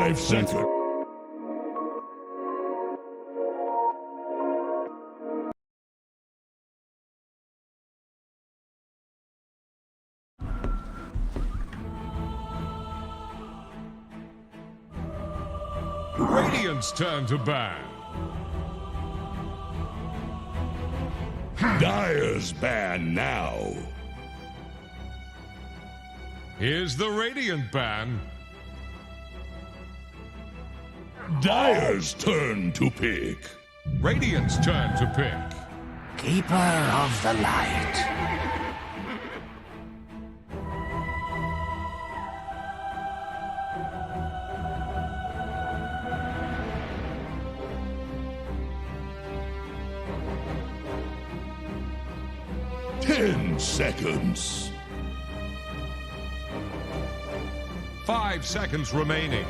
5 seconds. Radiant's turn to ban. Dire's ban now. Here's the Radiant ban. Dire's turn to pick. Radiant's turn to pick. Keeper of the light. 10 seconds. 5 seconds remaining.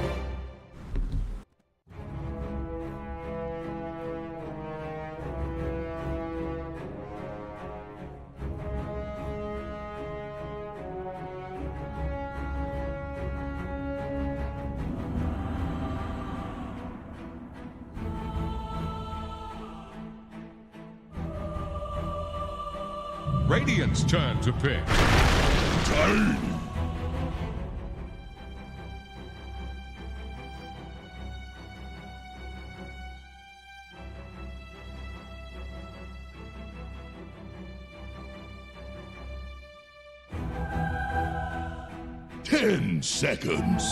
Radiant's turn to pick. Time. Ten seconds.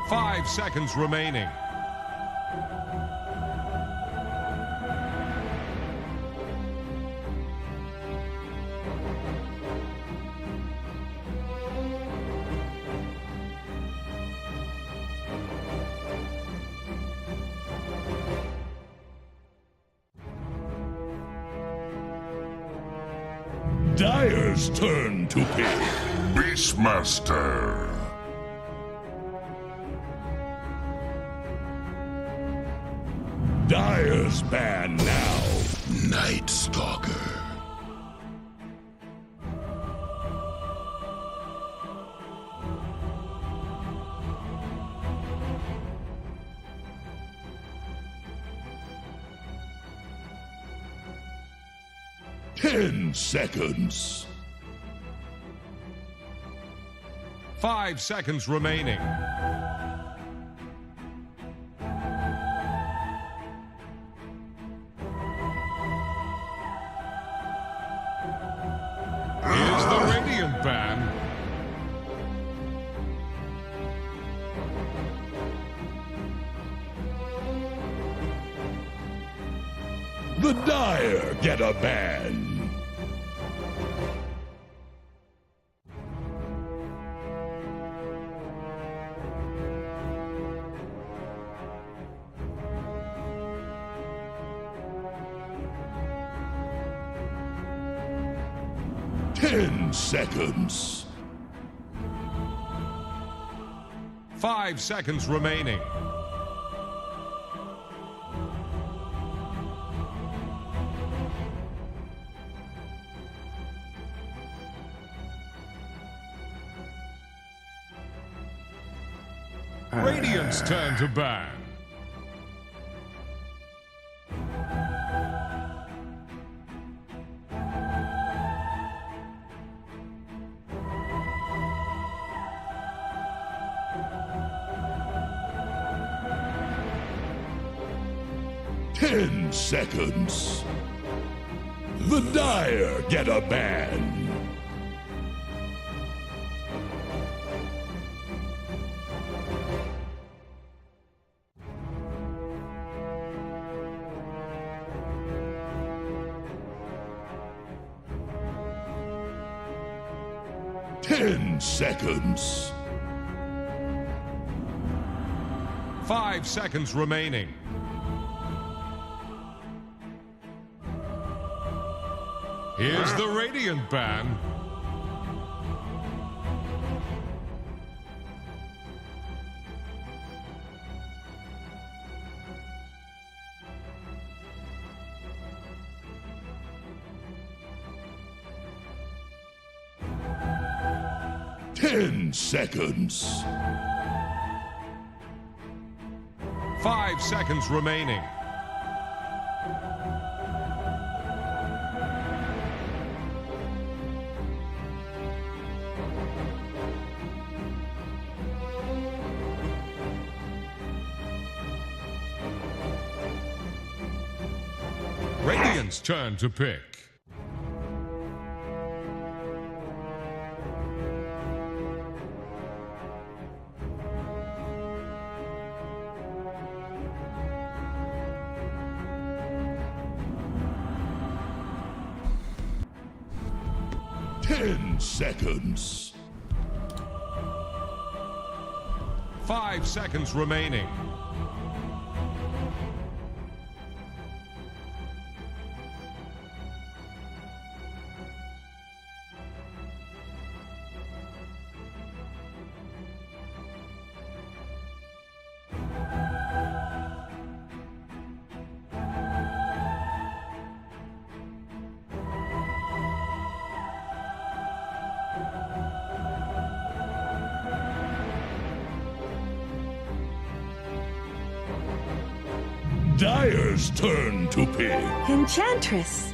5 seconds remaining. Dire's turn to pick. Beastmaster. Dire's ban now. Night Stalker. Ten seconds. 5 seconds remaining. Here's the Radiant ban. The Dire get a ban. Ten seconds. 5 seconds remaining. Radiant's turn to ban. Ten seconds. The Dire get a ban. Ten seconds. 5 seconds remaining. Here's the Radiant ban. 10 seconds. 5 seconds remaining. Radiant's turn to pick. Seconds. 5 seconds remaining. Dire's turn to pick. Enchantress.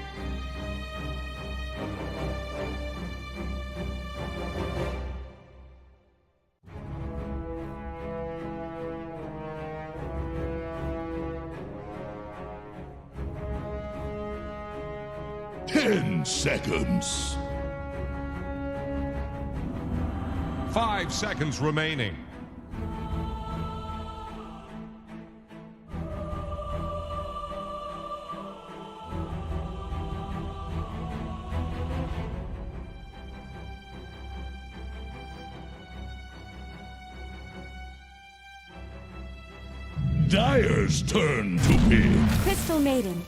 Ten seconds. 5 seconds remaining. Dire's turn to pick. Crystal Maiden.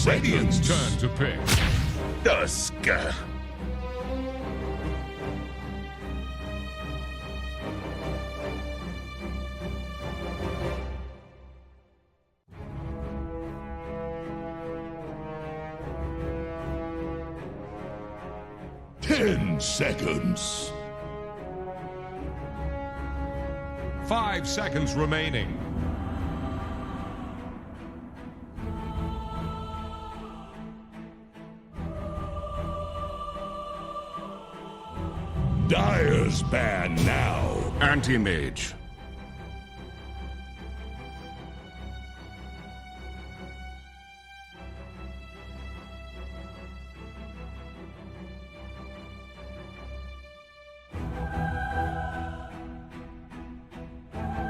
Radiant's turn to pick. Dusk. 10 seconds. 5 seconds remaining. Dire's ban now. Anti-mage.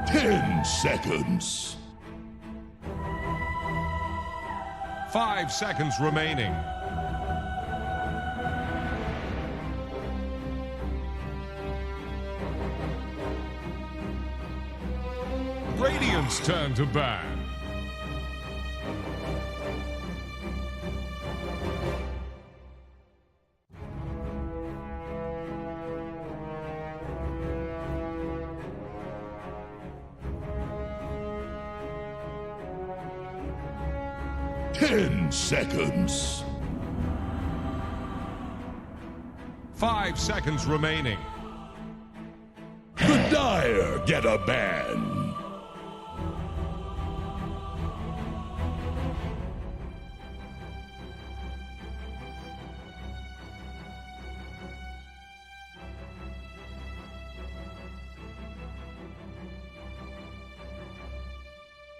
10 seconds. 5 seconds remaining. Radiant's turn to ban. Ten seconds. 5 seconds remaining. The Dire get a ban.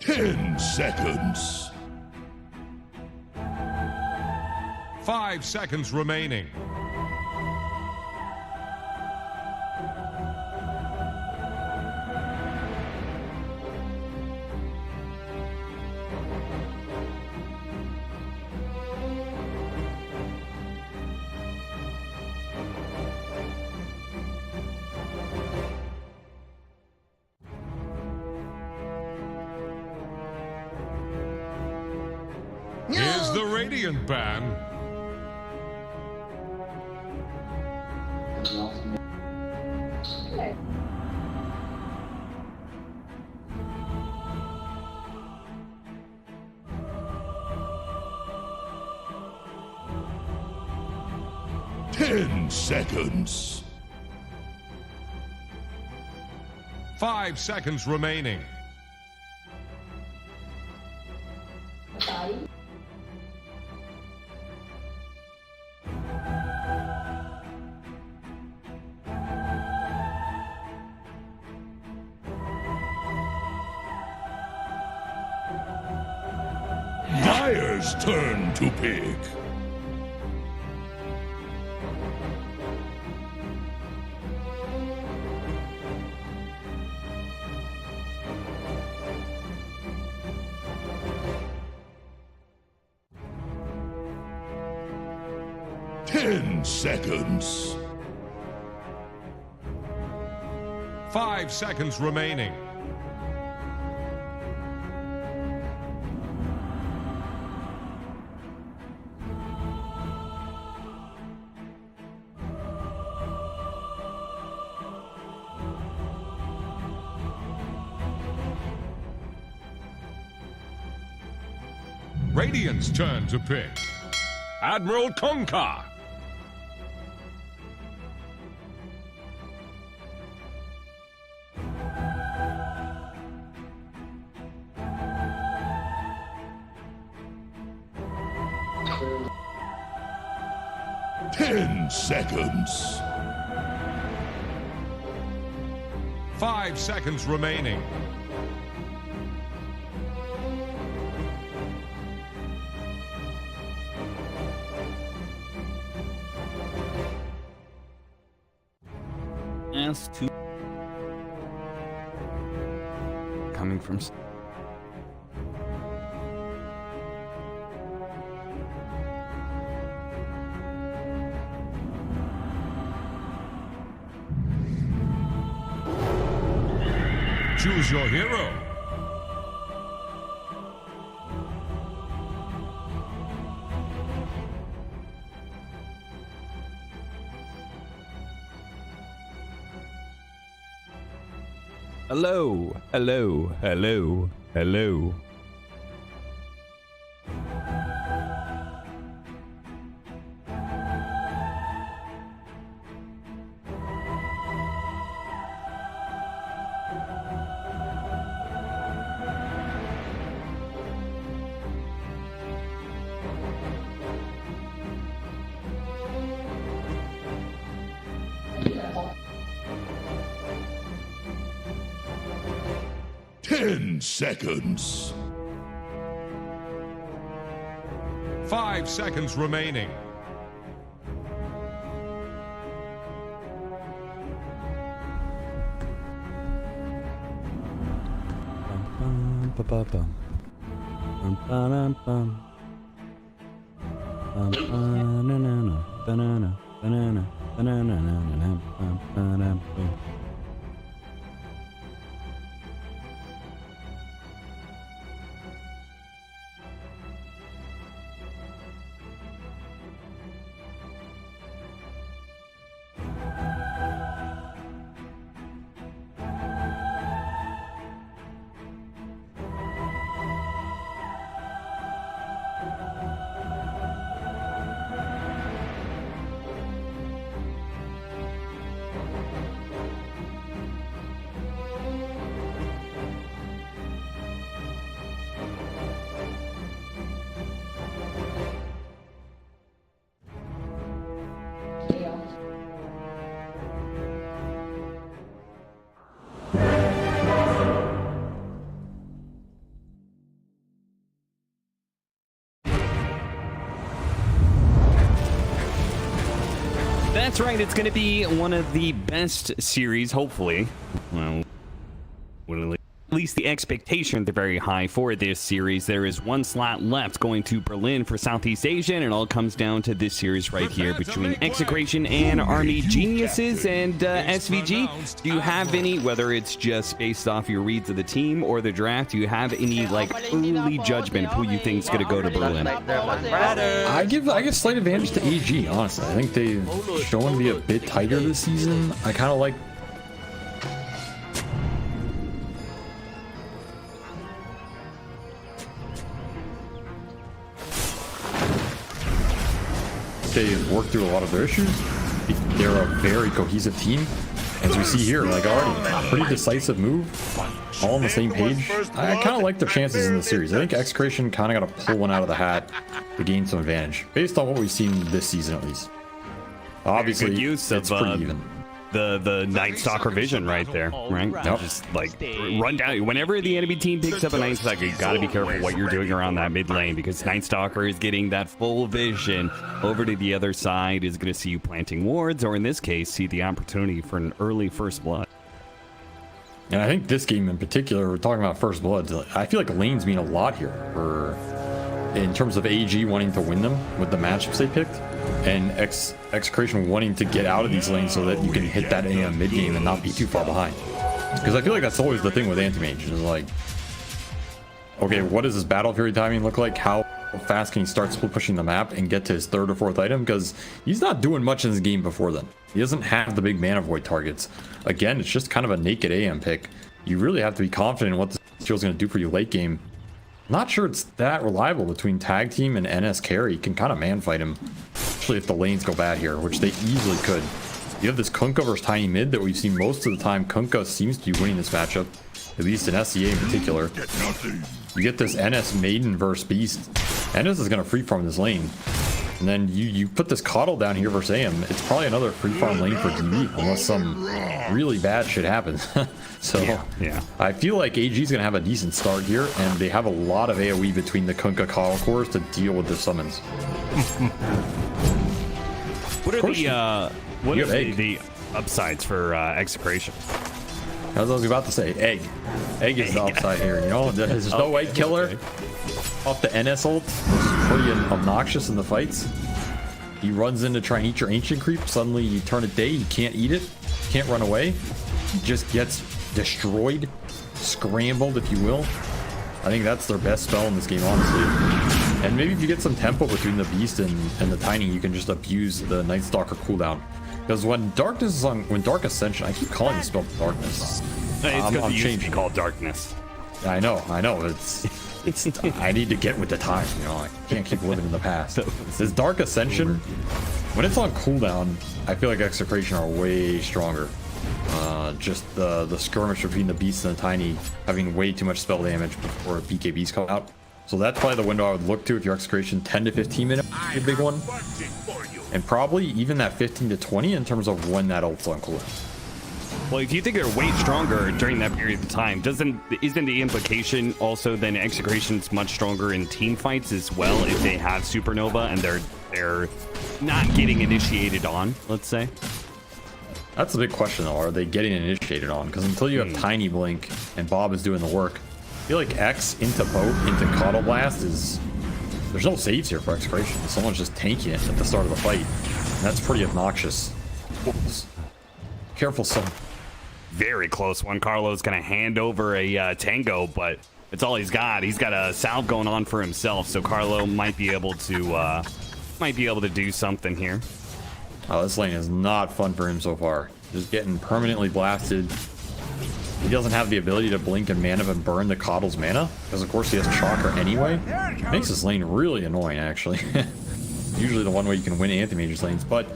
Ten seconds. 5 seconds remaining. Here's the Radiant ban. 10 seconds. 5 seconds remaining. Dire's turn to pick. Ten seconds. 5 seconds remaining. Radiant's turn to pick. Admiral Konka. Ten seconds. 5 seconds remaining. S2 coming from Choose your hero. hello, hello, hello, hello. Ten seconds. 5 seconds remaining. That's right, it's going to be one of the best series, hopefully. Well, at least the expectations are very high for this series. There is one slot left going to Berlin for Southeast Asia, and it all comes down to this series right here between Execration and Army Geniuses and SVG. Do you have any, whether it's just based off your reads of the team or the draft, do you have any like early judgment of who you think is going to go to Berlin? I give slight advantage to AG, honestly. I think they've shown to be a bit tighter this season. I kind of like they've worked through a lot of their issues. They're a very cohesive team. As we see here, like already, pretty decisive move, all on the same page. I kind of like their chances in the series. I think Execration kind of got to pull one out of the hat to gain some advantage, based on what we've seen this season at least. Obviously, good use it's of pretty even. the Night Stalker vision right there, right? Yep. Just like run down. Whenever the enemy team picks up a Night Stalker, you got to be careful what you're doing around that mid lane, because Night Stalker is getting that full vision over to the other side, is going to see you planting wards, or in this case, see the opportunity for an early first blood. And I think this game in particular, we're talking about first bloods. I feel like lanes mean a lot here in terms of AG wanting to win them with the matchups they picked, and Execration wanting to get out of these lanes so that you can hit that AM mid game and not be too far behind. Because I feel like that's always the thing with Anti-Mage, is like, okay, what does his Battle Fury timing look like? How fast can he start split pushing the map and get to his third or fourth item? Because he's not doing much in this game before then. He doesn't have the big mana void targets. Again, it's just kind of a naked AM pick. You really have to be confident in what the skill's going to do for you late game. Not sure it's that reliable between tag team and NS carry. You can kind of man fight him, especially if the lanes go bad here, which they easily could. You have this Kunkka versus Tiny mid that we've seen most of the time. Kunkka seems to be winning this matchup, at least in SCA in particular. You get this NS Maiden versus Beast. NS is going to free farm this lane. And then you put this Coddle down here versus AM. It's probably another free farm lane for DB, unless some really bad shit happens. So yeah. I feel like AG is going to have a decent start here, and they have a lot of AoE between the Kunkka Coddle cores to deal with the summons. What are the upsides for Execration? As I was about to say, egg. Egg is the upside here, you know? There's no egg killer off the NS ult. It's pretty obnoxious in the fights. He runs in to try and eat your ancient creep. Suddenly you turn it day, you can't eat it, can't run away. He just gets destroyed, scrambled, if you will. I think that's their best spell in this game, honestly. And maybe if you get some tempo between the Beast and the Tiny, you can just abuse the Night Stalker cooldown. Because when Darkness is on, when Dark Ascension, I keep calling the spell Darkness. It's because it used to be called Darkness. I know. It's I need to get with the time, you know. I can't keep living in the past. This Dark Ascension, when it's on cooldown, I feel like Execration are way stronger. Just the skirmish between the Beast and the Tiny having way too much spell damage before BKBs come out. So that's probably the window I would look to if your Execration 10 to 15 minute, a big one. And probably even that 15 to 20 in terms of when that ult's on cooldown. Well, if you think they're way stronger during that period of time, isn't the implication also then Execration's much stronger in team fights as well if they have Supernova and they're not getting initiated on, let's say? That's a big question though. Are they getting initiated on? Because until you have Tiny Blink and Bob is doing the work, I feel like X into Boat into Coddle Blast is... There's no saves here for Execration. Someone's just tanking it at the start of the fight. And that's pretty obnoxious. Careful, son. Very close one. Carlo's going to hand over a Tango, but it's all he's got. He's got a salve going on for himself, so Carlo might be able to do something here. Oh, this lane is not fun for him so far. Just getting permanently blasted. He doesn't have the ability to blink and mana and burn the Coddle's mana, because of course he has Chakra anyway. Makes this lane really annoying, actually. Usually the one way you can win Anti-Mage's lanes, but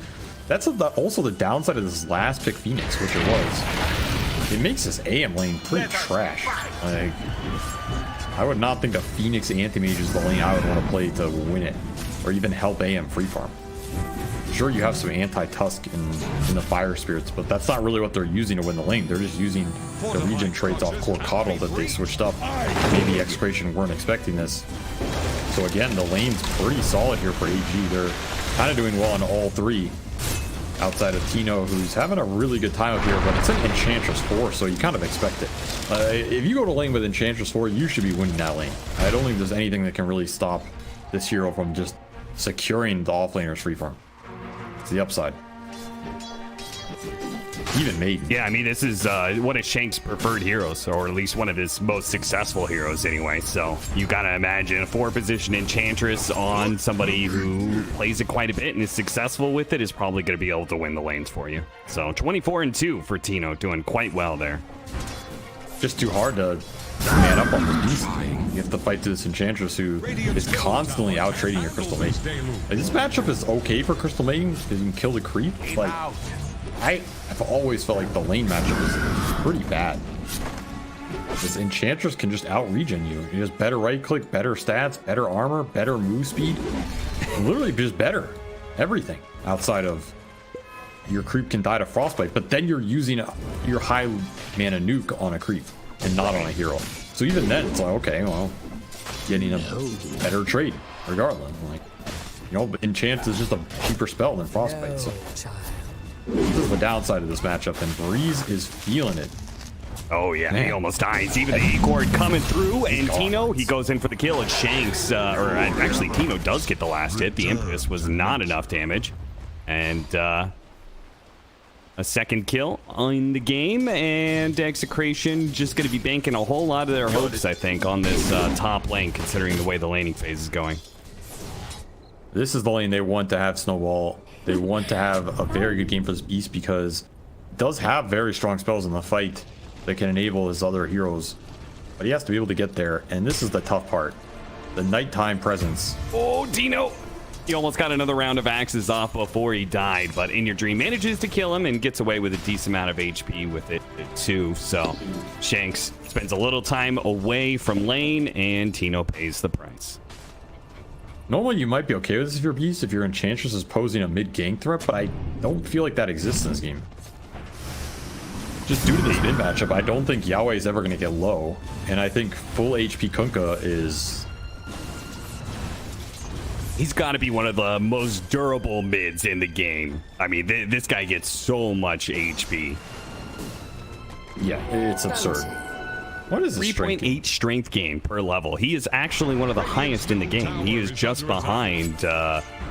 that's also the downside of this last pick Phoenix, which it was. It makes this AM lane pretty trash. Like, I would not think a Phoenix Anti-Mage is the lane I would want to play to win it, or even help AM free farm. Sure, you have some anti-Tusk in the Fire Spirits, but that's not really what they're using to win the lane. They're just using the regen traits off core Coddle that they switched up. Maybe Execration weren't expecting this. So again, the lane's pretty solid here for AG. They're kind of doing well on all three, outside of Tino, who's having a really good time up here, but it's an Enchantress 4, so you kind of expect it. If you go to lane with Enchantress 4, you should be winning that lane. I don't think there's anything that can really stop this hero from just securing the offlaner's free farm. It's the upside. Even Maiden. Yeah, I mean, this is one of Shank's preferred heroes, or at least one of his most successful heroes anyway. So you gotta imagine a 4-position Enchantress on somebody who plays it quite a bit and is successful with it is probably gonna be able to win the lanes for you. So 24-2 for Tino, doing quite well there. Just too hard to man up on the beast. You have to fight this Enchantress who is constantly out trading your Crystal Maiden. Like, this matchup is okay for Crystal Maiden because you can kill the creep. Like, I've always felt like the lane matchup is pretty bad. This Enchantress can just out-regen you. He has better right-click, better stats, better armor, better move speed. Literally just better. Everything outside of your creep can die to Frostbite, but then you're using your high mana nuke on a creep and not on a hero. So even then, it's like, okay, well, getting a better trade regardless. Like, you know, Enchant is just a cheaper spell than Frostbite. So this is the downside of this matchup, and Breeze is feeling it. Oh yeah, Man. he almost dies. Even the Cord coming through, and Tino, he goes in for the kill, and Shanks, actually Tino does get the last hit. The Impetus was not enough damage. And a second kill in the game, and Execration just going to be banking a whole lot of their hopes, I think, on this top lane, considering the way the laning phase is going. This is the lane they want to have Snowball. They want to have a very good game for this beast because it does have very strong spells in the fight that can enable his other heroes, but he has to be able to get there, and this is the tough part. The nighttime presence. Oh, Dino! He almost got another round of axes off before he died, but In Your Dream manages to kill him and gets away with a decent amount of HP with it too. So Shanks spends a little time away from lane, and Tino pays the price. Normally you might be okay with this if you're beast, if your Enchantress is posing a mid-gank threat, but I don't feel like that exists in this game. Just due to this mid matchup, I don't think Yahweh is ever going to get low, and I think full HP Kunkka is... He's got to be one of the most durable mids in the game. I mean, this guy gets so much HP. Yeah, it's absurd. What is this strength? 3.8 strength gain per level. He is actually one of the highest in the game. He is just behind,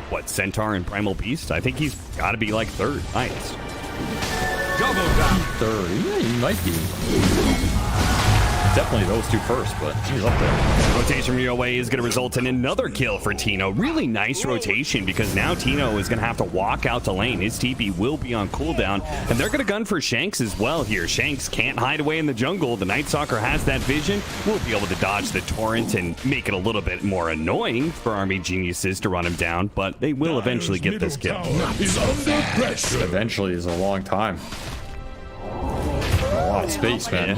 what, Centaur and Primal Beast? I think he's got to be like third highest. Double down. Third. Yeah, he might be. Definitely those two first, but he's up there. Rotation from your way is going to result in another kill for Tino. Really nice rotation because now Tino is going to have to walk out to lane. His TP will be on cooldown, and they're going to gun for Shanks as well here. Shanks can't hide away in the jungle. The Night Stalker has that vision. We'll be able to dodge the torrent and make it a little bit more annoying for Army Geniuses to run him down, but they will eventually get this kill. Is under pressure. Eventually is a long time. A lot of space, man.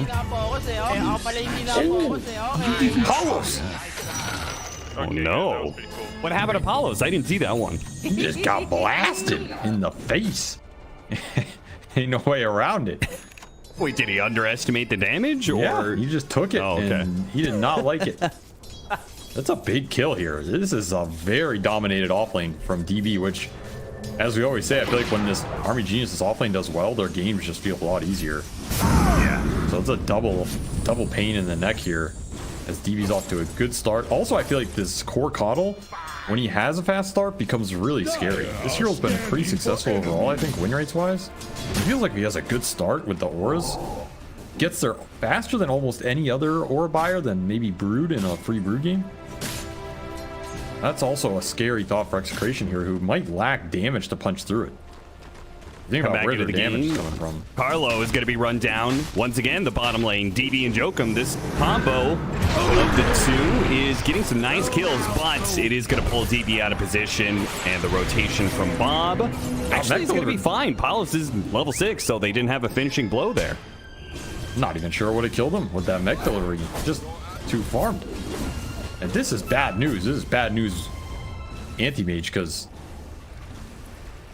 Apollos! Oh no. What happened to Apollos? I didn't see that one. He just got blasted in the face. Ain't no way around it. Wait, did he underestimate the damage? Or Yeah, he just took it, Oh, okay. and he did not like it. That's a big kill here. This is a very dominated offlane from DB, which, as we always say, I feel like when this Army Geniuses offlane does well, their games just feel a lot easier. Yeah. So it's a double pain in the neck here, as DB's off to a good start. Also, I feel like this core Coddle, when he has a fast start, becomes really scary. This hero's been pretty successful overall, I think, win rates wise. It feels like he has a good start with the auras. Gets there faster than almost any other aura buyer than maybe Brood in a free Brood game. That's also a scary thought for Execration here, who might lack damage to punch through it. Think Come about back where into their the damage game. is coming from. Carlo is going to be run down. Once again, the bottom lane, DB and Jokum. This combo of the two is getting some nice kills, but it is going to pull DB out of position, and the rotation from Bob actually is going to be fine. Paulus is level 6, so they didn't have a finishing blow there. Not even sure what would have killed him with that mech delivery. Just too farmed. And this is bad news. This is bad news anti-mage, because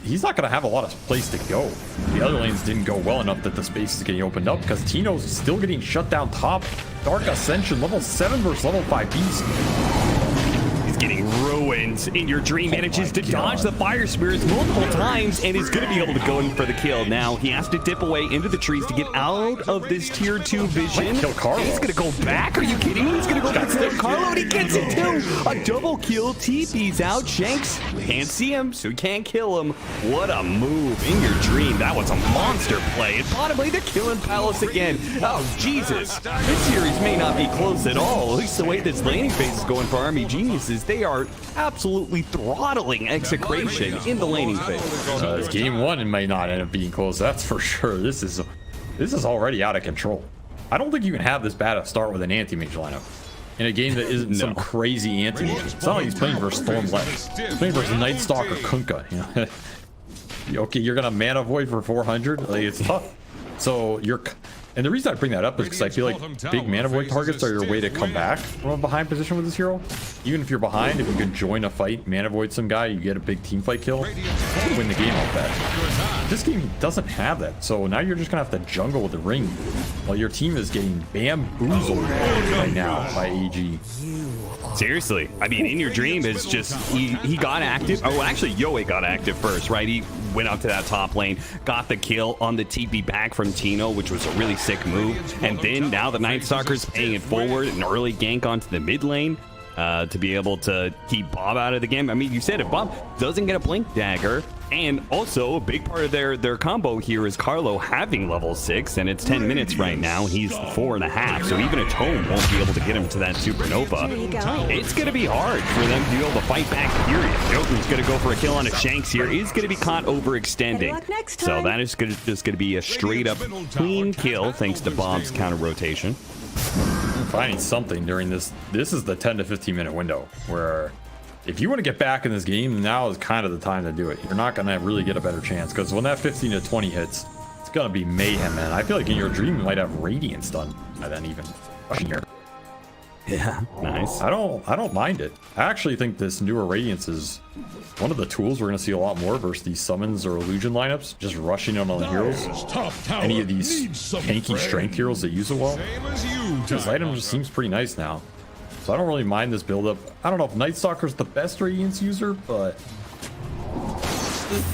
he's not going to have a lot of place to go. The other lanes didn't go well enough that the space is getting opened up, because Tino's still getting shut down top. Dark Ascension, level 7 versus level 5 beast. He's getting ruined. In Your Dream manages to dodge the fire spirits multiple times and is going to be able to go in for the kill. Now he has to dip away into the trees to get out of this tier 2 vision. Kill Carlo. He's going to go back. Are you kidding me? He's going to go back to the Carlo, and he gets it too. A double kill. TP's out. Shanks can't see him, so he can't kill him. What a move. In Your Dream. That was a monster play. And bottom lane, they're killing Palace again. Oh, Jesus. This series may not be close at all. At least the way this laning phase is going for Army Geniuses, they are absolutely throttling Execration in the laning phase. Game 1 it might not end up being close, that's for sure. This is already out of control. I don't think you can have this bad a start with an anti-mage lineup in a game that isn't some crazy anti-mage. It's not like he's playing versus Stormlight. He's playing versus Night Stalker Kunkka. You know? Okay, you're gonna mana void for 400. Like, it's tough. So and the reason I bring that up is because I feel like big mana void targets are your way to come back from a behind position with this hero. Even if you're behind, if you can join a fight, mana void some guy, you get a big team fight kill, you can win the game off that. This game doesn't have that, so now you're just gonna have to jungle with the ring while your team is getting bamboozled right now by AG. Seriously, I mean, In Your Dream is just, he got active. Oh, actually, Yoe got active first, right? He went up to that top lane, got the kill on the TP back from Tino, which was a really sick move. And then now the Night Stalker's paying it forward, an early gank onto the mid lane to be able to keep Bob out of the game. I mean, you said if Bob doesn't get a Blink Dagger, and also a big part of their combo here is Carlo having level 6, and it's 10 minutes right now. He's 4.5, so even a Tome won't be able to get him to that Supernova. It's going to be hard for them to be able to fight back, period. Jotun's going to go for a kill on a Shanks here. He's going to be caught overextending. So that is just going to be a straight up clean kill thanks to Bob's counter rotation. Finding something during this is the 10 to 15 minute window where if you want to get back in this game, now is kind of the time to do it. You're not going to really get a better chance because when that 15 to 20 hits, it's going to be mayhem, man. I feel like In Your Dream you might have Radiance done by then even. Yeah, nice. I don't mind it. I actually think this newer Radiance is one of the tools we're going to see a lot more versus these summons or illusion lineups, just rushing on the heroes. Any of these tanky strength heroes that use it well. This item just seems pretty nice now. So I don't really mind this build up. I don't know if Night Stalker's the best Radiance user, but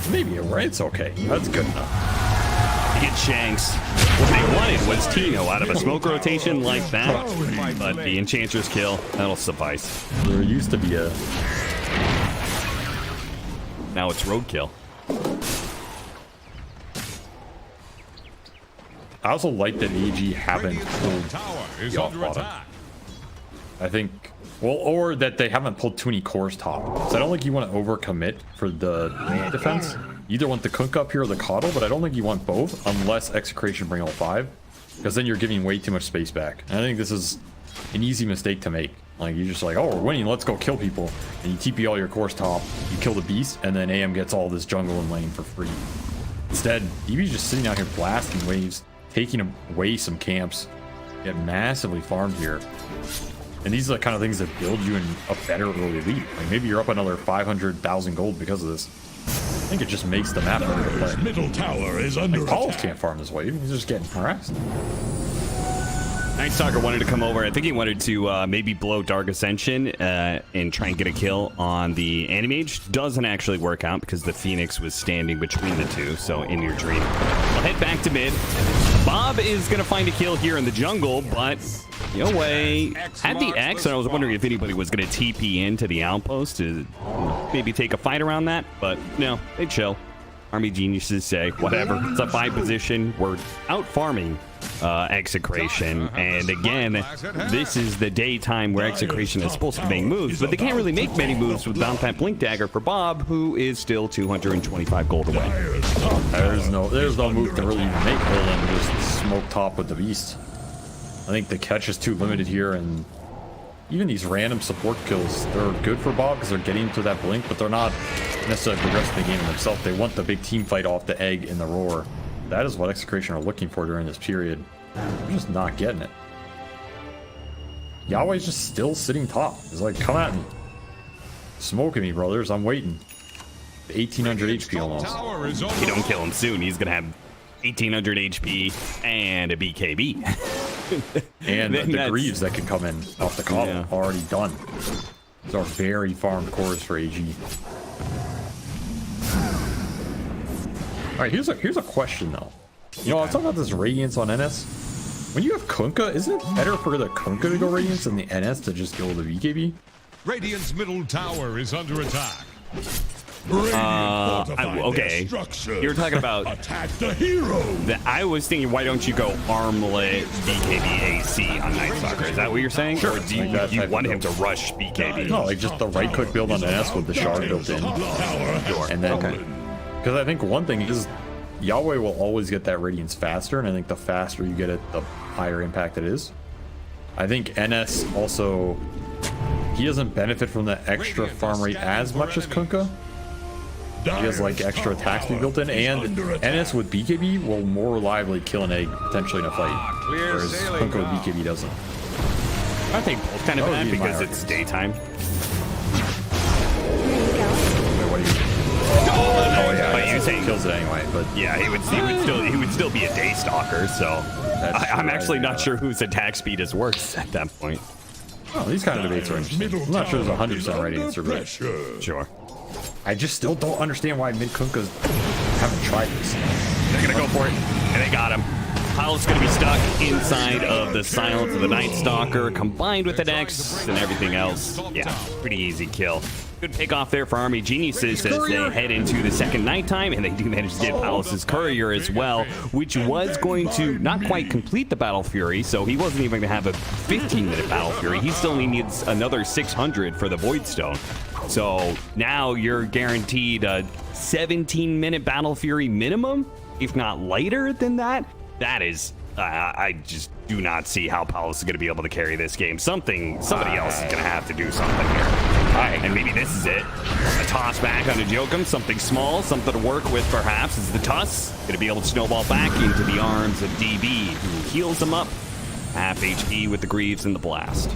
maybe it's okay. That's good enough. To get Shanks. What they wanted was Tino out of a smoke rotation like that, but the Enchantress kill, that'll suffice. There used to be a... Now it's roadkill. I also like that AG haven't pulled the off bottom. I think, well, or that they haven't pulled too many cores top. So I don't think you want to overcommit for the defense. You either want the Kunk up here or the Coddle, but I don't think you want both unless Execration bring all 5, because then you're giving way too much space back. And I think this is an easy mistake to make. Like, you're just like, oh, we're winning, let's go kill people. And you TP all your cores top, you kill the beast, and then AM gets all this jungle and lane for free. Instead, EV's just sitting out here blasting waves, taking away some camps, get massively farmed here. And these are the kind of things that build you in a better early lead. Like maybe you're up another 500,000 gold because of this. I think it just makes the map better to play. Middle tower is under Pauls can't farm this wave. He's just getting harassed. Night Stalker wanted to come over. I think he wanted to maybe blow Dark Ascension and try and get a kill on the Animage. Doesn't actually work out because the Phoenix was standing between the two. So In Your Dream. We'll head back to mid. Bob is going to find a kill here in the jungle, but Yoe had the X, and I was wondering if anybody was going to TP into the outpost to maybe take a fight around that, but no, they chill. Army geniuses say, whatever, it's a 5 position, we're out farming Execration, and again, this is the daytime where Execration is supposed to make moves, but they can't really make many moves without that Blink Dagger for Bob, who is still 225 gold away. There's no move to really even make other than just smoke top with the beast. I think the catch is too limited here, and even these random support kills, they're good for Bob because they're getting to that blink, but they're not necessarily progressing the game themselves. They want the big team fight off the egg in the roar. That is what Execration are looking for during this period. They're just not getting it. Yahweh's just still sitting top. He's like, come at me. Smoking me, brothers. I'm waiting. 1800 HP almost. If you don't kill him soon, he's going to have 1800 HP and a BKB. And the Greaves that can come in off the Coddle already done. These are very farmed cores for AG. Alright, here's a question though. You know, I was talking about this Radiance on NS. When you have Kunkka, isn't it better for the Kunkka to go Radiance than the NS to just go the BKB? Radiant's middle tower is under attack. Okay. You're talking about attack the hero. I was thinking, why don't you go armlet BKB AC on Night Stalker? Is that what you're saying? Sure. Or do you want him to rush BKB? No, like just the right click build on NS with the shard built in. And then, because I think one thing is Yahweh will always get that Radiance faster, and I think the faster you get it, the higher impact it is. I think NS also, he doesn't benefit from the extra farm rate as much as Kunkka. He has like extra attack speed built in, and NS with BKB will more reliably kill an egg potentially in a fight, whereas Kunkka with BKB doesn't. I think both kind of bad because it's daytime. Oh yeah, but you saying kills it anyway. But yeah, he would still be a day stalker. So I'm actually not sure whose attack speed is worse at that point. Oh, these kind of debates are interesting. I'm not sure there's 100% right answer, but sure. I just still don't understand why mid Kunkkas haven't tried this. They're gonna go for it, and they got him. Palos gonna be stuck inside of the Silence of the Night Stalker, combined with an X and everything else. Yeah, pretty easy kill. Good pick off there for Army Geniuses as they head into the second nighttime, and they do manage to get Palos' Courier as well, which was going to not quite complete the Battle Fury, so he wasn't even going to have a 15-minute Battle Fury. He still needs another 600 for the Void Stone. So now you're guaranteed a 17-minute Battle Fury minimum, if not lighter than that. That is, I just do not see how Palos is going to be able to carry this game. Somebody else is going to have to do something here. And maybe this is it. A toss back onto Jokum, something small, something to work with perhaps. Is the Tuss going to be able to snowball back into the arms of DB, who heals him up. Half HP with the Greaves and the Blast.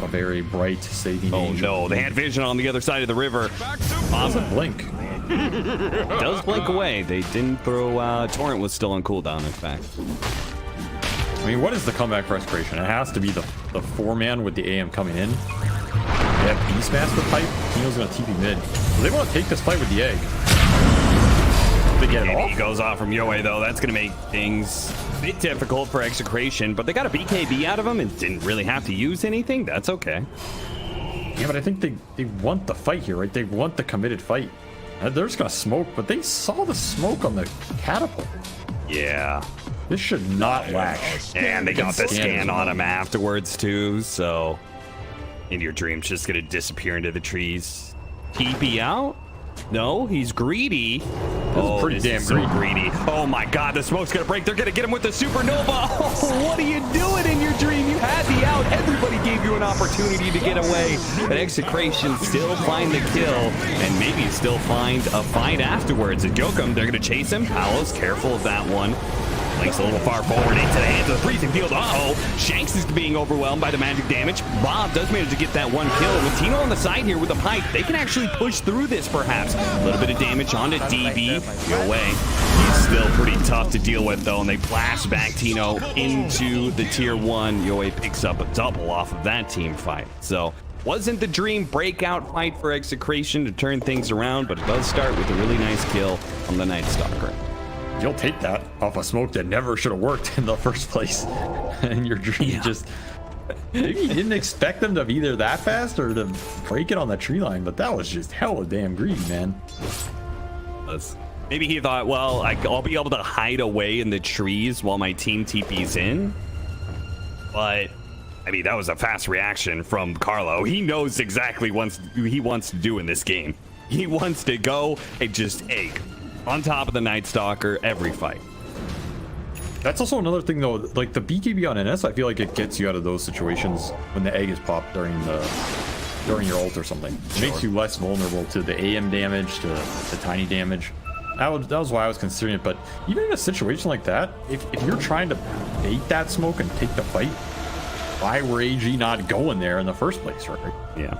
A very bright saving angel. Oh no, they had vision on the other side of the river. Awesome blink. Does blink away. They didn't throw, Torrent was still on cooldown, in fact. I mean, what is the comeback for Execration? It has to be the 4-man with the AM coming in. They have Beastmaster pipe. Tino's gonna TP mid. So they want to take this fight with the egg. They get it off. He goes off from Yoe though. That's gonna make things a bit difficult for Execration, but they got a BKB out of him and didn't really have to use anything. That's okay. Yeah, but I think they want the fight here, right? They want the committed fight. They're just gonna smoke, but they saw the smoke on the catapult. Yeah. This should not lash. And they got the scan on him afterwards too, so in your dream's just gonna disappear into the trees. TP out? No, he's greedy. Oh, pretty damn greedy. Oh my god, the smoke's gonna break. They're gonna get him with the supernova. Oh, what are you doing in your dream? You had the out. Everybody gave you an opportunity to get away. And Execration still find the kill, and maybe still find a fight afterwards. At Jokum, they're gonna chase him. Palos, careful of that one. Links a little far forward into the hands of the freezing field. Uh-oh, Shanks is being overwhelmed by the magic damage. Bob does manage to get that one kill. With Tino on the side here with a pipe, they can actually push through this perhaps. A little bit of damage onto DB. Go away. He's still pretty tough to deal with though, and they blast back Tino into the tier 1. Yoe picks up a double off of that team fight. So wasn't the dream breakout fight for Execration to turn things around, but it does start with a really nice kill on the Night Stalker. You'll take that off a smoke that never should have worked in the first place. And your dream just... Maybe you didn't expect them to be there that fast or to break it on the tree line, but that was just hella damn greedy, man. Maybe he thought, well, I'll be able to hide away in the trees while my team TP's in. But, I mean, that was a fast reaction from Carlo. He knows exactly what he wants to do in this game. He wants to go and just egg on top of the Night Stalker every fight. That's also another thing though, like the BKB on NS, I feel like it gets you out of those situations when the egg is popped during your ult or something. It makes you less vulnerable to the AM damage, to the tiny damage. That was why I was considering it, but even in a situation like that, if you're trying to bait that smoke and take the fight, why were AG not going there in the first place, right? Yeah.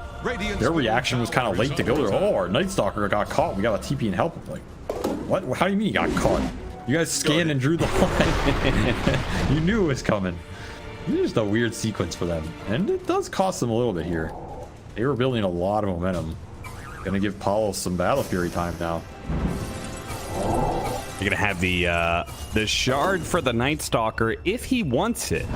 Their reaction was kind of late to go there. Oh, our Night Stalker got caught. We got a TP and help him. Like, what? How do you mean he got caught? You guys scanned and drew the line. You knew it was coming. It's just a weird sequence for them. And it does cost them a little bit here. They were building a lot of momentum. Gonna give Palos some Battle Fury time now. You're gonna have the shard for the Night Stalker if he wants it.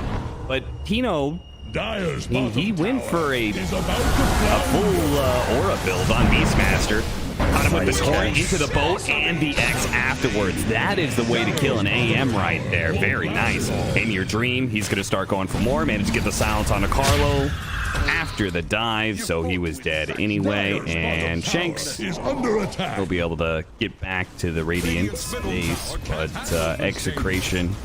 But Tino, he went for a full aura build on Beastmaster. Caught him with the torrent into the boat and the X afterwards. That is the way to kill an AM right there. Very nice. In your dream, he's going to start going for more. Managed to get the silence onto Carlo after the dive, so he was dead anyway. And Shanks will be able to get back to the Radiant space, but Execration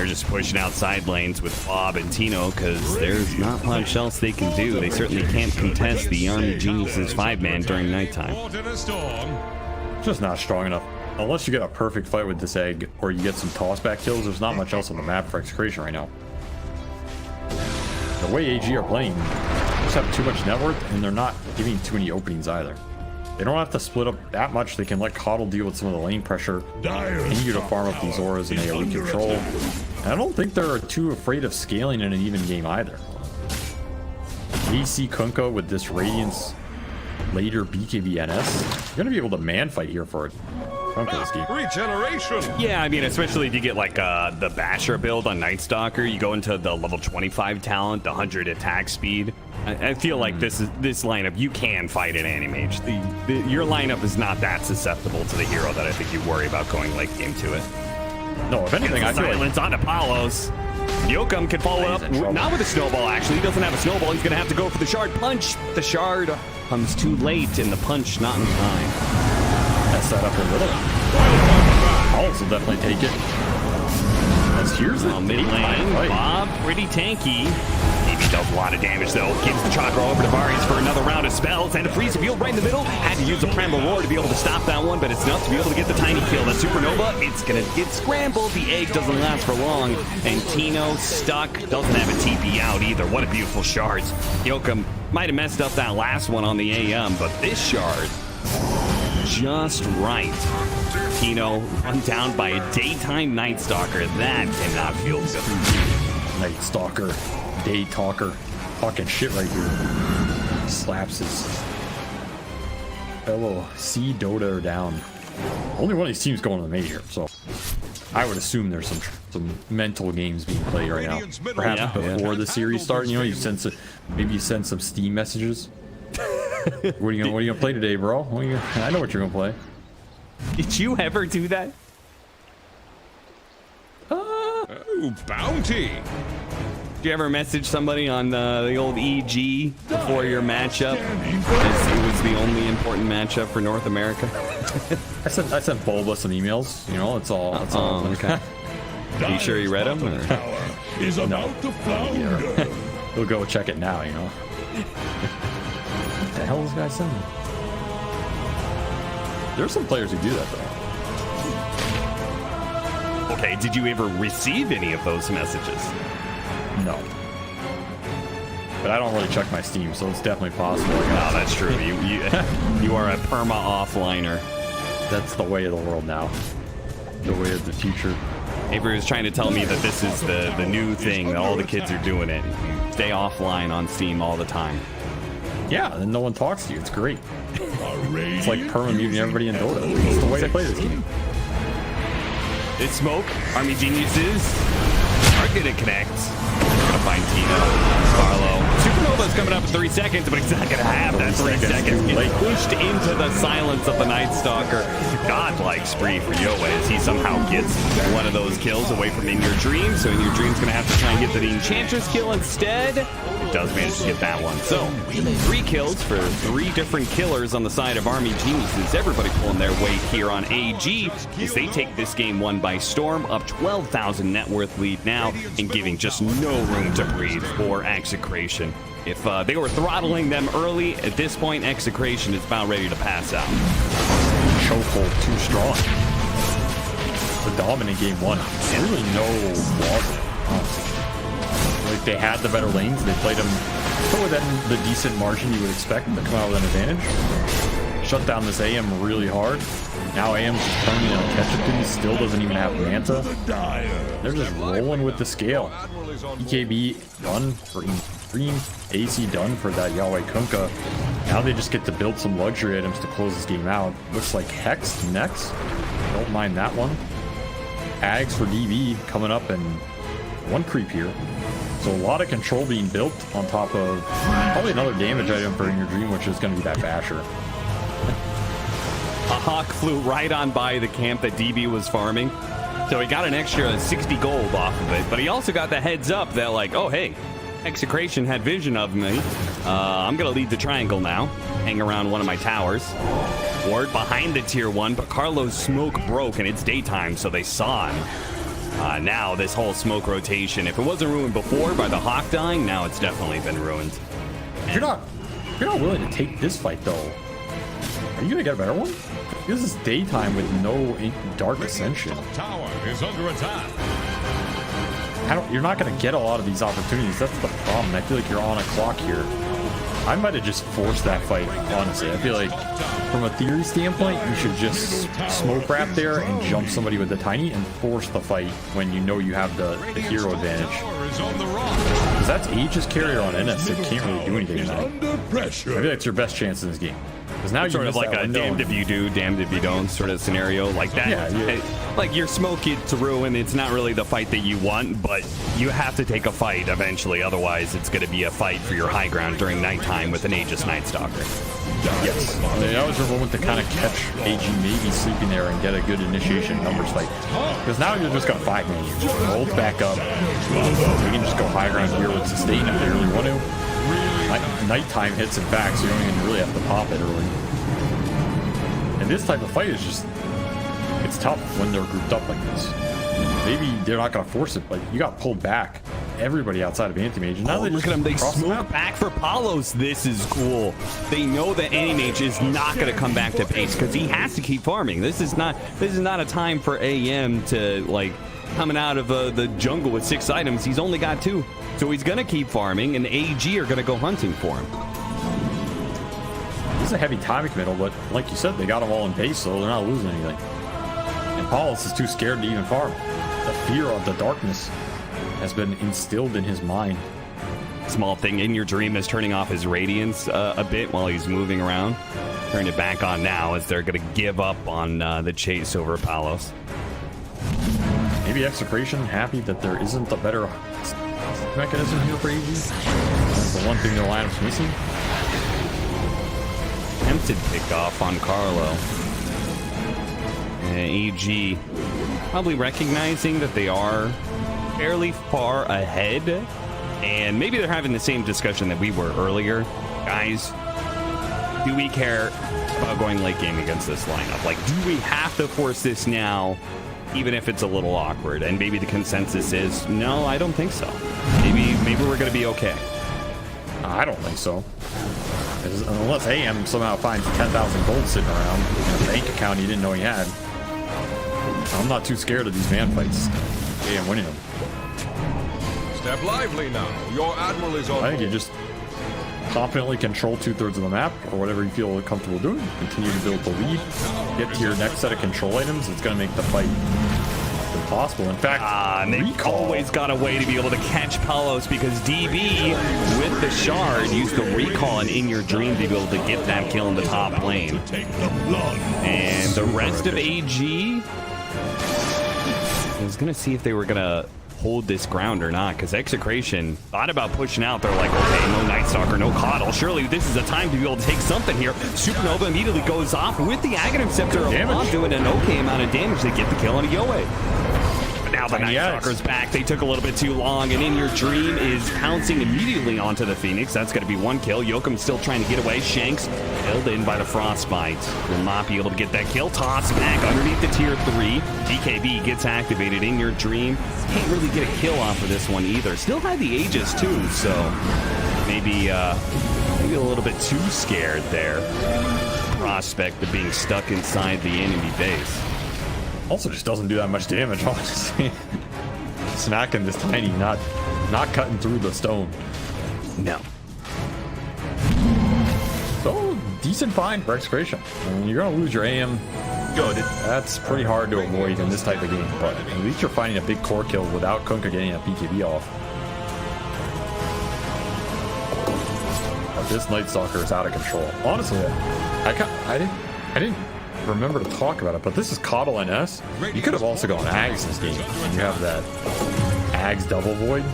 They're just pushing out side lanes with Bob and Tino because there's not much else they can do. They certainly can't contest the Army Geniuses 5-man during nighttime. Caught in a storm. Just not strong enough. Unless you get a perfect fight with this egg or you get some tossback kills, there's not much else on the map for Execration right now. The way AG are playing, they just have too much net worth and they're not giving too many openings either. They don't have to split up that much. They can let Coddle deal with some of the lane pressure, continue to farm up these auras and AoE control. And I don't think they're too afraid of scaling in an even game either. AC Kunkka with this Radiance later BKB NS, you're gonna be able to man fight here for it. This game. Regeneration. Yeah, I mean, especially if you get like the Basher build on Night Stalker, you go into the level 25 talent, the 100 attack speed. I feel like this lineup, you can fight an Animage. Your lineup is not that susceptible to the hero that I think you worry about going late game to it. No, if anything, I feel silence on Apollos. Yokum can follow up, not with a snowball actually. He doesn't have a snowball. He's gonna have to go for the shard punch. The shard comes too late and the punch not in time. That's set up a little. Alex will definitely take it. As here's the mid lane. Bob, pretty tanky. Maybe does a lot of damage though. Gives the Chakra over to Varius for another round of spells and a freeze field right in the middle. Had to use a Primal Roar to be able to stop that one, but it's enough to be able to get the tiny kill. The Supernova, it's gonna get scrambled. The egg doesn't last for long, and Tino stuck. Doesn't have a TP out either. What a beautiful shards. Yokum might have messed up that last one on the AM, but this shard just right. Tino run down by a daytime Night Stalker. That cannot feel good. Night Stalker, Day Talker, talking shit right here. Slaps his fellow C Dota down. Only one of these teams going to the major, so I would assume there's some mental games being played right now. Perhaps before the series starts, you know, maybe you send some Steam messages. What are you gonna play today, bro? I know what you're gonna play. Did you ever do that? Oh, bounty. Did you ever message somebody on the old EG before your matchup? It was the only important matchup for North America. I sent Bulba some emails. You know, it's all. Okay. Are you sure you read them? Or? Is about to flounder. We'll go check it now. You know. What the hell is this guy sending? There's some players who do that though. Okay, did you ever receive any of those messages? No. But I don't really check my Steam, so it's definitely possible. No, that's true. You are a perma offliner. That's the way of the world now. The way of the future. Avery was trying to tell me that this is the new thing, that all the kids are doing it. Stay offline on Steam all the time. Yeah, and no one talks to you. It's great. It's like perma-muting everybody in Dota. It's the way to play this game. It's Smoke. Army Geniuses are gonna connect. Gonna find Tino. Carlo. Supernova's coming up in 3 seconds, but he's not gonna have that 3 seconds. Gets pushed into the silence of the Night Stalker. Godlike spree for Yoa as he somehow gets one of those kills away from In Your Dream. So In Your Dream's gonna have to try and get the Enchantress kill instead. Does manage to get that one. So 3 kills for 3 different killers on the side of Army Geniuses. Everybody pulling their weight here on AG as they take this game 1 by storm, up 12,000 net worth lead now and giving just no room to breathe for Execration. If they were throttling them early, at this point Execration is about ready to pass out. Chokehold too strong. The dominant game 1. Really no flaws. Like they had the better lanes, they played them within the decent margin you would expect them to come out with an advantage. Shut down this AM really hard. Now AM's just turning on catch up to me, still doesn't even have Manta. They're just rolling with the scale. EKB done for Extreme, AC done for that Yahweh Kunkka. Now they just get to build some luxury items to close this game out. Looks like Hex next. Don't mind that one. Ags for DB coming up and 1 creep here. So a lot of control being built on top of probably another damage item for In Your Dream, which is going to be that Basher. A Hawk flew right on by the camp that DB was farming. So he got an extra 60 gold off of it, but he also got the heads up that like, oh hey, Execration had vision of me. I'm going to lead the triangle now. Hang around one of my towers. Ward behind the tier 1, but Carlo's smoke broke and it's daytime, so they saw him. Now this whole smoke rotation, if it wasn't ruined before by the Hawk dying, now it's definitely been ruined. If you're not willing to take this fight though, are you gonna get a better one? This is daytime with no dark ascension. Tower is under attack. You're not gonna get a lot of these opportunities. That's the problem. I feel like you're on a clock here. I might have just forced that fight, honestly. I feel like from a theory standpoint, you should just smoke wrap there and jump somebody with the tiny and force the fight when you know you have the hero advantage. Because that's Aegis carrier on NS, so you can't really do anything tonight. Under pressure. I feel like it's your best chance in this game. Because now you Sort of like a window. damned if you do, damned if you don't sort of scenario like that. Yeah. Hey, like you're smoking through and it's not really the fight that you want, but you have to take a fight eventually. Otherwise, it's going to be a fight for your high ground during nighttime with an Aegis Night Stalker. Yes. I always remember to kind of catch AG maybe sleeping there and get a good initiation numbers fight. Because now you're just going to 5-man you. Ult back up. We can just go high ground here with sustain if they really want to. Nighttime hits it back, so you don't even really have to pop it early. And this type of fight is just, it's tough when they're grouped up like this. Maybe they're not going to force it, but you got pulled back. Everybody outside of Anti-Mage. And now Oh, look at them. They smoke back for Palos. This is cool. They know that Anti-Mage is not going to come back to base because he has to keep farming. This is not a time for AM to, like, coming out of the jungle with 6 items. He's only got 2. So he's going to keep farming, and AG are going to go hunting for him. This is a heavy time committal, but like you said, they got them all in base, so they're not losing anything. And Paulus is too scared to even farm. The fear of the darkness has been instilled in his mind. Small thing, In Your Dream is turning off his radiance a bit while he's moving around. Turn it back on now as they're going to give up on the chase over Palos. Maybe Execration happy that there isn't a better mechanism here for AG. That's the one thing their lineup's missing. Tempted pick off on Carlo. AG probably recognizing that they are fairly far ahead, and maybe they're having the same discussion that we were earlier. Guys, do we care about going late game against this lineup? Like, do we have to force this now, even if it's a little awkward? And maybe the consensus is, no, I don't think so. Maybe we're going to be okay. I don't think so. Unless AM somehow finds 10,000 gold sitting around in a bank account he didn't know he had. I'm not too scared of these man fights. AM winning them. Step lively now. Your admiral is on. I think you just confidently control 2/3 of the map, or whatever you feel comfortable doing. Continue to build the lead. Get to your next set of control items. It's going to make the fight impossible. In fact, and they've always got a way to be able to catch Palos because DB with the shard used the recall and In Your Dream to be able to get that kill in the top lane. And the rest of AG, I was going to see if they were going to hold this ground or not, because Execration thought about pushing out. They're like, okay, no Night Stalker, no Coddle. Surely this is a time to be able to take something here. Supernova immediately goes off with the Aghanim Scepter off, doing an okay amount of damage. They get the kill on a Yoe. But now the Night Stalker's back. They took a little bit too long, and In Your Dream is pouncing immediately onto the Phoenix. That's going to be 1 kill. Yoakum's still trying to get away. Shanks held in by the Frostbite. Will not be able to get that kill. Toss back underneath the tier 3. BKB gets activated. In Your Dream can't really get a kill off of this one either. Still had the Aegis too, so maybe a little bit too scared there. Prospect of being stuck inside the enemy base. Also just doesn't do that much damage, honestly. Smacking this tiny, not cutting through the stone. No. So, decent find for Execration. I mean, you're going to lose your AM. Good. That's pretty hard to avoid in this type of game, but at least you're finding a big core kill without Kunkka getting a BKB off. But this Night Stalker is out of control. Honestly, I didn't remember to talk about it, but this is Coddle NS. You could have also gone Ags this game. You have that Ags Double Void.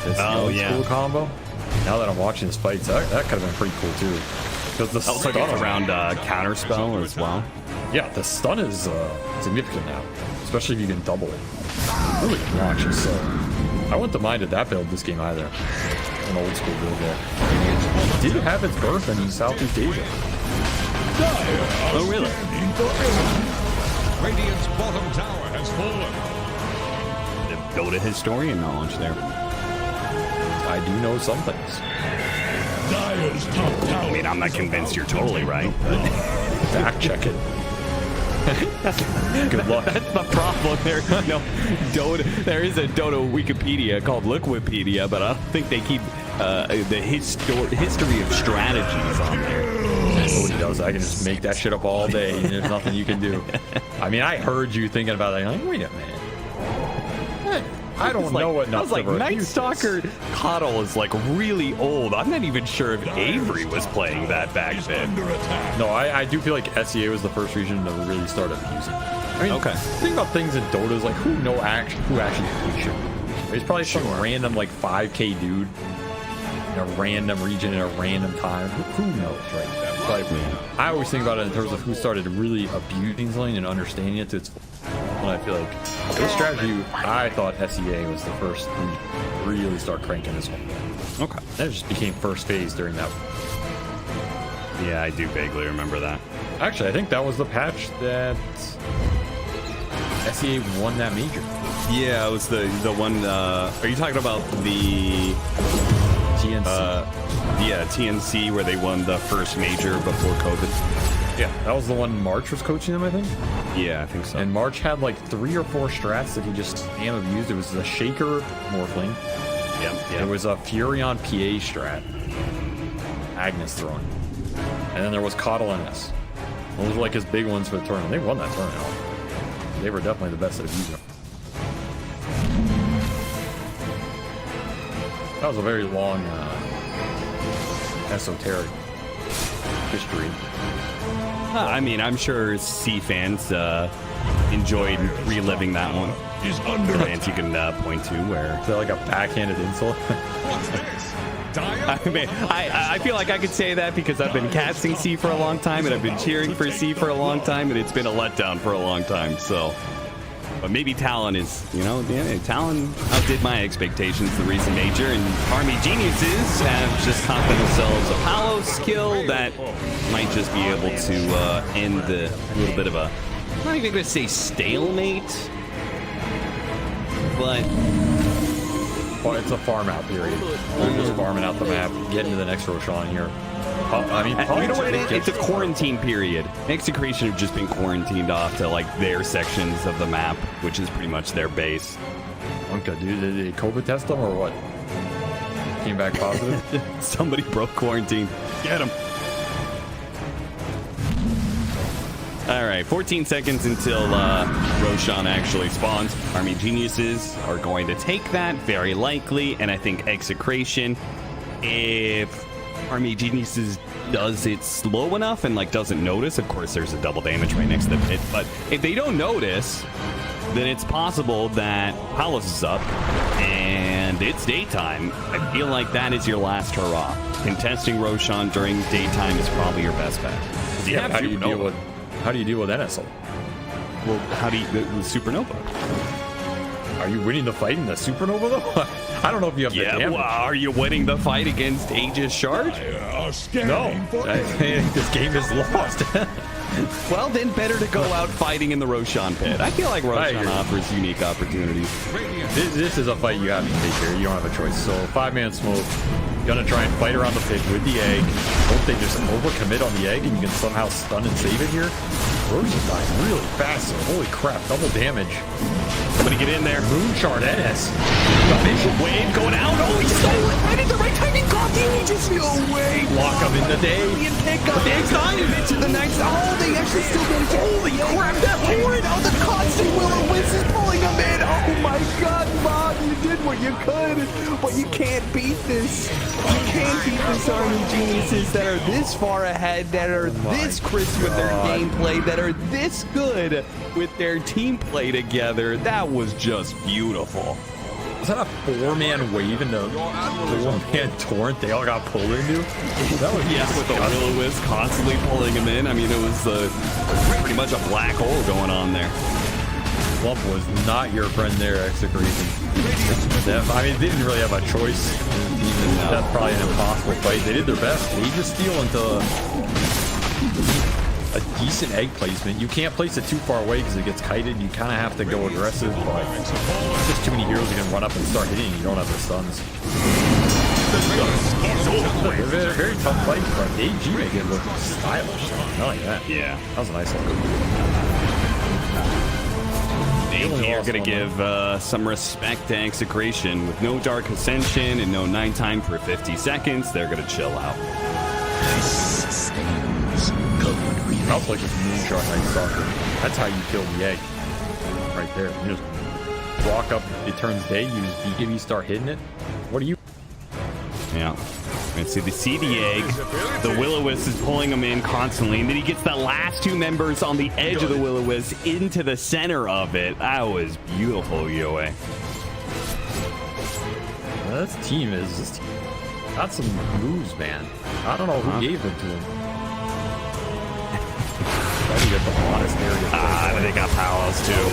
This cool combo. Now that I'm watching this fight, that could have been pretty cool too. Because the stun around counterspell as well. Yeah, the stun is significant now, especially if you can double it. Really obnoxious. So I wouldn't have minded that build this game either. An old school build there. It did have its birth in Southeast Asia. Oh, really? Radiant's bottom tower has fallen. The Dota historian knowledge there. I do know some things. Dire's top tower. I mean, I'm not convinced you're totally right. Fact check it. Good luck. That's the problem. There is no Dota. There is a Dota Wikipedia called Liquipedia, but I don't think they keep the history of strategies on there. Nobody does. I can just make that shit up all day, and there's nothing you can do. I mean, I heard you thinking about that. Like, wait a minute. I don't know what I was like, Night Stalker Coddle is like really old. I'm not even sure if Avery was playing that back then. Under attack. No, I do feel like SEA was the first region to really start abusing. I mean, Okay. think about things in Dota is like who actually hates you. There's probably some random like 5K dude in a random region in a random time. Who knows, right? But I always think about it in terms of who started really abusing something and understanding it to its. And I feel like this strategy, I thought SEA was the first to really start cranking this one. Okay. Then it just became first phase during that. Yeah, I do vaguely remember that. Actually, I think that was the patch that SEA won that major. Yeah, it was the one. Are you talking about the TNC. yeah, TNC where they won the first major before COVID? Yeah, that was the one March was coaching them, I think. Yeah, I think so. And March had like 3 or 4 strats that he just spam abused. It was the Shaker Morphling. Yep. There was a Furion PA strat. Agnes throwing. And then there was Coddle NS. Those were like his big ones for the tournament. They won that tournament. They were definitely the best at abusing them. That was a very long esoteric history. I mean, I'm sure C fans enjoyed reliving that one. Is under Fans you attack. can point to where. Is that like a backhanded insult? What's this? Dire? I mean, I feel like I could say that because I've been casting C for a long time and I've been cheering for C for a long time and it's been a letdown for a long time. So, but maybe Talon is, Talon outdid my expectations the recent major, and Army Geniuses have just topped themselves a Palos skill that might just be able to end a little bit of a, I'm not even going to say stalemate, but Well, it's a farm out period. They're just farming out the map, getting to the next Roshan here. I mean, you know what it is? It's a quarantine period. Execration have just been quarantined off to like their sections of the map, which is pretty much their base. Unka, dude, did they COVID test them or what? Came back positive? Somebody broke quarantine. Get him. All right, 14 seconds until Roshan actually spawns. Army Geniuses are going to take that, very likely, and I think Execration, if Army Geniuses does it slow enough and like doesn't notice, of course there's a double damage right next to the pit, but if they don't notice, then it's possible that Palos is up and it's daytime. I feel like that is your last hurrah. Contesting Roshan during daytime is probably your best bet. Yeah, how do you deal with NSL? Well, how do you the Supernova? Are you winning the fight in the Supernova though? I don't know if you have the damage. Well, are you winning the fight against Aegis Shard? Are scanning No, for I think this game is lost. Well, then better to go out fighting in the Roshan pit. I feel like Roshan agree. offers unique opportunities. This is a fight you have to take here. You don't have a choice. So 5-man smoke. Gonna try and fight around the pit with the egg. Hope they just overcommit on the egg and you can somehow stun and save it here. Roshan's dying really fast. So holy crap, double damage. Somebody get in there. Moonshard NS. The Bishop wave going out. Oh, he stole it right at the right time. He got the Aegis. No way. Lock him in the day. And pick up the time into the next. Oh, they actually still managed. Holy crap, that horn. Oh, the constant Will-O-Wisp is pulling him in. Oh my god, Bob, you did what you could, but you can't beat this. You can't beat this Army Geniuses that are this far ahead, that are this crisp with their gameplay, that are this good with their team play together. That was just beautiful. Was that a 4-man wave into the 4-man torrent they all got pulled into? That was With the Will-O-Wisp constantly pulling him in. I mean, it was pretty much a black hole going on there. Lump was not your friend there, Execration. I mean, they didn't really have a choice. That's probably an impossible fight. They did their best. They just steal until a decent egg placement. You can't place it too far away because it gets kited. You kind of have to go aggressive, but there's just too many heroes you can run up and start hitting. You don't have the stuns. Very, very tough fight, but AG make it look stylish. I like that. Yeah. That was a nice one. AG are going to give some respect to Execration. With no Dark Ascension and no night time for 50 seconds, they're going to chill out. This sustains good I also like this moonshot Night Stalker. That's how you kill the egg. Right there. You just walk up, it turns day, you just BKB, start hitting it. What do you... Yeah. And see the egg. The Will-O-Wisp is pulling him in constantly, and then he gets the last two members on the edge of the Will-O-Wisp into the center of it. That was beautiful, Yoe. This team is just got some moves, man. I don't know who gave them to him. Probably get the hottest area. They got Palos too.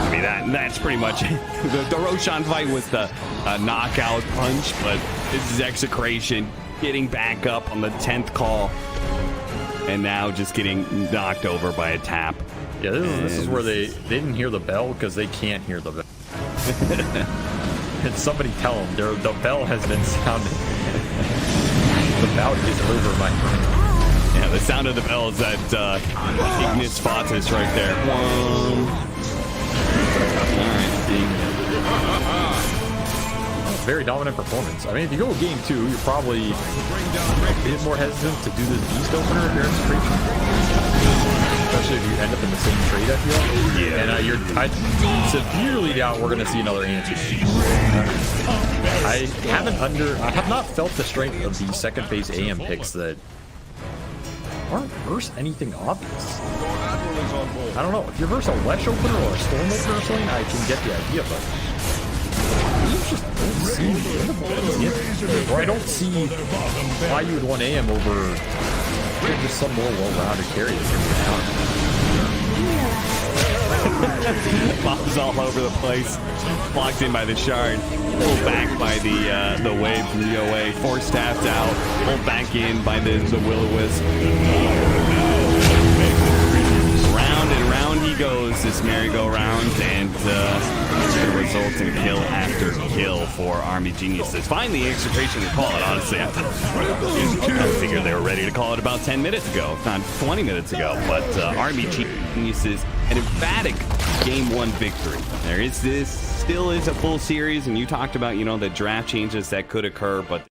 I mean, that's pretty much it. The Roshan fight was the knockout punch, but this is Execration getting back up on the 10th call, and now just getting knocked over by a tap. Yeah, this is where they didn't hear the bell because they can't hear the bell. And somebody tell them the bell has been sounded. The bout is over, my friend. Yeah, the sound of the bells at Ignis Fatis right there. Very dominant performance. I mean, if you go game 2, you're probably a bit more hesitant to do this beast opener if you're Execration. Especially if you end up in the same trade, I feel. Yeah. And I severely doubt we're going to see another answer. I have not felt the strength of the second phase AM picks that aren't verse anything obvious. I don't know. If you're verse a Lesh opener or a Storm opener or something, I can get the idea, but you just don't see the or I don't see why you would want AM over just some more well-rounded carry that's going to be down. Bob's all over the place. Blocked in by the shard. Pulled back by the wave from the OA. Force staffed out. Pulled back in by the Will-O-Wisp. Round and round he goes, this merry-go-round, and it's going to result in kill after kill for Army Geniuses. Finally, Execration to call it, honestly. I figured they were ready to call it about 10 minutes ago, if not 20 minutes ago. But Army Geniuses, an emphatic Game 1 victory. This still is a full series, and you talked about, the draft changes that could occur, but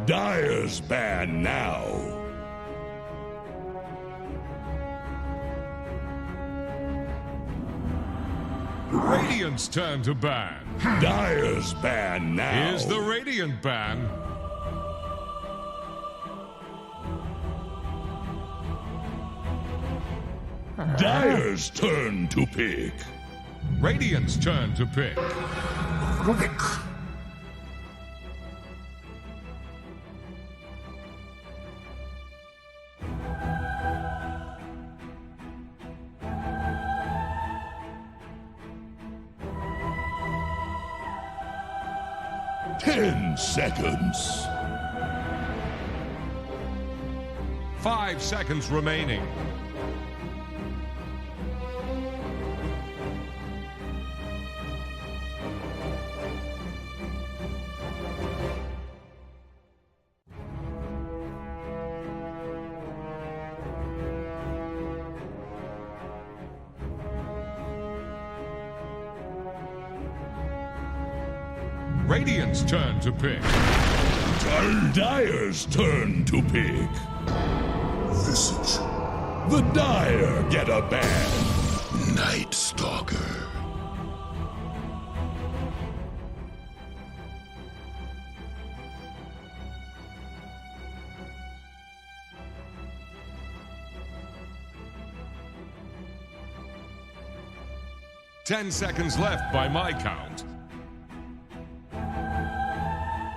Dyer's ban now. Radiant's turn to ban. Dyer's ban now. Here's the Radiant ban. Dyer's turn to pick. Radiant's turn to pick. 10 seconds. 5 seconds remaining. Radiant's turn to pick. Dyer's turn to pick. Visage. The Dyer get a ban. Night Stalker. Ten seconds left by my count.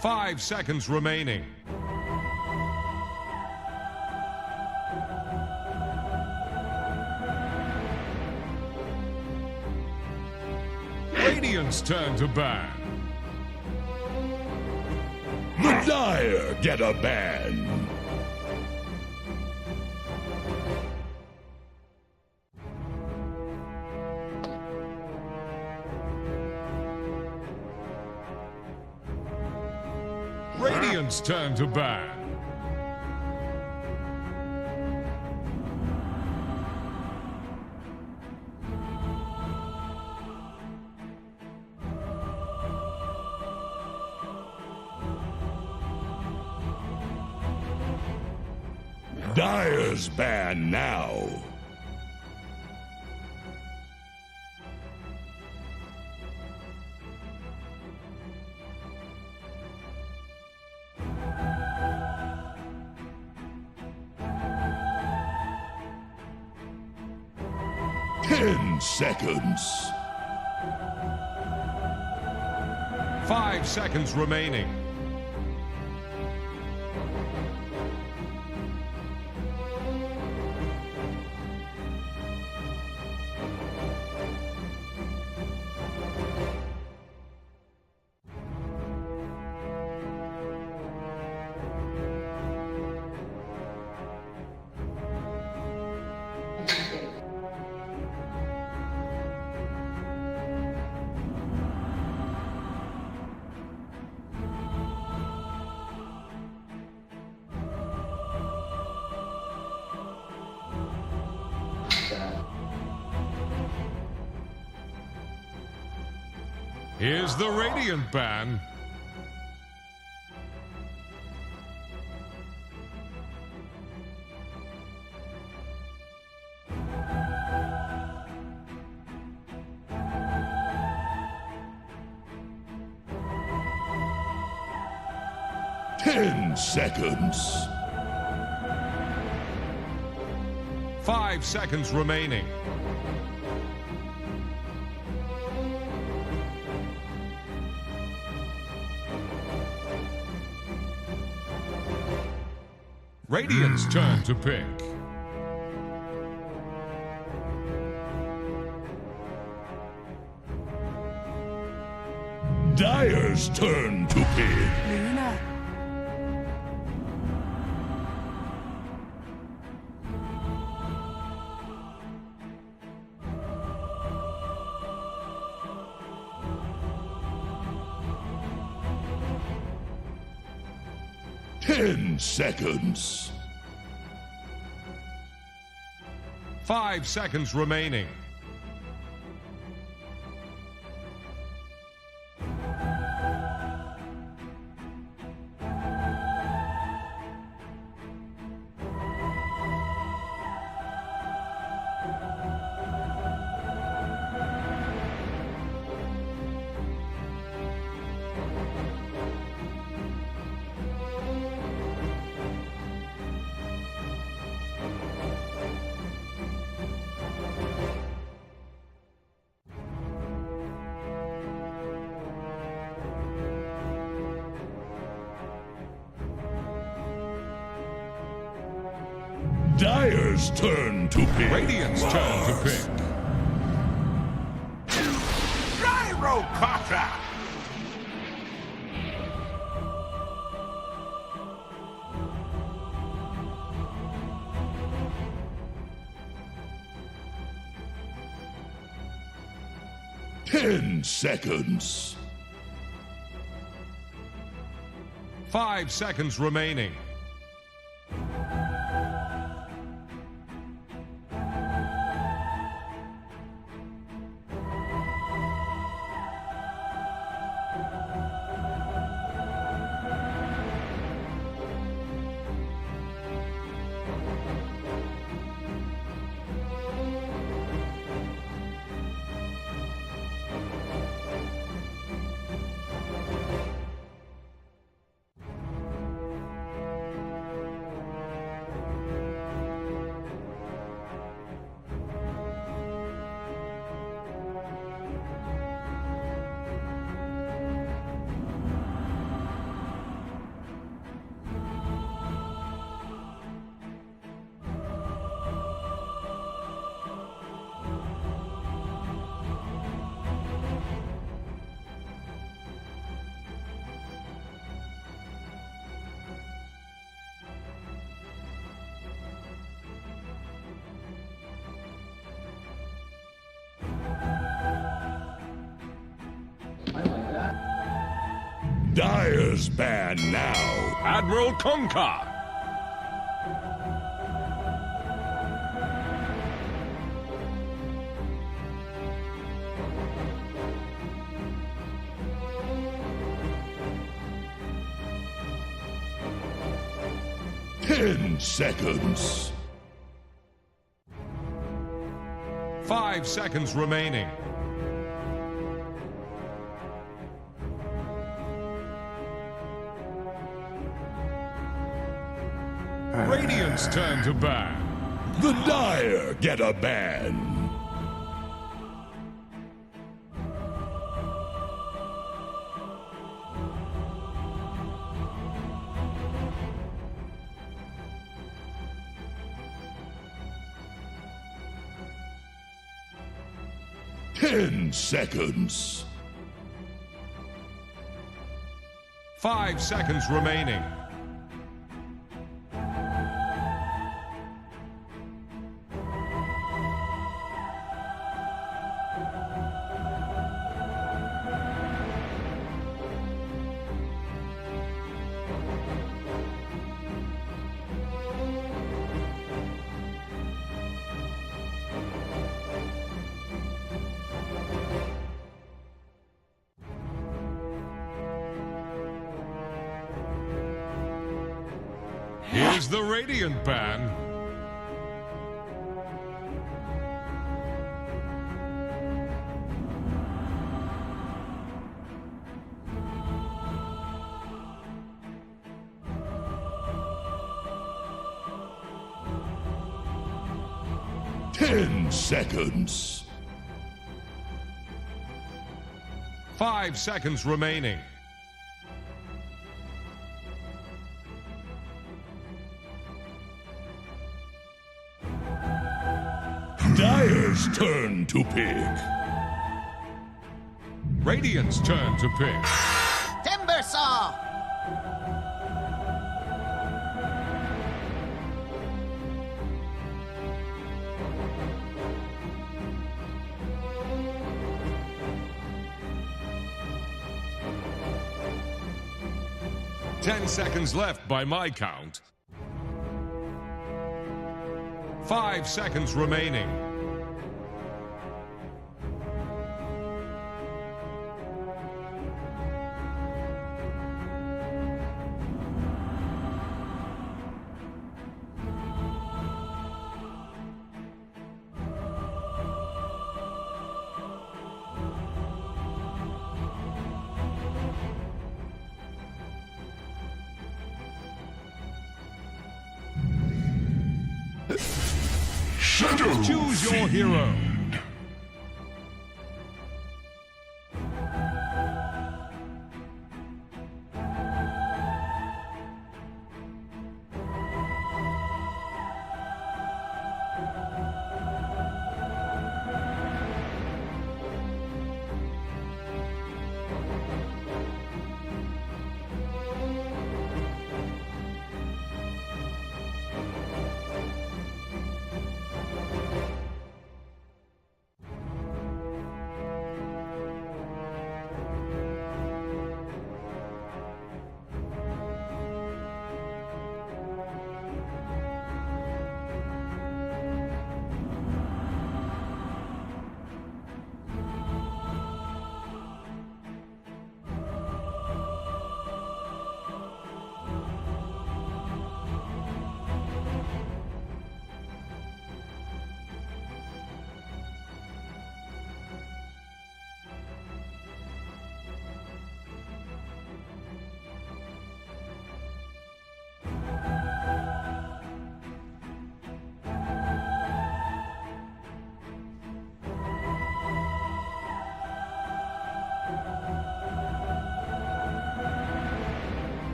5 seconds remaining. Radiant's turn to ban. The Dyer get a ban. Radiant's turn to ban. Dyer's ban now. Ten seconds. 5 seconds remaining. Here's the Radiant ban. Ten seconds. 5 seconds remaining. Radiant's turn to pick. Dyer's turn to pick. Luna. 10 seconds. 5 seconds remaining. Dire's turn to pick. Radiant's turn to pick. Gyro Kata! Ten seconds. 5 seconds remaining. Dire's ban now. Admiral Conker. Ten seconds. 5 seconds remaining. Radiant's turn to ban. The Dire get a ban. Ten seconds. 5 seconds remaining. Here's the Radiant ban. Ten seconds. 5 seconds remaining. Dire's turn to pick. Radiant's turn to pick. Timber Saw! 10 seconds left by my count. 5 seconds remaining. Choose your hero.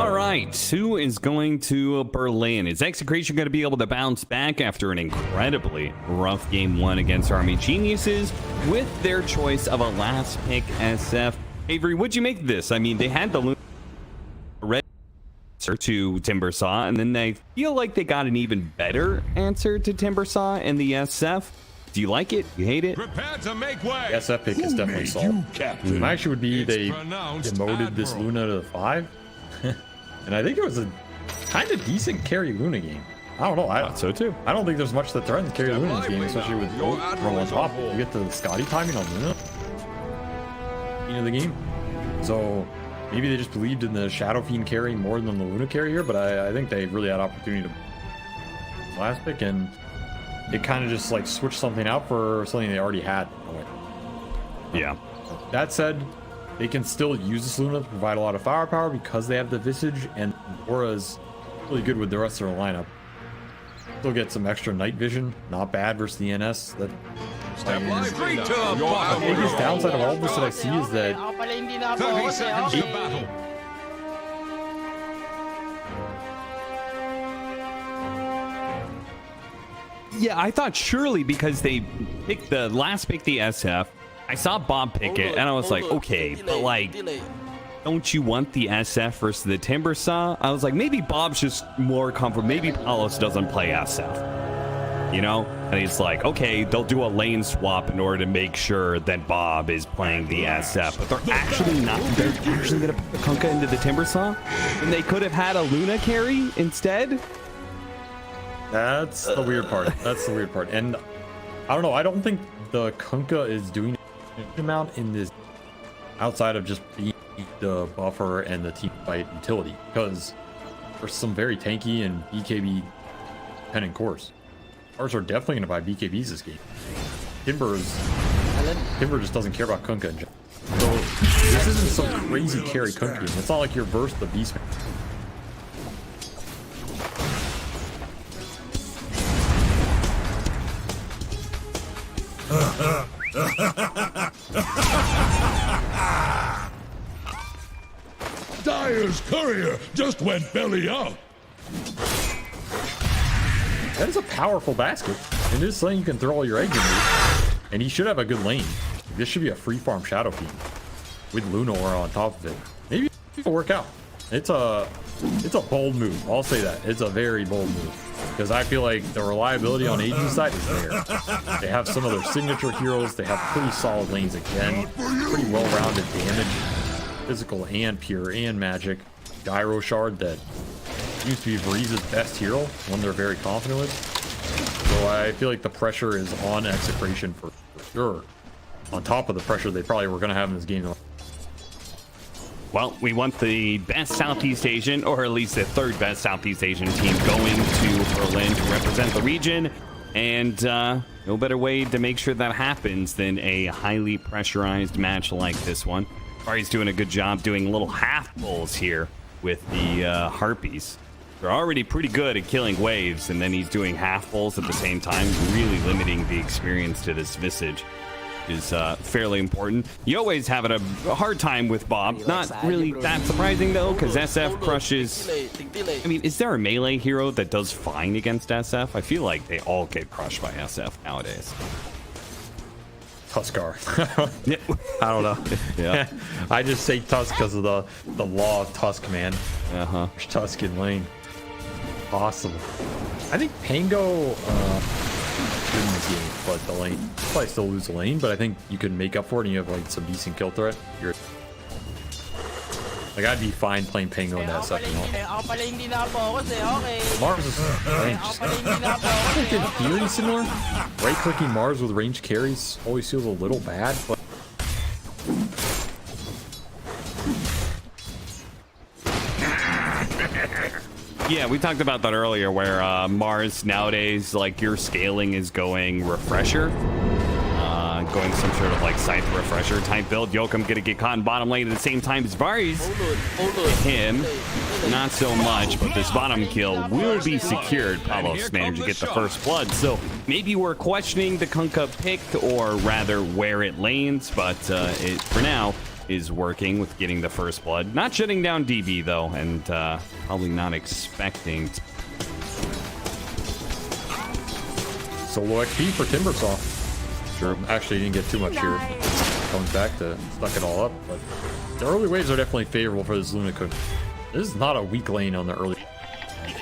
All right, who is going to Berlin? Is Execration going to be able to bounce back after an incredibly rough game one against Army Geniuses with their choice of a last pick SF? Avery, what'd you make of this? I mean, they had the red answer to Timbersaw, and then they feel like they got an even better answer to Timbersaw in the SF. Do you like it? You hate it? Prepare to make way. The SF pick is definitely solid. My issue would be they demoted this Luna to 5. And I think it was a kind of decent carry Luna game. I don't know. I thought so too. I don't think there's much that threatens carry Luna in this game, especially with Roll on top. You get the Scotty timing on Luna of the game. So maybe they just believed in the Shadow Fiend carry more than the Luna carry here, but I think they really had opportunity to last pick, and it kind of just like switched something out for something they already had. Yeah. That said, they can still use this Luna to provide a lot of firepower because they have the Visage, and Aura's really good with the rest of their lineup. Still get some extra night vision, not bad versus the NS. That Straight to a the biggest downside of all this that I see is that 30 seconds to battle. Yeah, I thought surely because they picked the last pick, the SF, I saw Bob pick it, and I was like, okay, but like, don't you want the SF versus the Timbersaw? I was like, maybe Bob's just more comfortable. Maybe Palos doesn't play SF, you know? And he's like, okay, they'll do a lane swap in order to make sure that Bob is playing the SF, but they're actually not. They're actually gonna put the Kunkka into the Timbersaw, and they could have had a Luna carry instead. That's the weird part. That's the weird part. And I don't know. I don't think the Kunkka is doing a amount in this outside of just being the buffer and the team fight utility, because there's some very tanky and BKB dependent cores. Ours are definitely going to buy BKBs this game. Timber just doesn't care about Kunkka in general. So this isn't some crazy carry Kunkka game. It's not like you're versus the Beastman. Dyer's courier just went belly up. That is a powerful basket, and this lane you can throw all your eggs into, and he should have a good lane. This should be a free farm Shadow Fiend with Lunor on top of it. Maybe it'll work out. It's a bold move. I'll say that. It's a very bold move, because I feel like the reliability on AG's side is there. They have some of their signature heroes. They have pretty solid lanes again. Pretty well-rounded damage, physical and pure and magic. Gyro Shard that used to be Variza's best hero, one they're very confident with. So I feel like the pressure is on Execration for sure, on top of the pressure they probably were going to have in this game. Well, we want the best Southeast Asian, or at least the third best Southeast Asian team going to Berlin to represent the region. And no better way to make sure that happens than a highly pressurized match like this one. Ari's doing a good job doing little half pulls here with the Harpies. They're already pretty good at killing waves, and then he's doing half pulls at the same time, really limiting the experience to this Visage. Is fairly important. You always have a hard time with Bob. Not really that surprising though, because SF crushes. I mean, is there a melee hero that does fine against SF? I feel like they all get crushed by SF nowadays. Tuskar. I don't know. Yeah. I just say Tusk because of the law of Tusk, man. Uh-huh. Tusk in lane. Possible. I think Pango in this game, but the lane probably still lose the lane, but I think you can make up for it and you have like some decent kill threat. Like I'd be fine playing Pango in that second half. Mars is ranged. I think in theory similar. Right clicking Mars with ranged carries always feels a little bad, but Yeah, we talked about that earlier, where Mars nowadays, like, your scaling is going refresher, going some sort of like scythe refresher type build. Yoakum gonna get caught in bottom lane at the same time as Varys. Him, not so much, but this bottom kill will be secured. Palos managed to get the first blood, so maybe we're questioning the Kunkka pick, or rather where it lanes, but for now, is working with getting the first blood. Not shutting down DB though, and probably not expecting. Solo XP for Timbersaw. Sure. Actually, didn't get too much here. Comes back to suck it all up. But the early waves are definitely favorable for this Luna Cook. This is not a weak lane on the early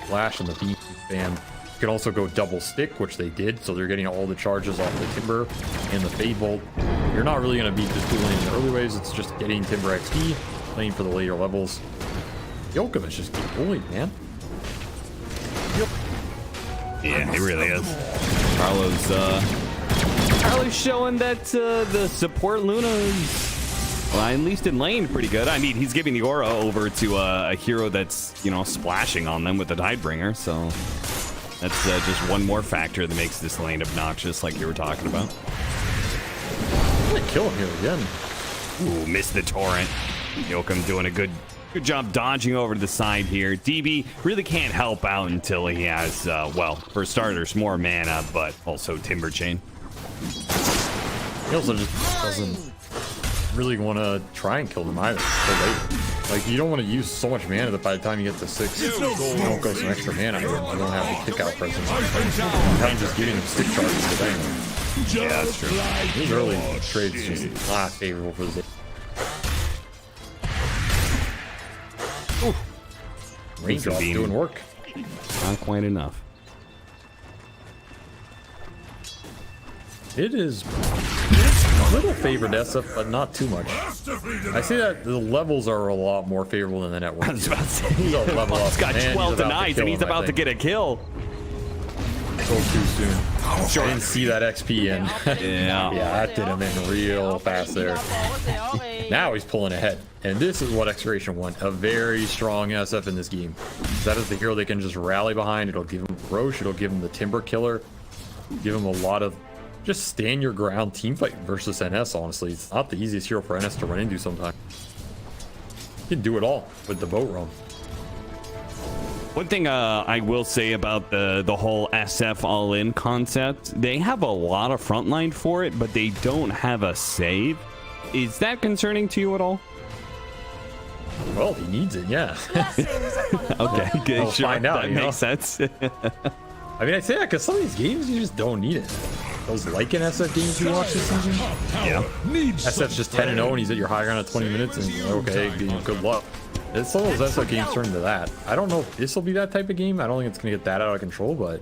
flash and the beam spam. You can also go double stick, which they did, so they're getting all the charges off the Timber and the Fade Bolt. You're not really going to beat this dual lane in the early waves. It's just getting Timber XP, playing for the later levels. Yokum is just keep bullied, man. Yeah, it really is. Carlos showing that the support Luna is, well, at least in lane, pretty good. I mean, he's giving the aura over to a hero that's, you know, splashing on them with the Tidebringer, so that's just one more factor that makes this lane obnoxious, like you were talking about. I'm gonna kill him here again. Ooh, missed the torrent. Yokum doing a good job dodging over to the side here. DB really can't help out until he has, well, for starters, more mana, but also Timber Chain. He also just doesn't really want to try and kill them either. So late. Like, you don't want to use so much mana that by the time you get to 6, you don't go some extra mana. You don't have the kick out presence. Kind of just giving them stick charges to them. Yeah, that's true. These early trades just not favorable for the Raindrop doing work. Not quite enough. It is a little favored SF, but not too much. I see that the levels are a lot more favorable than the network. I was about to say, he's got 12 denies and he's about to get a kill. So too soon. Sure. I didn't see that XP in. Yeah. Yeah, that did him in real fast there. Now he's pulling ahead. And this is what Execration want. A very strong SF in this game. That is the hero they can just rally behind. It'll give him Roche. It'll give him the Timber Killer. Give him a lot of just stand your ground team fight versus NS, honestly. It's not the easiest hero for NS to run into sometimes. You can do it all with the boat roam. One thing I will say about the whole SF all-in concept, they have a lot of frontline for it, but they don't have a save. Is that concerning to you at all? Well, he needs it, yeah. Okay, good. We'll Sure, find out, that makes sense. I mean, I say that because some of these games, you just don't need it. Those like an SF games you watch this season? Yeah. SF's just 10-0 and he's at your high ground at 20 minutes and okay, good luck. Some of those SF games turn into that. I don't know if this will be that type of game. I don't think it's going to get that out of control, but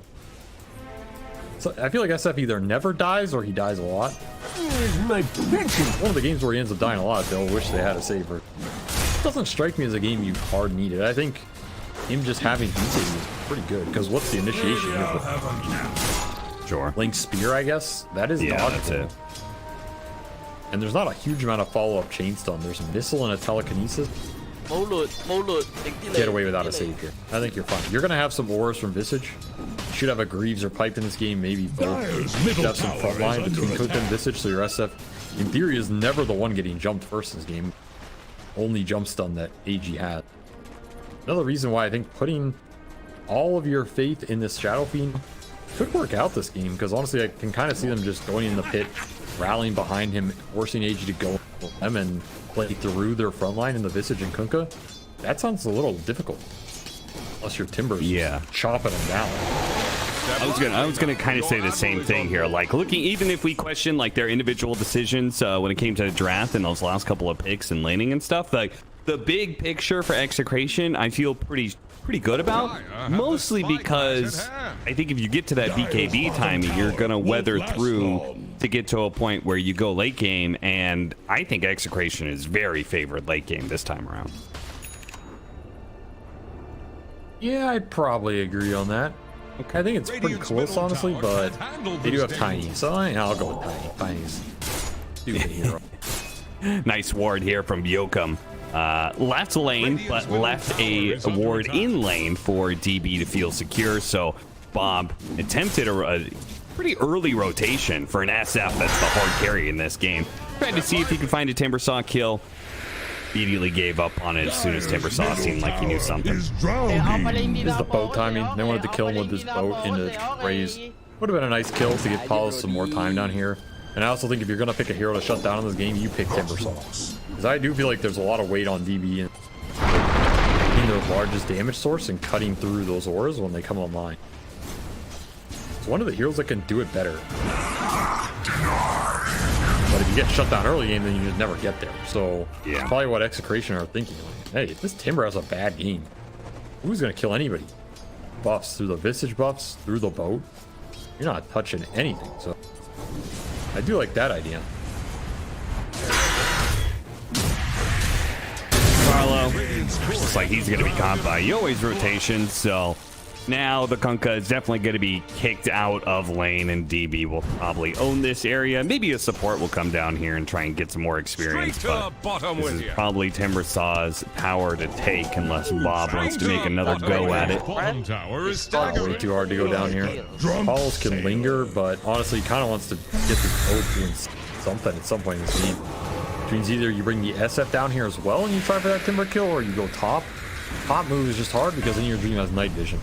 so I feel like SF either never dies or he dies a lot. One of the games where he ends up dying a lot, they'll wish they had a saver. It doesn't strike me as a game you hard needed. I think him just having DC is pretty good because what's the initiation here? Sure. Link Spear, I guess. That is dodgeable. That's it. And there's not a huge amount of follow-up chain stun. There's a missile and a telekinesis. Get away without a save here. I think you're fine. You're gonna have some auras from Visage. You should have a Greaves or Pipe in this game, maybe both. You should have some front line between Cook and Visage, so your SF, in theory, is never the one getting jumped first in this game. Only jump stun that AG had. Another reason why I think putting all of your faith in this Shadow Fiend could work out this game, because honestly, I can kind of see them just going in the pit, rallying behind him, forcing AG to go for them and play through their front line in the Visage and Kunkka. That sounds a little difficult. Unless your Timber's chopping them down. I was gonna kind of say the same thing here. Like, looking, even if we question like their individual decisions when it came to the draft and those last couple of picks and laning and stuff, like the big picture for Execration, I feel pretty good about, mostly because I think if you get to that BKB timing, you're gonna weather through to get to a point where you go late game, and I think Execration is very favored late game this time around. Yeah, I'd probably agree on that. Okay. I think it's pretty close, honestly, but they do have Tiny, so I'll go with Tiny. Tiny's stupid hero. Nice ward here from Yokum. Left lane, but left a ward in lane for DB to feel secure. So Bob attempted a pretty early rotation for an SF that's the hard carry in this game. Tried to see if he could find a Timbersaw kill. Immediately gave up on it as soon as Timbersaw seemed like he knew something. This is the boat timing. They wanted to kill him with this boat into Raze. Would have been a nice kill to give Paulus some more time down here. And I also think if you're going to pick a hero to shut down in this game, you pick Timbersaw. Because I do feel like there's a lot of weight on DB in their largest damage source and cutting through those auras when they come online. It's one of the heroes that can do it better. But if you get shut down early game, then you just never get there. So Yeah. that's probably what Execration are thinking. Like, hey, if this Timber has a bad game, who's gonna kill anybody? Buffs through the Visage buffs, through the boat. You're not touching anything. So I do like that idea. Carlo, looks like he's going to be caught by Yoe's rotation, so now the Kunkka is definitely going to be kicked out of lane, and DB will probably own this area. Maybe a support will come down here and try and get some more experience, Straight to but the bottom this with is you. probably Timbersaw's power to take unless Bob wants to make another go at it. Bottom tower is Way staggering. too hard to go down here. Pauls can linger, but honestly, he kind of wants to get the code doing something at some point in this game. Which means either you bring the SF down here as well and you try for that Timber kill, or you go top. Top move is just hard because then your Dream has night vision.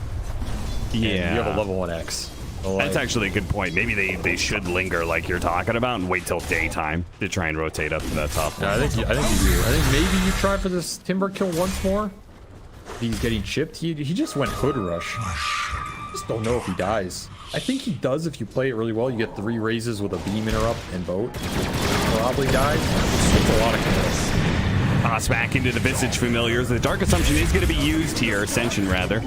And you have a level 1X. So like, That's actually a good point. Maybe they should linger like you're talking about and wait till daytime to try and rotate up to that top. yeah, I think you do. I think maybe you try for this Timber kill once more. He's getting chipped. He just went Hood Rush. Just don't know if he dies. I think he does if you play it really well. You get 3 raises with a beam interrupt and boat. Probably dies. It's a lot of kills. Toss back into the Visage Familiars. The Dark Assumption is going to be used here, Ascension rather.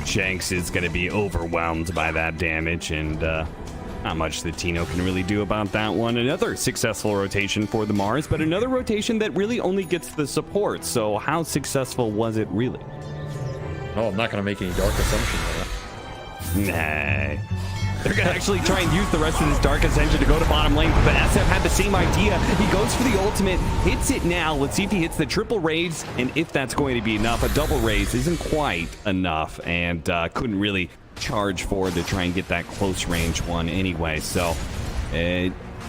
Shanks is going to be overwhelmed by that damage, and not much that Tino can really do about that one. Another successful rotation for the Mars, but another rotation that really only gets the support. So how successful was it really? No, I'm not going to make any Dark Assumption of that. Nah. They're going to actually try and use the rest of this Dark Ascension to go to bottom lane, but SF had the same idea. He goes for the ultimate, hits it now. Let's see if he hits the triple raise, and if that's going to be enough. A double raise isn't quite enough, and couldn't really charge forward to try and get that close range one anyway. So,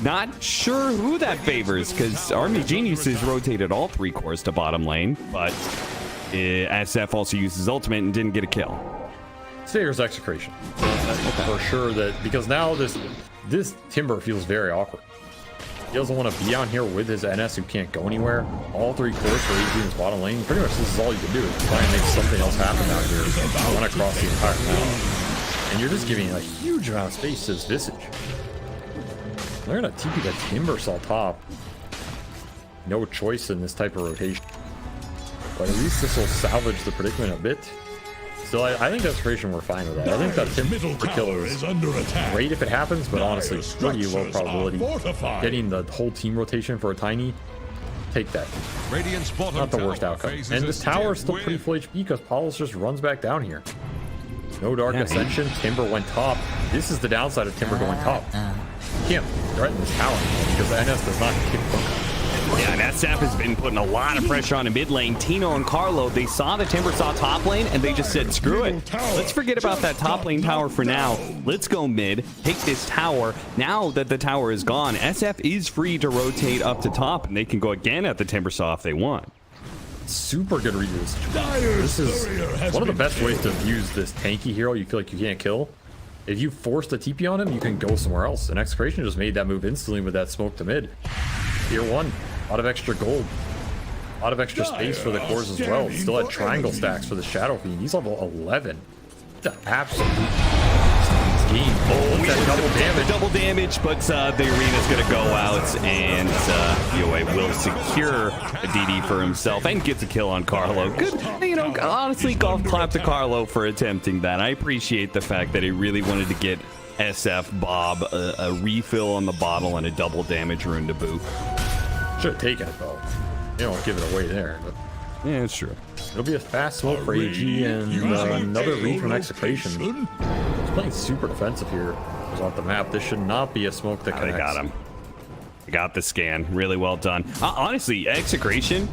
not sure who that favors, because Army Geniuses rotated all 3 cores to bottom lane, but SF also used his ultimate and didn't get a kill. Favors Execration. For sure, that because now this Timber feels very awkward. He doesn't want to be out here with his NS who can't go anywhere. All 3 cores for AG in his bottom lane. Pretty much this is all you can do is try and make something else happen out here. Run across the entire map. And you're just giving a huge amount of space to this Visage. They're gonna TP that Timbersaw top. No choice in this type of rotation. But at least this will salvage the predicament a bit. Still, I think Execration we're fine with that. I think that Timber kill is under attack. great if it happens, but honestly, Dire pretty low structures probability. are fortified. Getting the whole team rotation for a tiny, take that. Radiant's bottom Not the tower worst outcome. faces And a this tower is stiff still pretty wind. full HP because Paulus just runs back down here. No Dark Yeah, Ascension. Timber went top. This is the downside of Timber going top. You can't threaten this tower because the NS does not kick Kunkka. Yeah, and SF has been putting a lot of pressure on in mid lane. Tino and Carlo, they saw the Timbersaw top lane, and they just said, screw it. Let's forget about that top lane tower for now. Let's go mid, take this tower. Now that the tower is gone, SF is free to rotate up to top, and they can go again at the Timbersaw if they want. Super good read of this. Dire's This is courier has one of the been best ways to use this tanky hero you feel like you can't kill. If you force the TP on him, you can go somewhere else. And Execration just made that move instantly with that smoke to mid. Tier 1. A lot of extra gold. A lot of extra space for the cores as well. Still had triangle stacks for the Shadow Fiend. He's level 11. The absolute game. Oh, that double damage. Double damage, but the arena's going to go out, and Yoe will secure a DD for himself and gets a kill on Carlo. Good, you know, honestly, golf clap to Carlo for attempting that. I appreciate the fact that he really wanted to get SF Bob a refill on the bottle and a double damage rune to boot. Should have taken it though. They don't give it away there. But Yeah, it's true. it'll be a fast smoke for AG and another read from Execration. He's playing super defensive here. He's off the map. This should not be a smoke that They connects. got him. They got the scan. Really well done. Honestly, Execration,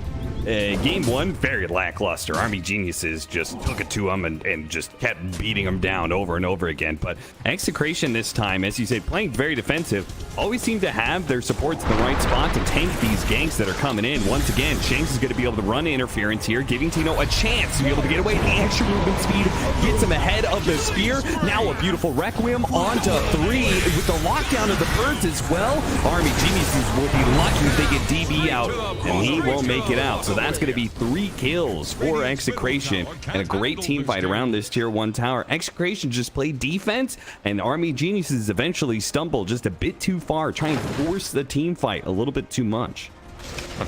Game 1, very lackluster. Army Geniuses just took it to them and just kept beating them down over and over again. But Execration this time, as you say, playing very defensive, always seem to have their supports in the right spot to tank these ganks that are coming in. Once again, Shanks is going to be able to run interference here, giving Tino a chance to be able to get away. The extra movement speed gets him ahead of the spear. Now a beautiful Requiem onto 3 with the lockdown of the birds as well. Army Geniuses will be lucky if they get DB out, and he won't make it out. So that's going to be 3 kills for Execration, and a great team fight around this tier 1 tower. Execration just played defense, and Army Geniuses eventually stumbled just a bit too far, trying to force the team fight a little bit too much.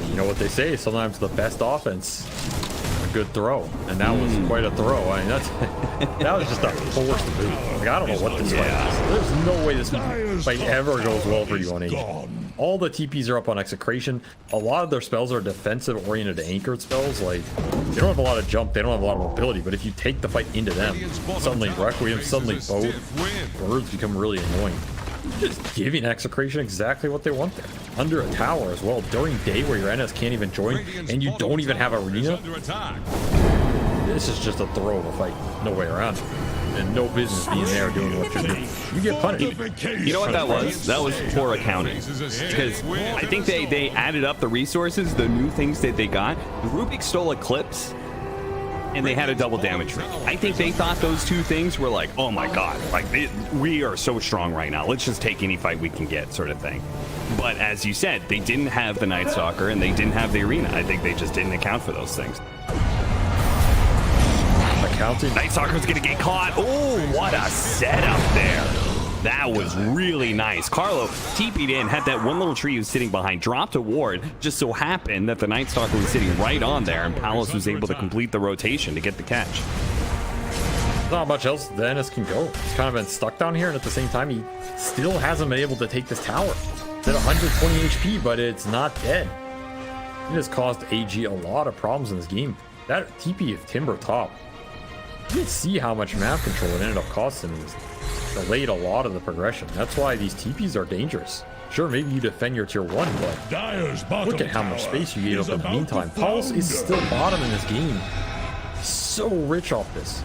You know what they say, sometimes the best offense, a good throw, and that was quite a throw. I mean, that was just a forced boot. Like, I don't know what this fight is. There's no way this fight ever goes well for you on AG. All the TPs are up on Execration. A lot of their spells are defensive-oriented anchored spells. Like, they don't have a lot of jump, they don't have a lot of mobility, but if you take the fight into them, suddenly Requiem, suddenly both birds become really annoying. Just giving Execration exactly what they want there. Under a tower as well, during day where your NS can't even join, and you don't even have arena. This is just a throw of a fight. No way around it. And no business being there doing what you're doing. You get punished. You know what that was? That was poor accounting. Because I think they added up the resources, the new things that they got. Rubik stole Eclipse, and they had a double damage ring. I think they thought those two things were like, oh my god, like we are so strong right now. Let's just take any fight we can get, sort of thing. But as you said, they didn't have the Night Stalker and they didn't have the arena. I think they just didn't account for those things. Accounting. Night Stalker's gonna get caught. Oh, what a setup there. That was really nice. Carlo TP'd in, had that one little tree he was sitting behind, dropped a ward. Just so happened that the Night Stalker was sitting right on there, and Palos was able to complete the rotation to get the catch. Not much else the NS can go. He's kind of been stuck down here, and at the same time, he still hasn't been able to take this tower. It's at 120 HP, but it's not dead. It has caused AG a lot of problems in this game. That TP of Timber top, you can see how much map control it ended up costing him. Delayed a lot of the progression. That's why these TPs are dangerous. Sure, maybe you defend your tier 1, but look at how much space you gave up in the meantime. Pulse is still bottom in this game. So rich off this.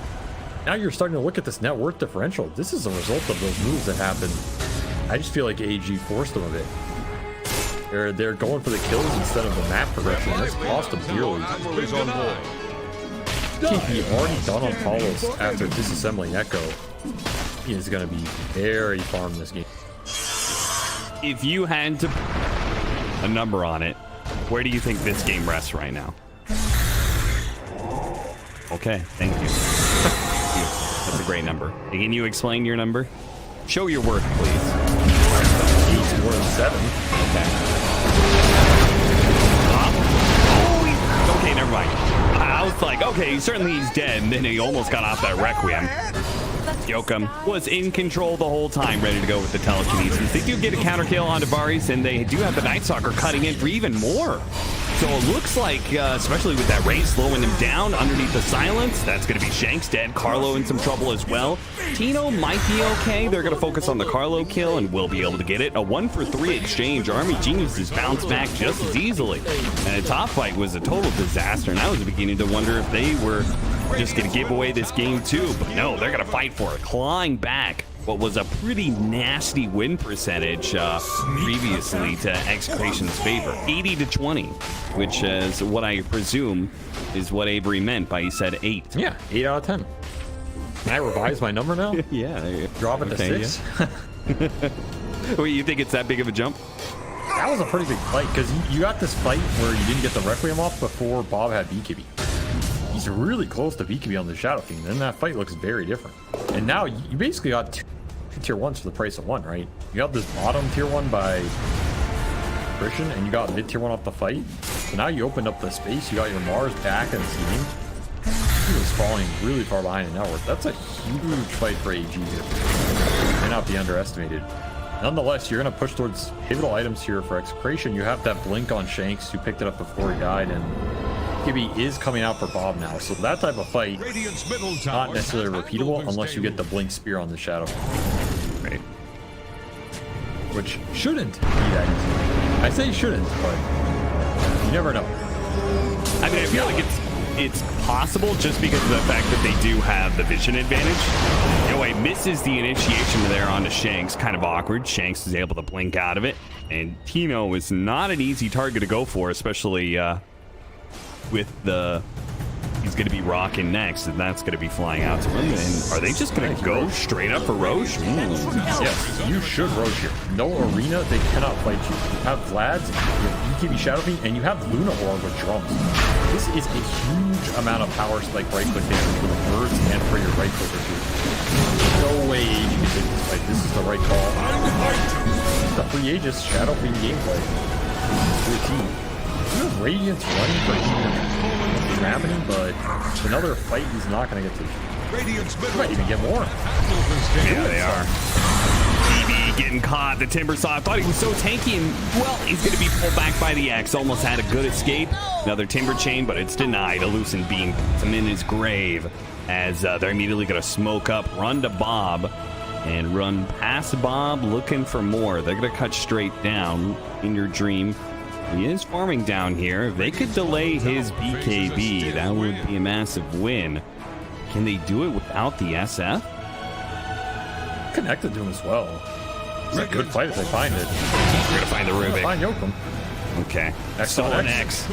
Now you're starting to look at this net worth differential. This is a result of those moves that happened. I just feel like AG forced them a bit. They're going for the kills instead of the map progression. That's cost them dearly. TP already done on Palos after disassembling Echo. He is going to be very farm this game. If you had to put a number on it, where do you think this game rests right now? Okay, thank you. That's a great number. Can you explain your number? Show your work, please. 8's more than 7. Okay. Okay, never mind. I was like, okay, certainly he's dead, and then he almost got off that Requiem. Yokum was in control the whole time, ready to go with the telekinesis. They do get a counter kill onto Varys, and they do have the Night Stalker cutting in for even more. So it looks like, especially with that raid slowing him down underneath the silence, that's going to be Shanks dead. Carlo in some trouble as well. Tino might be okay. They're going to focus on the Carlo kill, and we'll be able to get it. A 1-for-3 exchange. Army Geniuses bounced back just as easily. And the top fight was a total disaster, and I was beginning to wonder if they were just going to give away this game too. But no, they're going to fight for it, clawing back what was a pretty nasty win percentage previously to Execration's favor. 80-20, which is what I presume is what Avery meant by he said 8. Yeah, 8 out of 10. Can I revise my number now? Yeah. Drop it to 6? Yeah. Wait, you think it's that big of a jump? That was a pretty big fight, because you got this fight where you didn't get the Requiem off before Bob had BKB. He's really close to BKB on the Shadow Fiend, and that fight looks very different. And now you basically got two tier 1s for the price of 1, right? You got this bottom tier 1 by Christian, and you got mid tier 1 off the fight. So now you opened up the space, you got your Mars back in the team. He was falling really far behind in network. That's a huge fight for AG here. Cannot be underestimated. Nonetheless, you're going to push towards pivotal items here for Execration. You have that blink on Shanks, who picked it up before he died, and Gibby is coming out for Bob now. So that type of fight, not necessarily repeatable unless you get the blink spear on the Shadow. Right. Which shouldn't be that easy. I say shouldn't, but you never know. I mean, I feel like it's possible just because of the fact that they do have the vision advantage. Anyway, misses the initiation there onto Shanks. Kind of awkward. Shanks is able to blink out of it. And Tino is not an easy target to go for, especially with the... He's going to be rocking next, and that's going to be flying out to him. And are they just going to go straight up for Roche? Yes, you should Roche here. No arena, they cannot fight you. You have Vlad's, you have EKB Shadow Fiend, and you have Luna Orb with drums. This is a huge amount of power spike right click damage for the birds and for your right clicker too. No way AG can take this fight. This is the right call. The free Aegis Shadow Fiend gameplay. Good team. You have Radiance running for even happening, but another fight he's not going to get to. He might even get more. Yeah, they are. DB getting caught. The Timbersaw thought he was so tanky, and well, he's going to be pulled back by the X. Almost had a good escape. Another Timber Chain, but it's denied. A Lucent Beam puts him in his grave as they're immediately going to smoke up, run to Bob, and run past Bob looking for more. They're going to cut straight down in your dream. He is farming down here. If they could delay his BKB, that would be a massive win. Can they do it without the SF? Connected to him as well. It's a good fight if they find it. We're gonna find the Rubik. Find Yokum. Okay. X on X.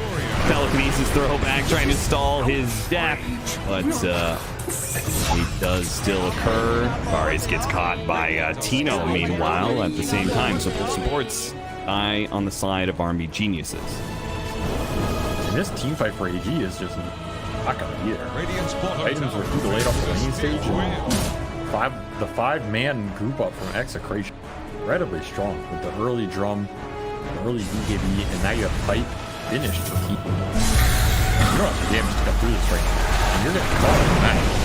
Telekinesis throwback, trying to stall his death, but he does still occur. Varius gets caught by Tino, meanwhile, at the same time. So full supports die on the side of Army Geniuses. And this team fight for AG is just not going to be there. Items were too delayed off the lane stage. And the five-man group up from Execration, incredibly strong with the early drum, the early BKB, and now you have fight finished for keep. You don't have the damage to come through this right now. And you're getting caught in the match.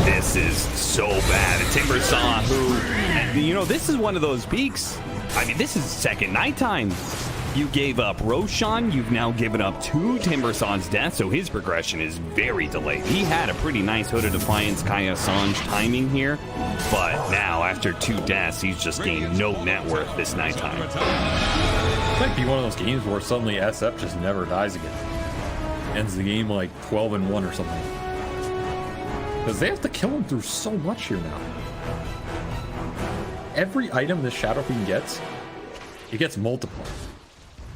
This is so bad. A Timbersaw who, you know, this is one of those peaks. I mean, this is second nighttime. You gave up Roshan. You've now given up 2 Timbersaw's death, so his progression is very delayed. He had a pretty nice Hood of Defiance, Kaya Sanj timing here, but now after 2 deaths, he's just gained no net worth this nighttime. It might be one of those games where suddenly SF just never dies again. Ends the game like 12-1 or something. Because they have to kill him through so much here now. Every item this Shadow Fiend gets, it gets multiplied.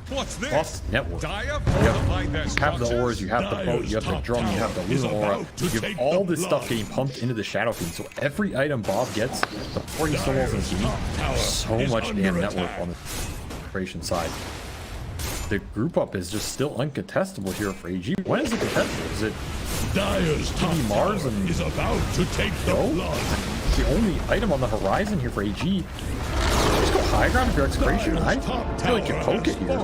What's this? Plus network. You have the ores, you have the boat, you have the drum, you have the Luna Aura. You have all this stuff getting pumped into the Shadow Fiend. So every item Bob gets, the 40 snowballs in the game, so much damn network on the creation side. The group up is just still uncontestable here for AG. When is it contestable? Is it Dyer's top Mars tower and is about to take the blood. the only item on the horizon here for AG? Just go high ground if you're Execration. I feel like you poke it here.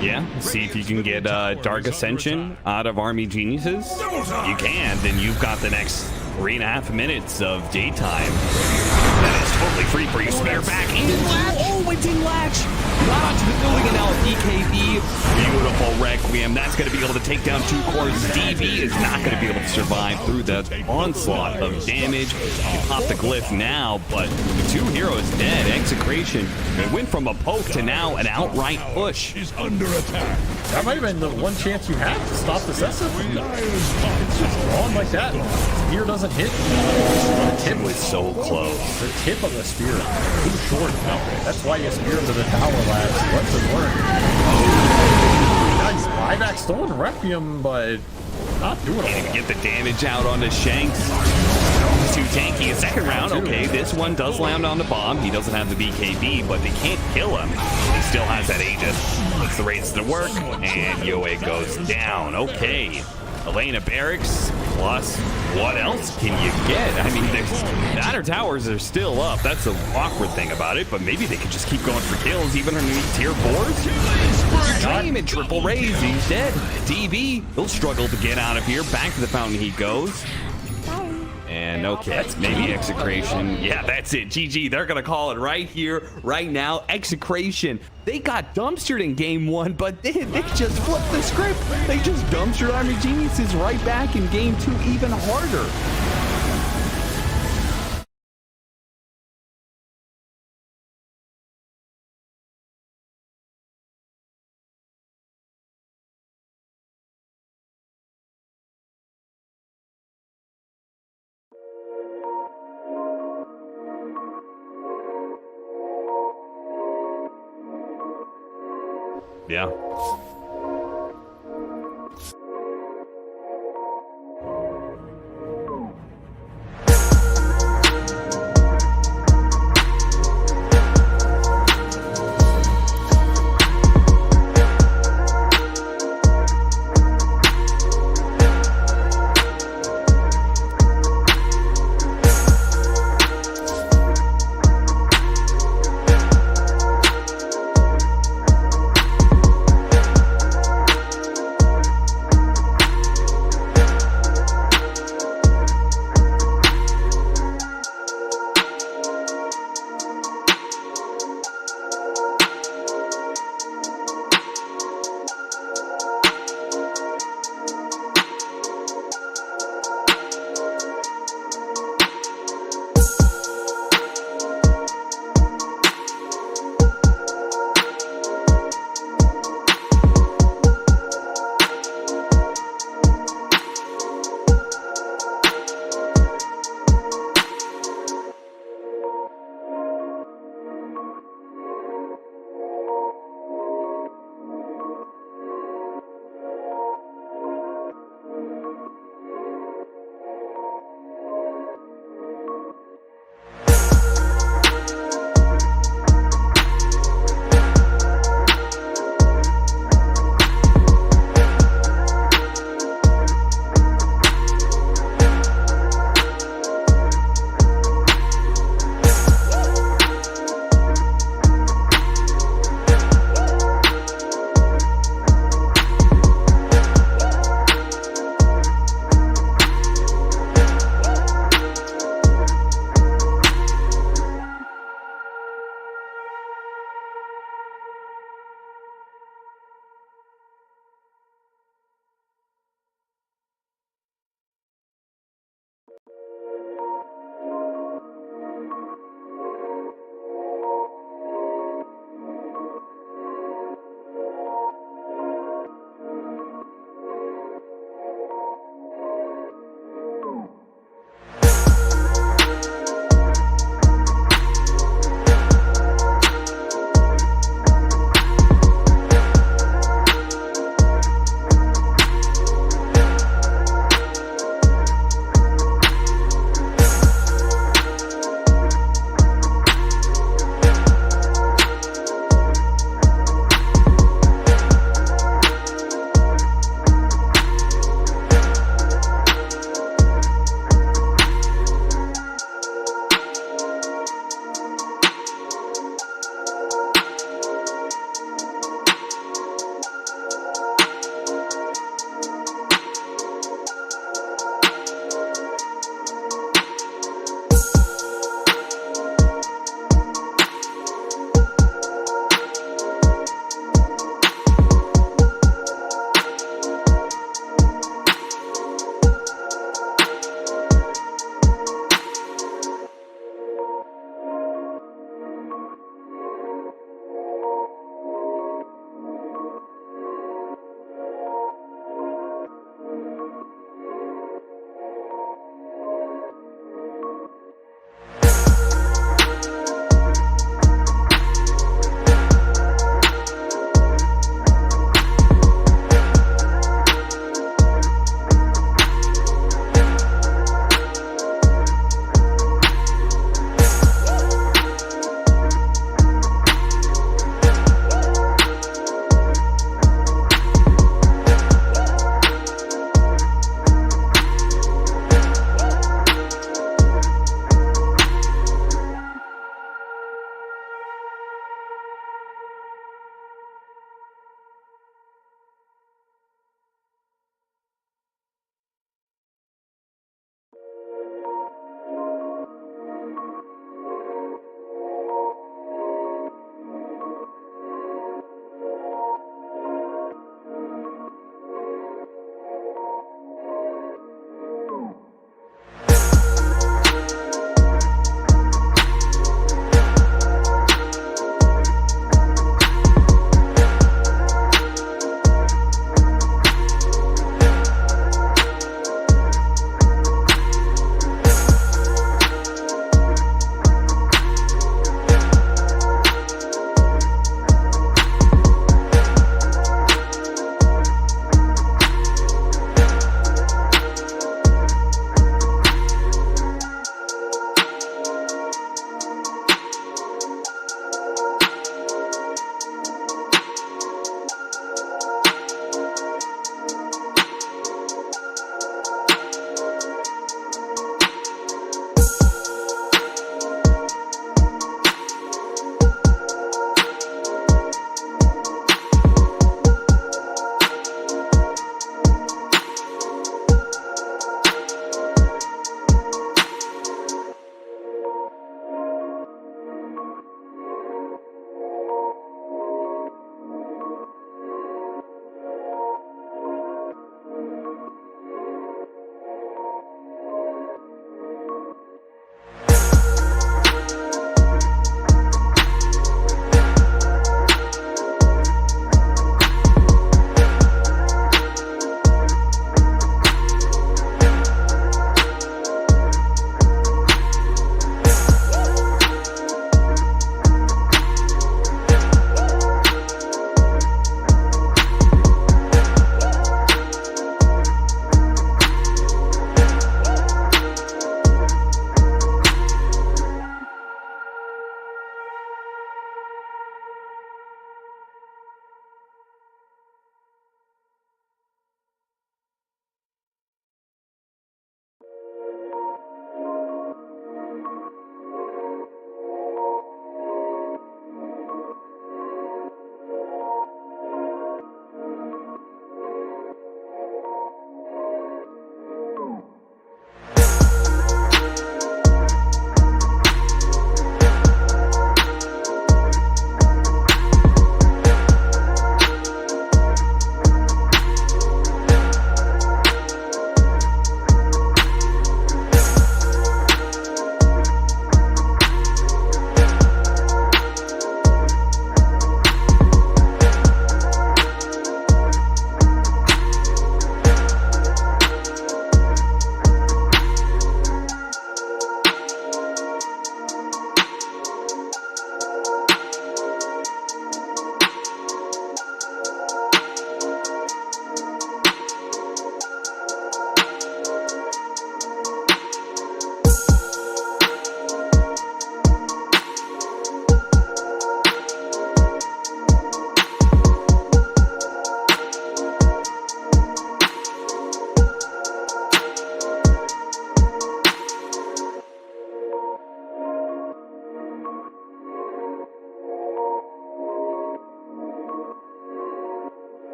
Yeah, see if you can get Dark Ascension out of Army Geniuses. You can, then you've got the next 3.5 minutes of daytime. That is totally free for you. Spare back in latch. Oh, it didn't latch. Got onto the building and now BKB. Beautiful Requiem. That's going to be able to take down 2 cores. DB is not going to be able to survive through the onslaught of damage. You pop the glyph now, but the 2 heroes dead. Execration. It went from a poke to now an outright push. Is under attack. That might have been the one chance you had to stop this SF. It's just gone like that. Spear doesn't hit. The tip was so close. The tip of the spear too short. That's why you spear into the tower, lads. What's it work? Nice buyback stolen Requiem, but not doing it. Can't even get the damage out onto Shanks. Too tanky. A second round. Okay, this one does land on the bomb. He doesn't have the BKB, but they can't kill him. He still has that Aegis. Puts the raids to work, and Yoe goes down. Okay. Elena Barracks, plus what else can you get? I mean, the outer towers are still up. That's the awkward thing about it, but maybe they could just keep going for kills even underneath tier 4s. Dream and triple raise, he's dead. DB, he'll struggle to get out of here. Back to the fountain he goes. And okay, maybe Execration. Yeah, that's it. GG. They're going to call it right here, right now. Execration. They got dumpstered in game 1, but they just flipped the script. They just dumpstered Army Geniuses right back in game 2 even harder. Yeah.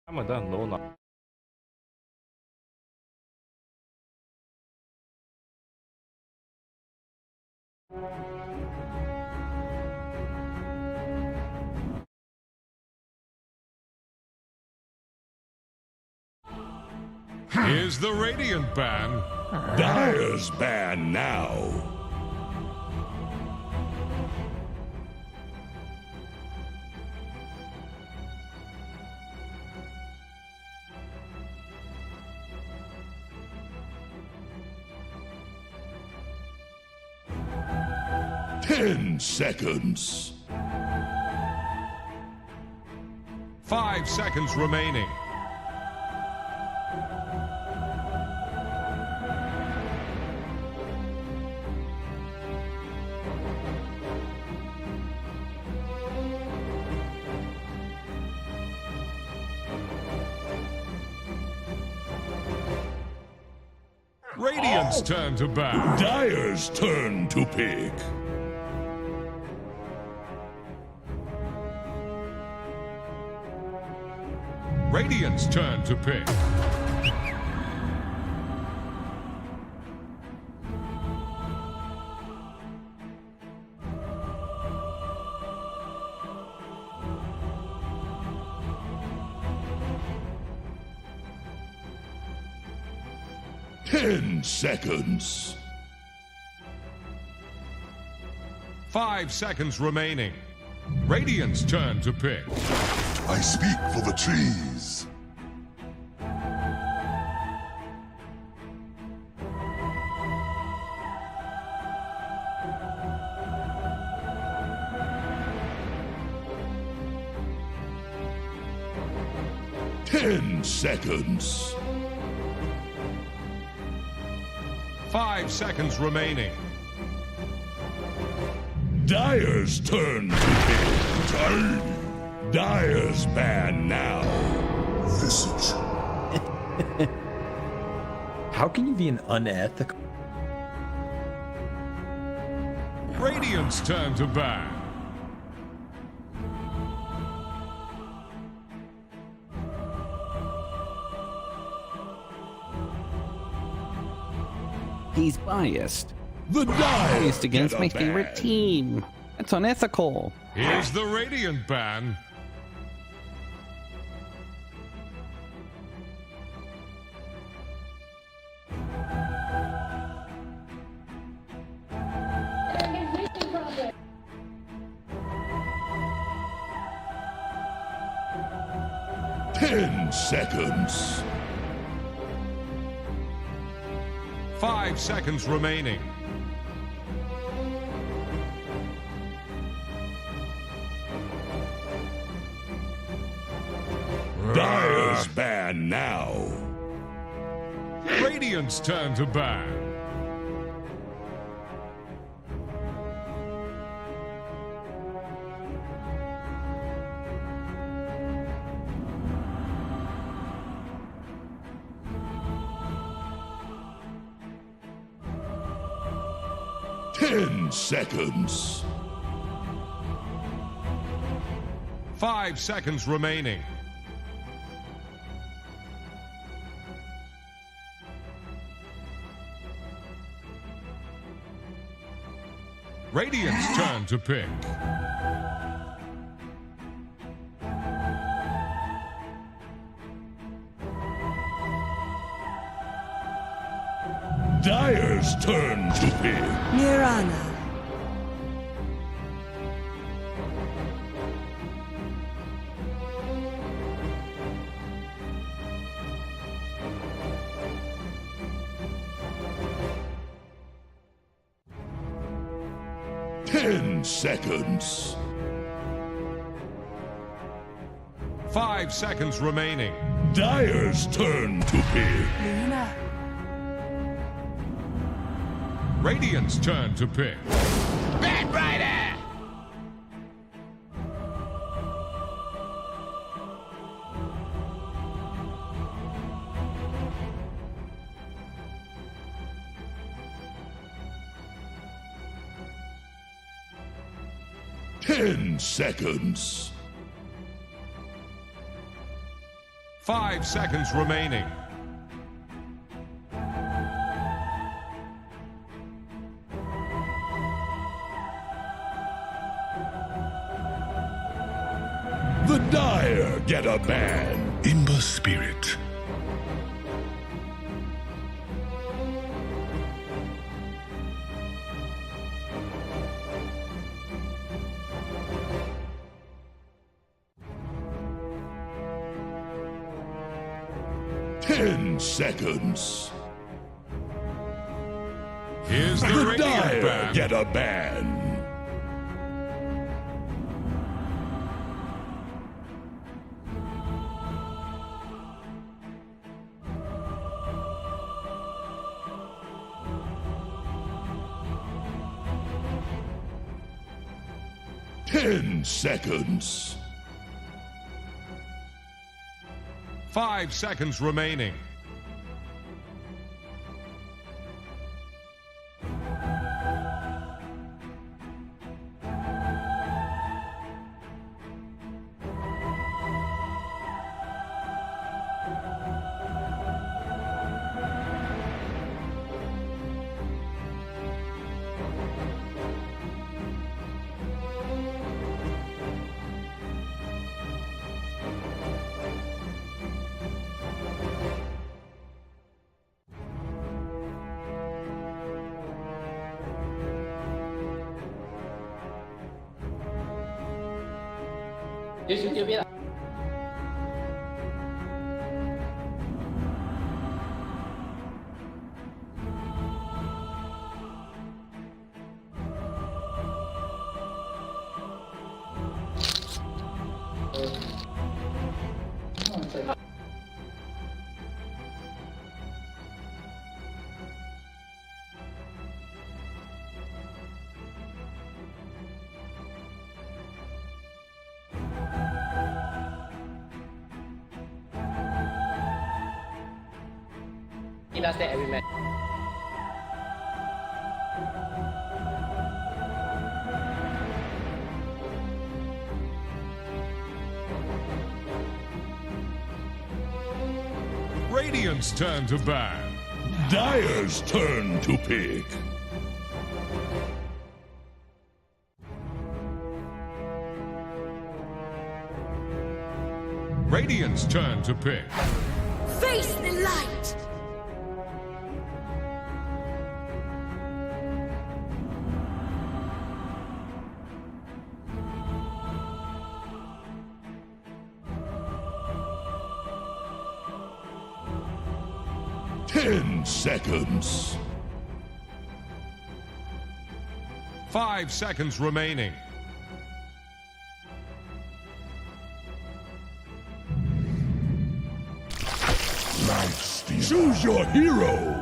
Ama low na. Here's the Radiant ban. Dire's ban now. Ten seconds. 5 seconds remaining. Radiant's turn to ban. Dire's turn to pick. Radiant's turn to pick. Ten seconds. 5 seconds remaining. Radiant's turn to pick. I speak for the trees. Ten seconds. 5 seconds remaining. Dire's turn to pick. Tiny. Dire's ban now. Visage. How can you be an unethical? Radiant's turn to ban. He's biased. The Dire Biased against get my a favorite ban. team. That's unethical. Here's the Radiant ban. Ten seconds. 5 seconds remaining. Dire's ban now. Radiant's turn to ban. Ten seconds. 5 seconds remaining. Radiant's turn to pick. Dire's turn to pick. Mirana. Ten seconds. 5 seconds remaining. Dire's turn to pick. Luna. Radiant's turn to pick. Bad Rider! 10 seconds. 5 seconds remaining. The Dire get a ban. Imba Spirit. Ten seconds. Here's the The Radiant Dire ban. get a ban. Ten seconds. 5 seconds remaining. Chưa biết ạ. Last day every match. Radiant's turn to ban. Dire's turn to pick. Radiant's turn to pick. Face the light. Ten seconds. 5 seconds remaining. Choose your hero.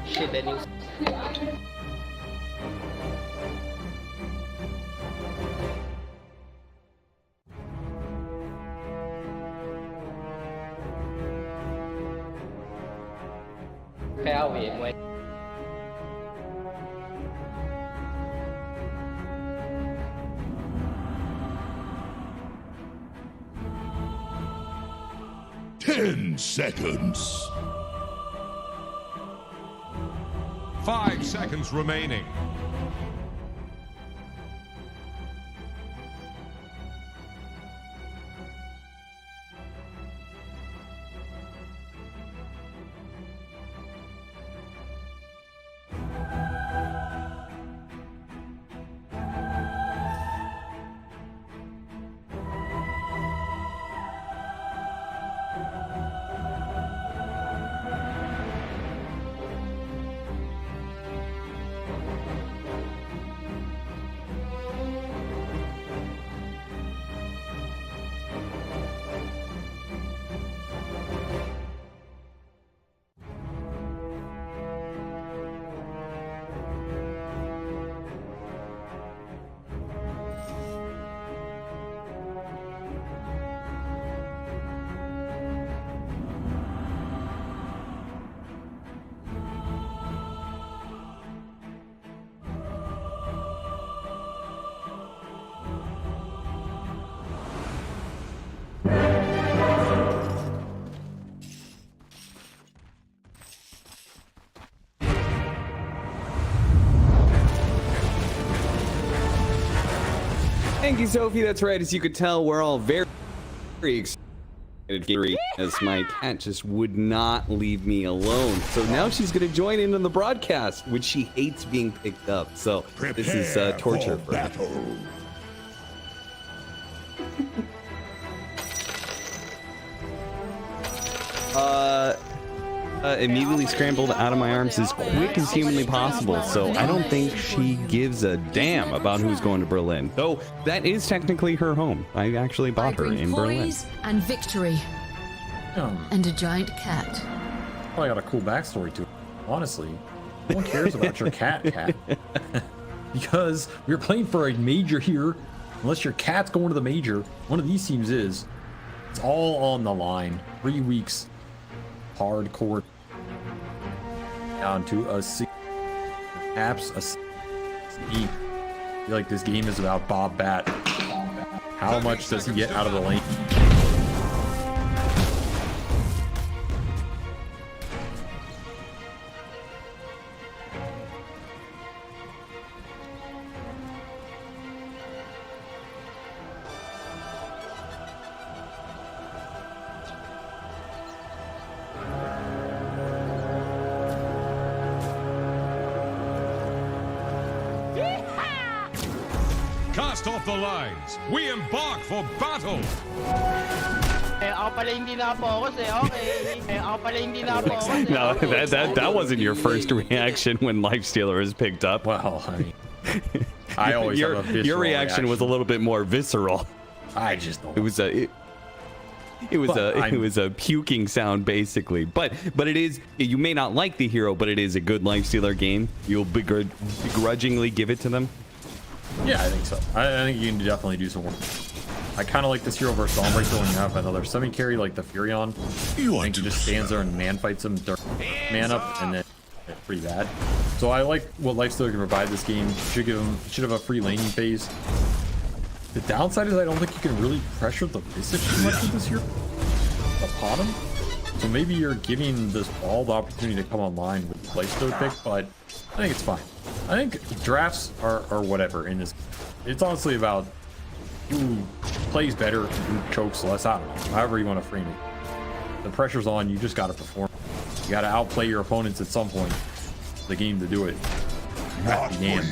Shit, that news. Cao viện ngoài. Ten seconds. 5 seconds remaining. you, Sophie. That's right. As you could tell, we're all very excited, as my cat just would not leave me alone. So now she's going to join in on the broadcast, which she hates being picked up. So this is torture for her. battle. Immediately scrambled out of my arms as quick as humanly possible, so I don't think she gives a damn about who's going to Berlin. Though that is technically her home. I actually bought her in Berlin. Poise and victory. And a giant cat. Probably got a cool backstory to it. Honestly, no one cares about your cat. Because we're playing for a major here. Unless your cat's going to the major, one of these teams is. It's all on the line. 3 weeks. Hardcore. Down to a C. Apps a C. I feel like this game is about Bob Bat. How much does he get out of the lane? Cast off the lines. We embark for battle. No, that wasn't your first reaction when Lifestealer was picked up. Well, I mean, I always have a visceral your reaction was a little bit more visceral. I just don't. It was a puking sound basically, but it is, you may not like the hero, but it is a good Lifestealer game. You'll begrudgingly give it to them. Yeah, I think so. I think you can definitely do some work. I kind of like this hero versus Dawnbreaker when you have another semi-carry like the Furion. I think he just stands there and man fights him, man up, and then it's pretty bad. So I like what Lifestealer can provide this game. Should have a free laning phase. The downside is I don't think you can really pressure the Visage too much with this hero upon him. So maybe you're giving this all the opportunity to come online with Lifestealer pick, but I think it's fine. I think drafts are whatever in this. It's honestly about who plays better and who chokes less out. However you want to frame it. The pressure's on. You just got to perform. You got to outplay your opponents at some point. The game to do it. Not for you.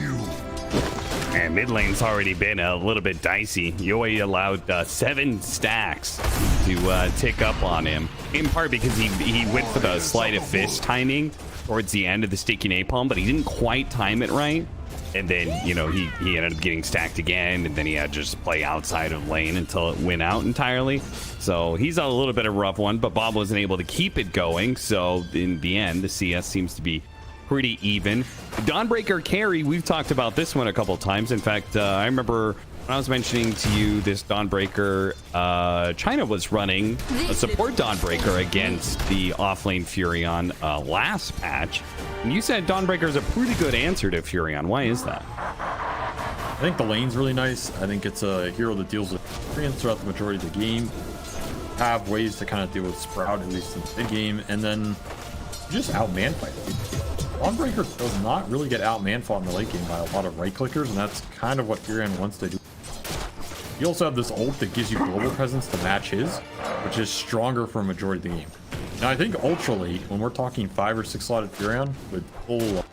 And mid lane's already been a little bit dicey. You already allowed 7 stacks to tick up on him. In part because he went for the sleight of fist timing towards the end of the sticky napalm, but he didn't quite time it right. And then, you know, he ended up getting stacked again, and then he had to just play outside of lane until it went out entirely. So he's a little bit of a rough one, but Bob wasn't able to keep it going. So in the end, the CS seems to be pretty even. Dawnbreaker carry, we've talked about this one a couple times. In fact, I remember when I was mentioning to you this Dawnbreaker, China was running a support Dawnbreaker against the offlane Furion last patch. And you said Dawnbreaker is a pretty good answer to Furion. Why is that? I think the lane's really nice. I think it's a hero that deals with Furions throughout the majority of the game. Have ways to kind of deal with Sprout, at least in the mid game, and then just out man fight. Dawnbreaker does not really get out man fought in the late game by a lot of right clickers, and that's kind of what Furion wants to do. You also have this ult that gives you global presence to match his, which is stronger for a majority of the game. Now I think ultra late, when we're talking 5 or 6 slotted Furion with full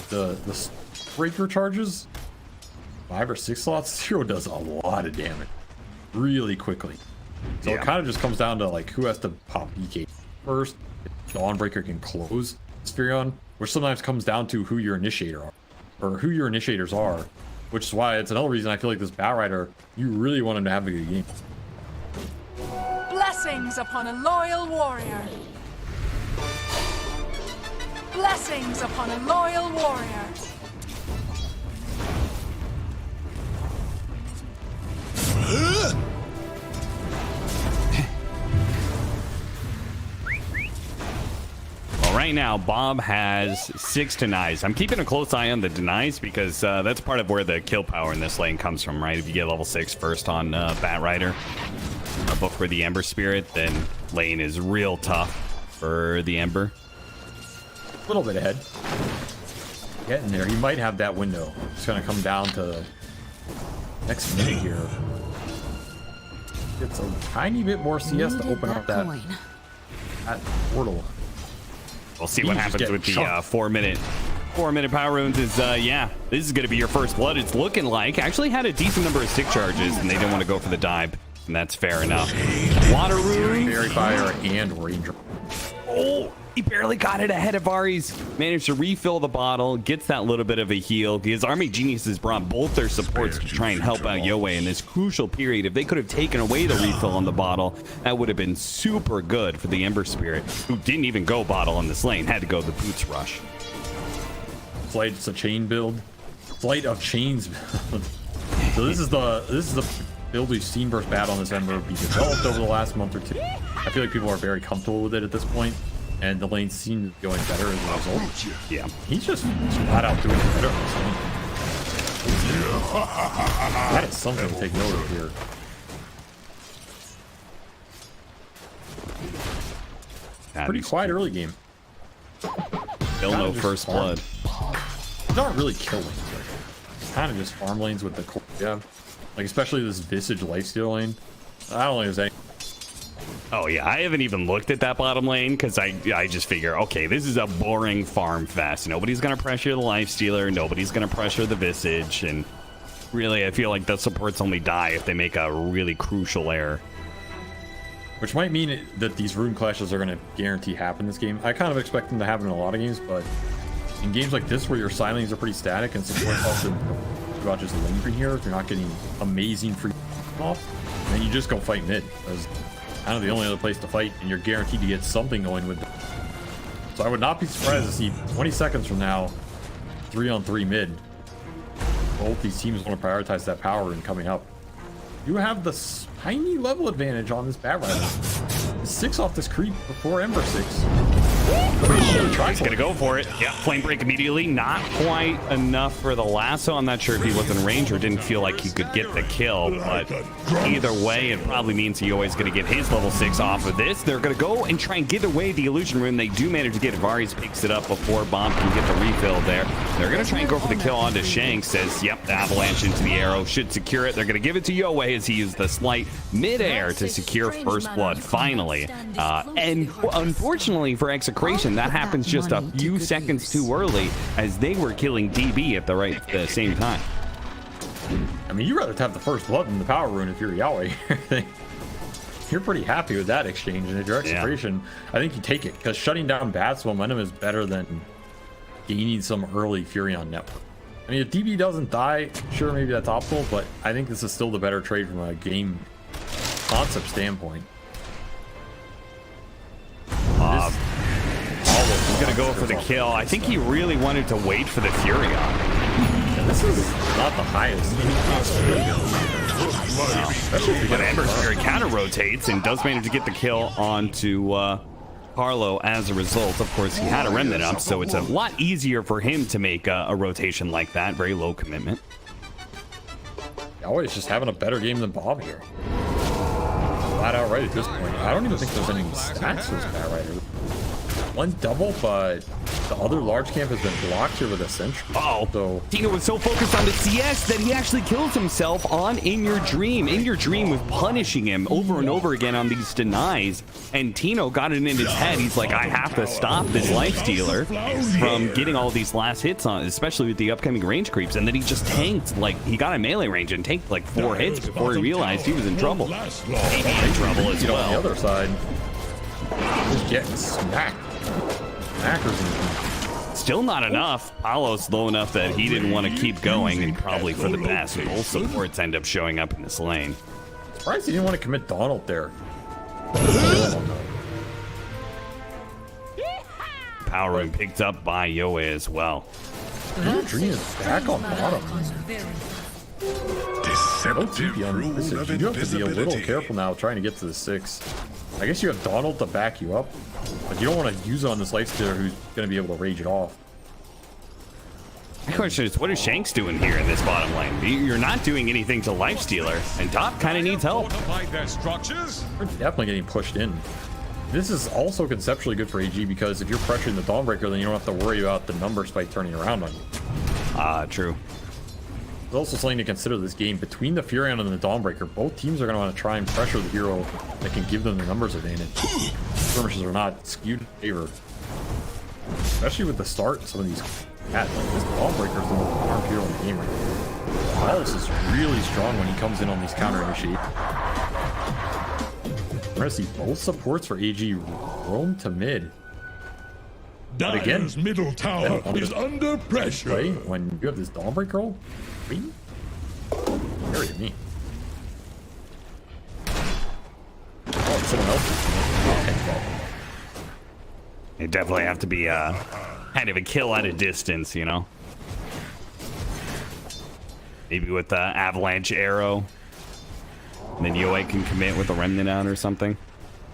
the breaker charges, 5 or 6 slots, this hero does a lot of damage really quickly. So it kind of just comes down to like who has to pop BK first. Dawnbreaker can close Furion, which sometimes comes down to who your initiator are, or who your initiators are, which is why it's another reason I feel like this Batrider, you really want him to have a good game. Blessings upon a loyal warrior. Blessings upon a loyal warrior. All right now, Bob has 6 denies. I'm keeping a close eye on the denies because that's part of where the kill power in this lane comes from, right? If you get level 6 first on Bat Rider, but for the Ember Spirit, then lane is real tough for the Ember. A little bit ahead. Getting there. He might have that window. It's going to come down to next minute here. It's a tiny bit more CS to open up that portal. We'll see what happens with the 4-minute power runes. Is yeah, this is going to be your first blood. It's looking like actually had a decent number of stick charges, and they didn't want to go for the dive, and that's fair enough. Water rune, Fairy Fire, and Ranger. Oh, he barely got it ahead of Ari's. Managed to refill the bottle, gets that little bit of a heal. His Army Geniuses brought both their supports to try and help out Yowie in this crucial period. If they could have taken away the refill on the bottle, that would have been super good for the Ember Spirit, who didn't even go bottle on this lane, had to go the Boots Rush. It's a chain build. Flight of Chains build. So this is the build we've seen versus Bat on this Ember be developed over the last month or two. I feel like people are very comfortable with it at this point. And the lane seems to be going better as a result. Yeah. He's just flat out doing better. That is something to take note of here. Pretty quiet early game. Still no first blood. Not really killing. Kind of just farm lanes with the core. Yeah. Like, especially this Visage lifesteal lane. I don't think there's any. Oh yeah, I haven't even looked at that bottom lane because I just figure, okay, this is a boring farm fest. Nobody's gonna pressure the Lifestealer, nobody's gonna pressure the Visage, and really I feel like the supports only die if they make a really crucial error. Which might mean that these rune clashes are gonna guarantee happen this game. I kind of expect them to happen in a lot of games, but in games like this where your silings are pretty static and support also about just lingering here, if you're not getting amazing free off, then you just go fight mid. Kind of the only other place to fight, and you're guaranteed to get something going with it. So I would not be surprised to see 20 seconds from now, 3-on-3 mid. Both these teams want to prioritize that power and coming up. You have the tiny level advantage on this Bat Rider. 6 off this creep before Ember 6. He's gonna go for it. Yeah, flame break immediately. Not quite enough for the lasso. I'm not sure if he was in range or didn't feel like he could get the kill, but either way, it probably means he always gonna get his level 6 off of this. They're gonna go and try and get away the illusion rune. They do manage to get it. Varys picks it up before Bomb can get the refill there. They're gonna try and go for the kill onto Shanks. Says, yep, the avalanche into the arrow should secure it. They're gonna give it to Yowie as he used the slight mid-air to secure first blood finally. And unfortunately for Execration, that happens just a few seconds too early as they were killing DB at the same time. I mean, you'd rather have the first blood than the power rune if you're Yowie. You're pretty happy with that exchange, and if you're Execration, I think you take it, because shutting down Bat's momentum is better than gaining some early Fury on network. I mean, if DB doesn't die, sure, maybe that's optimal, but I think this is still the better trade from a game concept standpoint. He's gonna go for the kill. I think he really wanted to wait for the Fury on. Yeah, this is not the highest. But Ember Spirit counter rotates and does manage to get the kill onto Carlo as a result. Of course, he had a remnant up, so it's a lot easier for him to make a rotation like that. Very low commitment. Yowie's just having a better game than Bob here. Flat out right at this point. I don't even think there's any stats for this Bat Rider. One double, but the other large camp has been blocked here with a sentry. Oh, so Tino was so focused on the CS that he actually kills himself on In Your Dream. In Your Dream was punishing him over and over again on these denies, and Tino got it in his head. He's like, I have to stop this Lifestealer from getting all these last hits on, especially with the upcoming range creeps, and then he just tanked, like, he got a melee range and tanked like 4 hits before he realized he was in trouble. Maybe in trouble as well. On the other side, just getting smacked. Still not enough. Paulo's low enough that he didn't want to keep going, and probably for the best. Both supports end up showing up in this lane. Surprised he didn't want to commit Donald there. Power rune picked up by Yowie as well. Dream is back on bottom. This No TP on Visage. You do have to be a little careful now trying to get to the 6. I guess you have Donald to back you up, but you don't want to use it on this Lifestealer who's going to be able to rage it off. My question is, what is Shanks doing here in this bottom lane? You're not doing anything to Lifestealer, and Top kind of needs help. Fortified their structures. We're definitely getting pushed in. This is also conceptually good for AG because if you're pressuring the Dawnbreaker, then you don't have to worry about the number spike turning around on you. Ah, true. There's also something to consider this game. Between the Furion and the Dawnbreaker, both teams are going to want to try and pressure the hero that can give them the numbers advantage. Skirmishes are not skewed in favor. Especially with the start, some of these like this Dawnbreaker is the most powerful hero in the game right now. Wallace is really strong when he comes in on these counter initiate. We're going to see both supports for AG roam to mid. But again, Dyer's middle tower is under pressure. Play when you have this Dawnbreaker roll. Scary to me. Oh, it's someone else. They definitely have to be kind of a kill at a distance, you know? Maybe with the Avalanche Arrow. And then Yoei can commit with a Remnant out or something.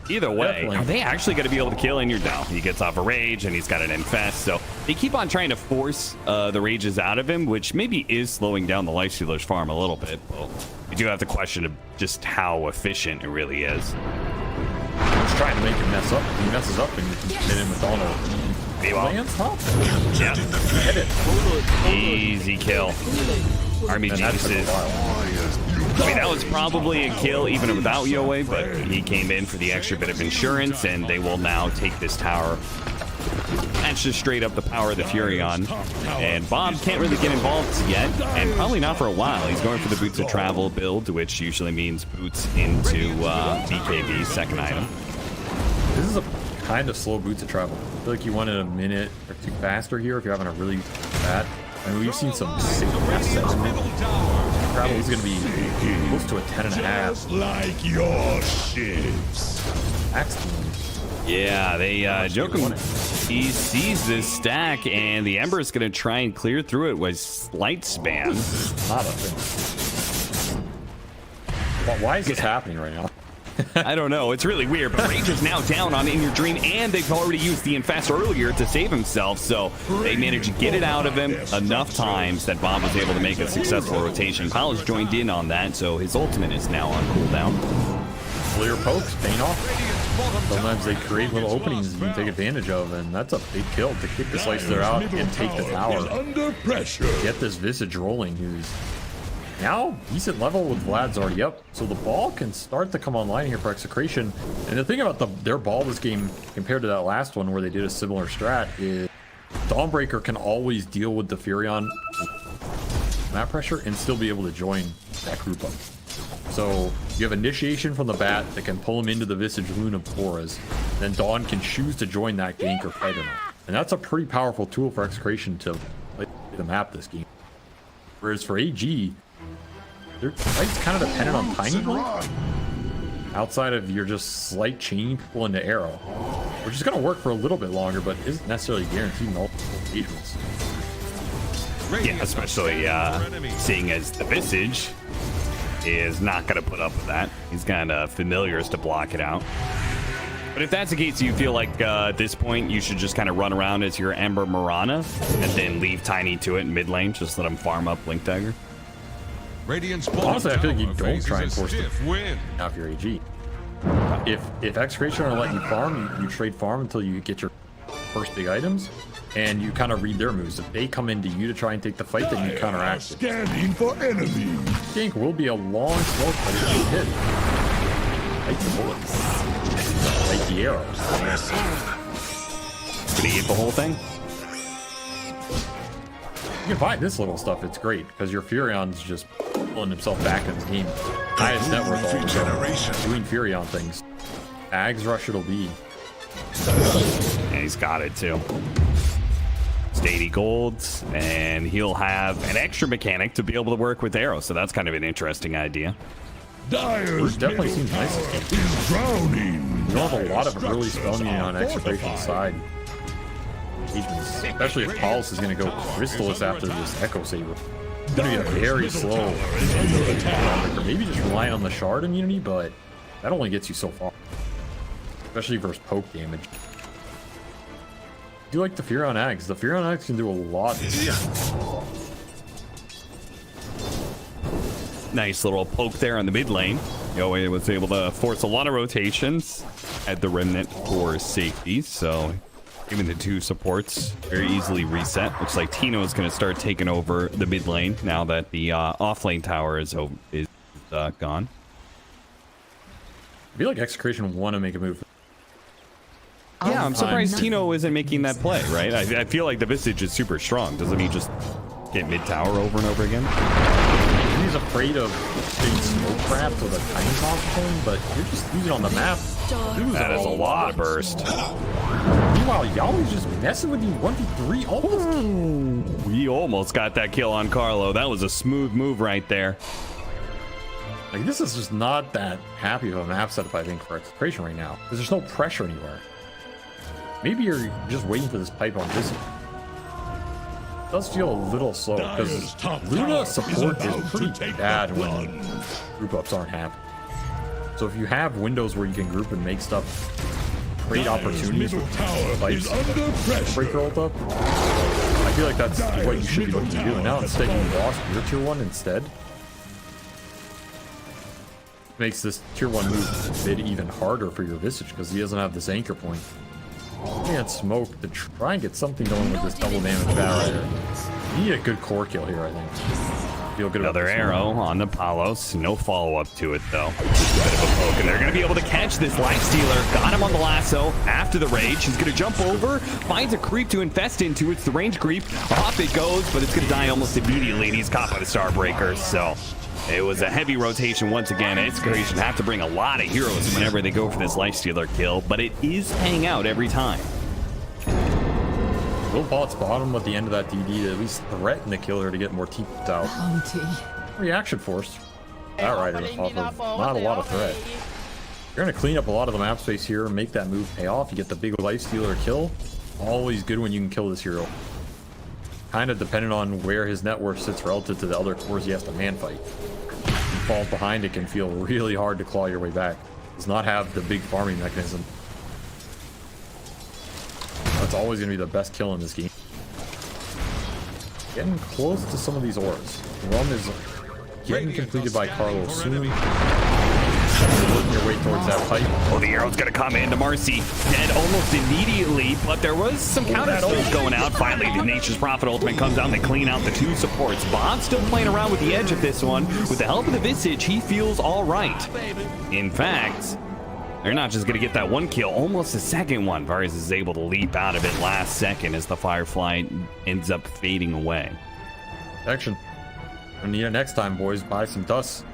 Either way, Definitely. are they actually going to be able to kill in your down? He gets off a rage and he's got an infest, so they keep on trying to force the rages out of him, which maybe is slowing down the Lifestealer's farm a little bit. But we do have to question just how efficient it really is. Just trying to make him mess up. He messes up and you can hit him with all the lands, huh? Yeah. Hit it. Easy kill. Army And that took a Geniuses. while. I mean, that was probably a kill even without Yoei, but he came in for the extra bit of insurance, and they will now take this tower. That's just straight up the power of the Furion. And Bob can't really get involved yet, and probably not for a while. He's going for the Boots of Travel build, which usually means boots into BKB's second item. This is a kind of slow Boots of Travel. I feel like you wanted a minute or two faster here if you're having a really bad. I mean, we've seen some 6-7 travel is going to be close to a 10.5. Just like your ships. Excellent. Yeah, they Jokum, he sees this stack, and the Ember is going to try and clear through it with slight spam. Not a thing. Why is this happening right now? I don't know. It's really weird, but Rage is now down on In Your Dream, and they've already used the Infest earlier to save himself, so they managed to get it out of him enough times that Bob was able to make a successful rotation. Paul's joined in on that, so his ultimate is now on cooldown. Clear pokes, paying off. Sometimes they create little openings you can take advantage of, and that's a big kill to kick the Slicer out and take the tower. Under pressure. Get this Visage rolling, who's now decent level with Vlad's already up, so the ball can start to come online here for Execration. And the thing about their ball this game compared to that last one where they did a similar strat is Dawnbreaker can always deal with the Furion map pressure and still be able to join that group up. So you have initiation from the bat that can pull him into the Visage Loon of Auras. Then Dawn can choose to join that gank or fight or not. And that's a pretty powerful tool for Execration to play the map this game. Whereas for AG, their fight's kind of dependent on timing blink. Outside of your just slight chaining people into arrow, which is going to work for a little bit longer, but isn't necessarily guaranteed multiple engagements. Yeah, especially seeing as the Visage is not going to put up with that. He's got familiars to block it out. But if that's the case, you feel like at this point you should just kind of run around as your Ember Mirana and then leave Tiny to it in mid lane, just let him farm up Blink Dagger. Honestly, I feel like you don't try and force it win. now if you're AG. If Execration are to let you farm, you trade farm until you get your first big items, and you kind of read their moves. If they come into you to try and take the fight, then you counteract it. Scanning for enemies. Gank will be a long smoke, but it's a hit. Fight the bullets. Fight the arrows. Did he eat the whole thing? You can find this little stuff, it's great, because your Furion's just pulling himself back in the game. Highest net worth all of them, doing Furion things. Ags rush it'll be. Yeah, he's got it too. It's 80 golds, and he'll have an extra mechanic to be able to work with arrows, so that's kind of an interesting idea. Dyer's definitely middle seems nice tower this game. is drowning. You don't have a lot of early spell Structures on are Execration's side. Especially if Paulus is going to go Crystallis after this Echo Saber. It's gonna be a very slow. Or maybe just relying on the shard immunity, but that only gets you so far. Especially versus poke damage. I do like the Fear on Ags. The Fear on Ags can do a lot. Nice little poke there on the mid lane. Yoe was able to force a lot of rotations at the Remnant for safety, so even the two supports very easily reset. Looks like Tino is going to start taking over the mid lane now that the off lane tower is gone. I feel like Execration want to make a move. Yeah, I'm surprised Tino isn't making that play, right? I feel like the Visage is super strong. Doesn't he just get mid tower over and over again? He's afraid of getting smoke trapped with a tiny toss or something, but you're just using on the map. That is a lot of burst. Meanwhile, Yaoi's just messing with you 1v3 almost. We almost got that kill on Carlo. That was a smooth move right there. Like, this is just not that happy of a map setup, I think, for Execration right now. Because there's no pressure anywhere. Maybe you're just waiting for this pipe on this. It does feel a little slow because Luna support is pretty bad when group ups aren't happening. So if you have windows where you can group and make stuff, create opportunities with fights, break ult up, I feel like that's what you should be looking to do. And now instead you lost your tier 1 instead. Makes this tier 1 move a bit even harder for your Visage because he doesn't have this anchor point. You can't smoke to try and get something going with this double damage Batrider. You need a good core kill here, I think. Feel good. Another arrow on the Palos. No follow-up to it, though. Just a bit of a poke, and they're going to be able to catch this Lifestealer. Got him on the lasso after the rage. He's going to jump over, finds a creep to infest into. It's the range creep. Off it goes, but it's going to die almost immediately, and he's caught by the Starbreaker, so... It was a heavy rotation once again. Execration have to bring a lot of heroes whenever they go for this Lifestealer kill, but it is paying out every time. Will bots bottom at the end of that DD to at least threaten the killer to get more TPs out. Reaction force. Batrider off of not a lot of threat. You're going to clean up a lot of the map space here and make that move pay off. You get the big Lifestealer kill. Always good when you can kill this hero. Kind of dependent on where his net worth sits relative to the other cores he has to man fight. If you fall behind, it can feel really hard to claw your way back. Does not have the big farming mechanism. That's always going to be the best kill in this game. Getting close to some of these ores. One is getting completed by Carlos soon. Working your way towards that pipe. Oh, the arrow's gonna come into Marcy. Dead almost immediately, but there was some counter spells going out. Finally, the Nature's Prophet ultimate comes out and they clean out the two supports. Bob's still playing around with the edge of this one. With the help of the Visage, he feels all right. In fact, they're not just gonna get that one kill, almost a second one. Varys is able to leap out of it last second as the Firefly ends up fading away. Action. I need it next time, boys. Buy some dust.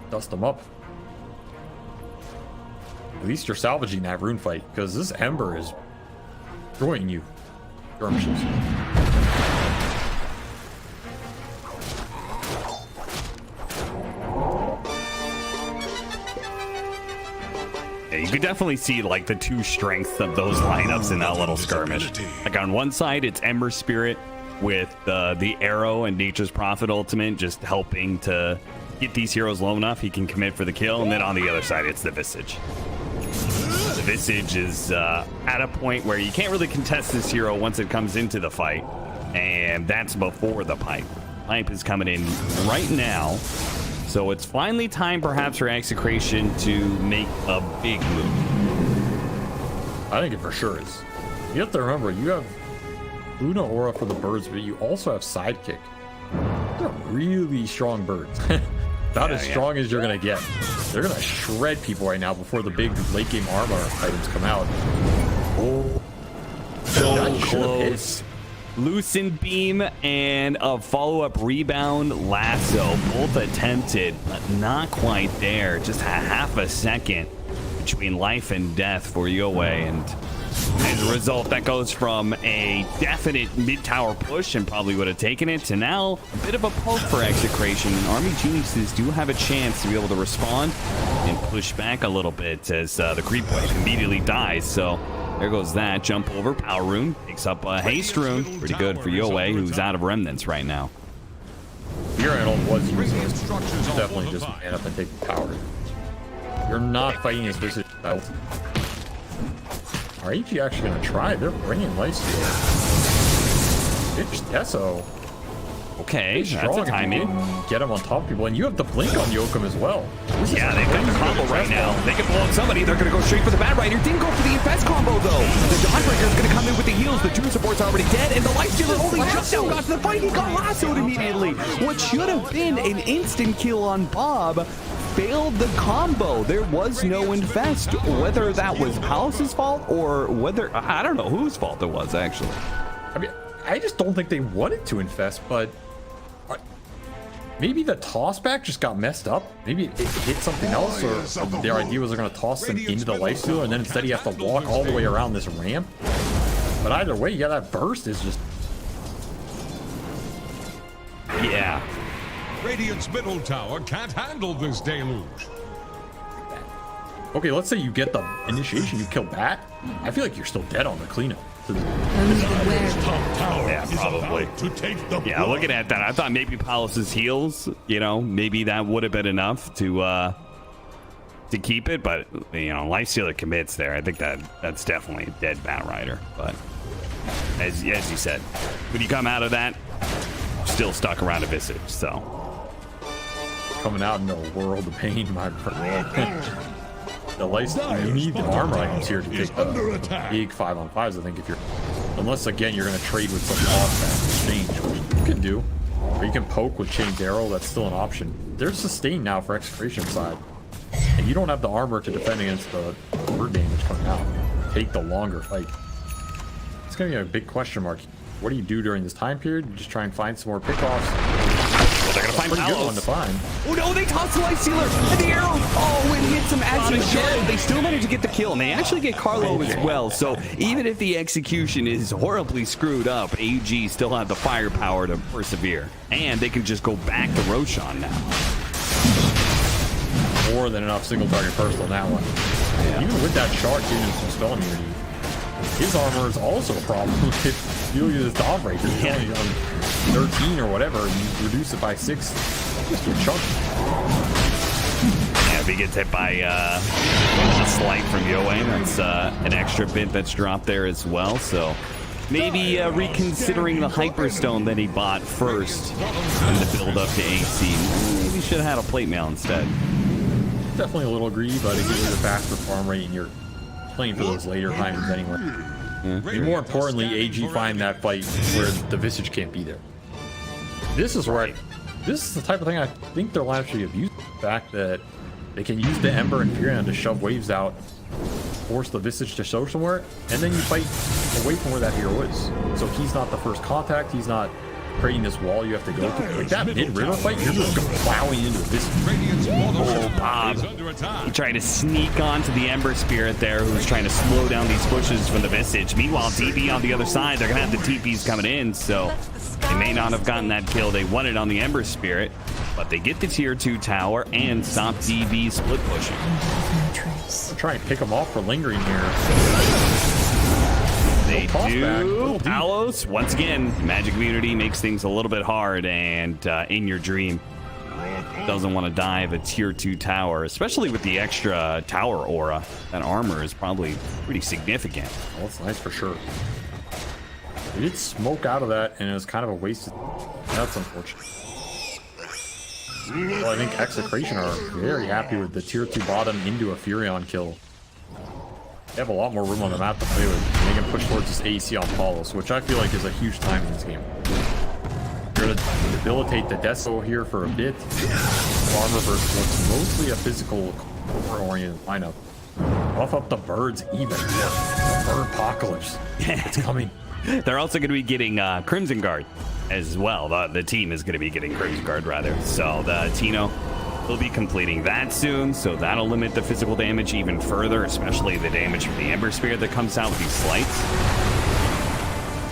Dust them up. At least you're salvaging that rune fight, because this Ember is destroying you. Skirmishes. Yeah, you could definitely see like the two strengths of those lineups in that little skirmish. Like on one side, it's Ember Spirit with the arrow and Nature's Prophet ultimate just helping to get these heroes low enough he can commit for the kill, and then on the other side, it's the Visage. The Visage is at a point where you can't really contest this hero once it comes into the fight, and that's before the pipe. Pipe is coming in right now, so it's finally time perhaps for Execration to make a big move. I think it for sure is. You have to remember, you have Luna Aura for the birds, but you also have Sidekick. They're really strong birds. About as strong as you're going to get. They're going to shred people right now before the big late game armor items come out. Oh, so close. Loosen Beam and a follow-up rebound lasso. Both attempted, but not quite there. Just a half a second between life and death for Yoe, and as a result, that goes from a definite mid-tower push and probably would have taken it to now a bit of a poke for Execration. And Army Geniuses do have a chance to be able to respond and push back a little bit as the creep wave immediately dies. So there goes that. Jump over, Power Rune, picks up a Haste Rune. Pretty good for Yoe, who's out of Remnants right now. Furion ult was Radiant useless. structures are Definitely just fortified. man up and take the tower. You're not fighting this Visage ult. Are AG actually going to try? They're bringing lifesteal. Bitch, Deso. Okay, that's a Strong if you timing. can get him on top of people, and you have the blink on Yoakum as well. Yeah, they've got the combo right now. They can blow up somebody. They're going to go straight for the Bad Rider. Didn't go for the Infest combo, though. The Dawnbreaker is going to come in with the heals. The Doom support's already dead, and the Lifestealer only just now got to the fight. He got lassoed immediately. What should have been an instant kill on Bob failed the combo. There was no Infest. Whether that was Palace's fault or whether... I don't know whose fault it was, actually. I mean, I just don't think they wanted to infest, but maybe the toss back just got messed up. Maybe it hit something else, or their idea was they're going to toss them into the lifestealer, and then instead you have to walk all the way around this ramp. But either way, yeah, that burst is just... Yeah. Radiant's middle tower can't handle this deluge. Okay, let's say you get the initiation, you kill Bat. I feel like you're still dead on the cleanup. Only the wary. Top tower Yeah, is probably. about to take the Yeah, blow. looking at that, I thought maybe Palace's heals, you know, maybe that would have been enough to keep it, but you know, Lifestealer commits there. I think that's definitely a dead Bat Rider. But as you said, when you come out of that, still stuck around a Visage, so Coming out in a world of pain, my friend. The lifestealer, you need the armor items here to Is take under the attack. big 5-on-5s, I think, if you're... Unless, again, you're going to trade with some off-back exchange, which you can do. Or you can poke with Chained Arrow, that's still an option. There's sustain now for Execration side. And you don't have the armor to defend against the bird damage coming out. Take the longer fight. It's going to be a big question mark. What do you do during this time period? You just try and find some more pickoffs. well, they're gonna find Pretty good one to Palos. find. Oh no, they toss the Lifestealer and the arrow. Oh, it hits him as he should. They still manage to get the kill, and they actually get Carlo as well. So even if the execution is horribly screwed up, AG still have the firepower to persevere, and they can just go back to Roshan now. More than enough single target burst on that one. Even with that shard giving him some spell immunity, his armor is also a problem. If you use this Dawnbreaker, it's only on 13 or whatever, and you reduce it by 6, just a chunk. Yeah, if he gets hit by a slight from Yoane, that's an extra bit that's dropped there as well. So maybe reconsidering the Hyperstone that he bought first in the build up to AC. Maybe should have had a plate mail instead. Definitely a little greedy, but it gives you the faster farm rate, and you're playing for those later timings anyway. And more importantly, AG find that fight where the Visage can't be there. This is where this is the type of thing I think their lineup should be abused. The fact that they can use the Ember and Furion to shove waves out, force the Visage to show somewhere, and then you fight away from where that hero is. So he's not the first contact, he's not creating this wall you have to go through. Like that mid-river fight, you're just plowing into the Visage. Radiant's bottom Bob. is under attack. He tried to sneak onto the Ember Spirit there, who's trying to slow down these pushes from the Visage. Meanwhile, DB on the other side, they're going to have the TPs coming in, so they may not have gotten that kill they wanted on the Ember Spirit, but they get the tier 2 tower and stop DB split pushing. No trace. I'll try and pick him off for lingering here. They Toss back, do. little deep. Palos, once again, Magic Immunity makes things a little bit hard, and in your dream doesn't want to dive a tier 2 tower, especially with the extra tower aura. That armor is probably pretty significant. Well, that's nice for sure. We did smoke out of that, and it was kind of a waste. That's unfortunate. Well, I think Execration are very happy with the tier 2 bottom into a Furion kill. They have a lot more room on the map to play with, and they can push towards this AC on Palos, which I feel like is a huge time in this game. You're going to debilitate the Deso here for a bit. Armor versus what's mostly a physical core-oriented lineup. Buff up the birds even. The bird apocalypse. It's coming. They're also going to be getting Crimson Guard as well. The team is going to be getting Crimson Guard, rather. So the Tino will be completing that soon, so that'll limit the physical damage even further, especially the damage from the Ember Spirit that comes out with these slights.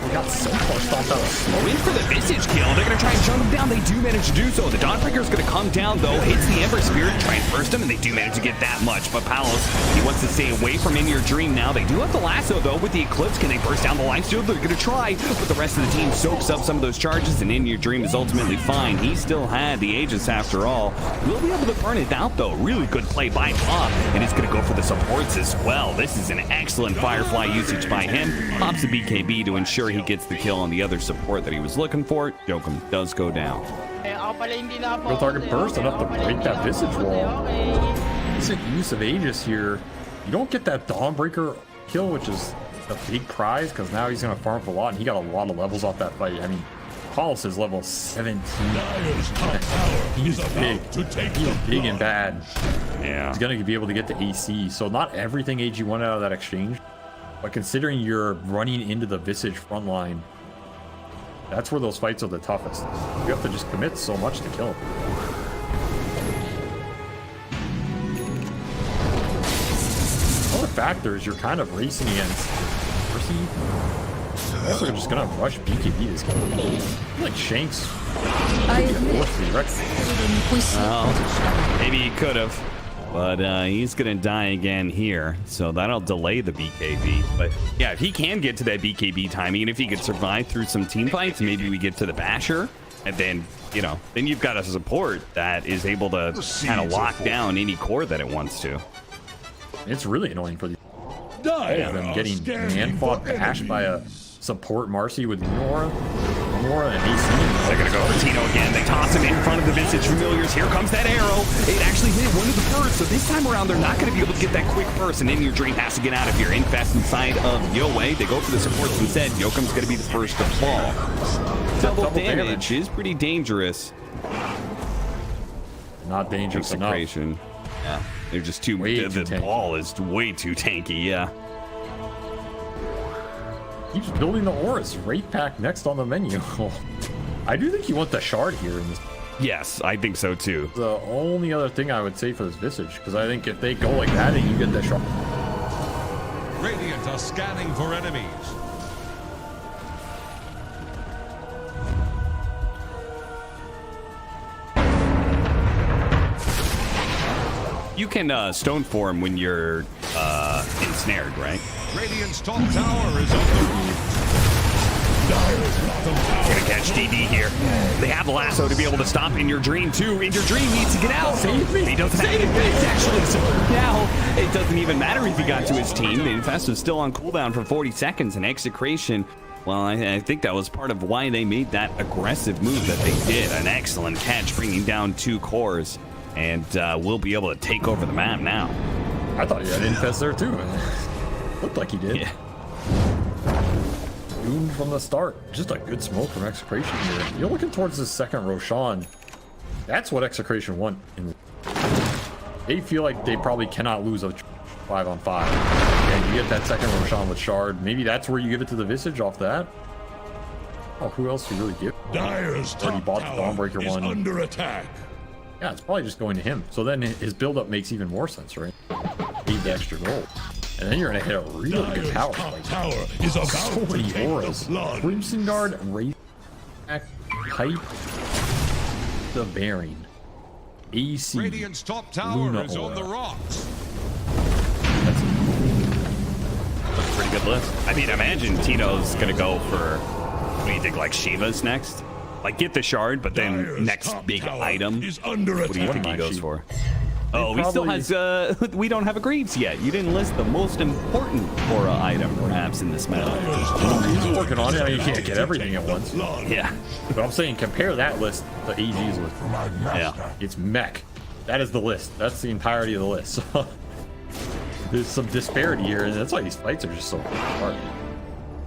We got so far stopped out of smoke. In for the Visage kill. They're going to try and jump him down. They do manage to do so. The Dawnbreaker's going to come down, though. Hits the Ember Spirit, try and burst him, and they do manage to get that much. But Palos, he wants to stay away from In Your Dream now. They do have the lasso, though, with the Eclipse. Can they burst down the lifesteal? They're going to try, but the rest of the team soaks up some of those charges, and In Your Dream is ultimately fine. He still had the Aegis after all. Will be able to burn it out, though. Really good play by Bob, and he's going to go for the supports as well. This is an excellent Firefly usage by him. Pops the BKB to ensure he gets the kill on the other support that he was looking for. Jokum does go down. Real target burst enough to break that Visage wall. Decent use of Aegis here. You don't get that Dawnbreaker kill, which is a big prize, because now he's going to farm for a lot, and he got a lot of levels off that fight. I mean, Paulus is level 17. He's big. He's big and bad. Yeah. He's going to be able to get to AC. So not everything AG won out of that exchange. But considering you're running into the Visage front line, that's where those fights are the toughest. You have to just commit so much to kill him. Other factors, you're kind of racing against Mercy. I guess we're just gonna rush BKB this game. I feel like Shanks. Maybe he could have, but he's gonna die again here, so that'll delay the BKB. But yeah, if he can get to that BKB timing, and if he could survive through some team fights, maybe we get to the Basher, and then, you know, then you've got a support that is able to kind of lock down any core that it wants to. It's really annoying for these. Them getting man-fought bashed by a support Marcy with Nora and AC. They're gonna go for Tino again. They toss him in front of the Visage Familiars. Here comes that arrow. It actually hit one of the bursts, so this time around they're not gonna be able to get that quick burst, and In Your Dream has to get out of here. Infest inside of Yoei. They go for the supports instead. Yokum's gonna be the first to fall. Double damage is pretty dangerous. Not dangerous enough. Execration. Yeah, they're just too. The ball is way too tanky. Yeah. Keeps building the auras. Wraith Pack next on the menu. I do think you want the shard here in this. Yes, I think so too. The only other thing I would say for this Visage, because I think if they go like that and you get the shard. Radiant are scanning for enemies. You can stone form when you're ensnared, right? Radiant's top tower is on the roof. Gonna catch DD here. They have the lasso to be able to stop In Your Dream too. In Your Dream needs to get out. Save me. He doesn't have it actually. So now it doesn't even matter if he got to his team. The Infest was still on cooldown for 40 seconds, and Execration. Well, I think that was part of why they made that aggressive move that they did. An excellent catch, bringing down 2 cores, and we'll be able to take over the map now. I thought he had Infest there too. Looked like he did. Yeah. Doomed from the start. Just a good smoke from Execration here. You're looking towards the second Roshan. That's what Execration want. They feel like they probably cannot lose a 5-on-5. And you get that second Roshan with Shard. Maybe that's where you give it to the Visage off that. Oh, who else do you really give? Dyer's Already top bought the tower Dawnbreaker is one. under attack. Yeah, it's probably just going to him. So then his build-up makes even more sense, right? Need the extra gold. And then you're gonna hit a really good power spike. Tower is about So to many take auras. the flood. Crimson Guard, Wraith, Pipe, the Bearing, AC, Radiant's top tower Luna is on the Aura. rocks. That's That's a pretty good list. I mean, imagine Tino's gonna go for, what do you think, like Shiva's next? Like, get the shard, but then Dyer's next top big tower item. is under What do you attack. think he goes Shiva. for? Oh, he still has, we don't have a Greaves yet. You didn't list the most important Aura item, perhaps, in this meta. He's working on it. I mean, you can't get everything at once. Yeah. But I'm saying, compare that list to AG's list. Yeah. It's mech. That is the list. That's the entirety of the list. So there's some disparity here, and that's why these fights are just so hard.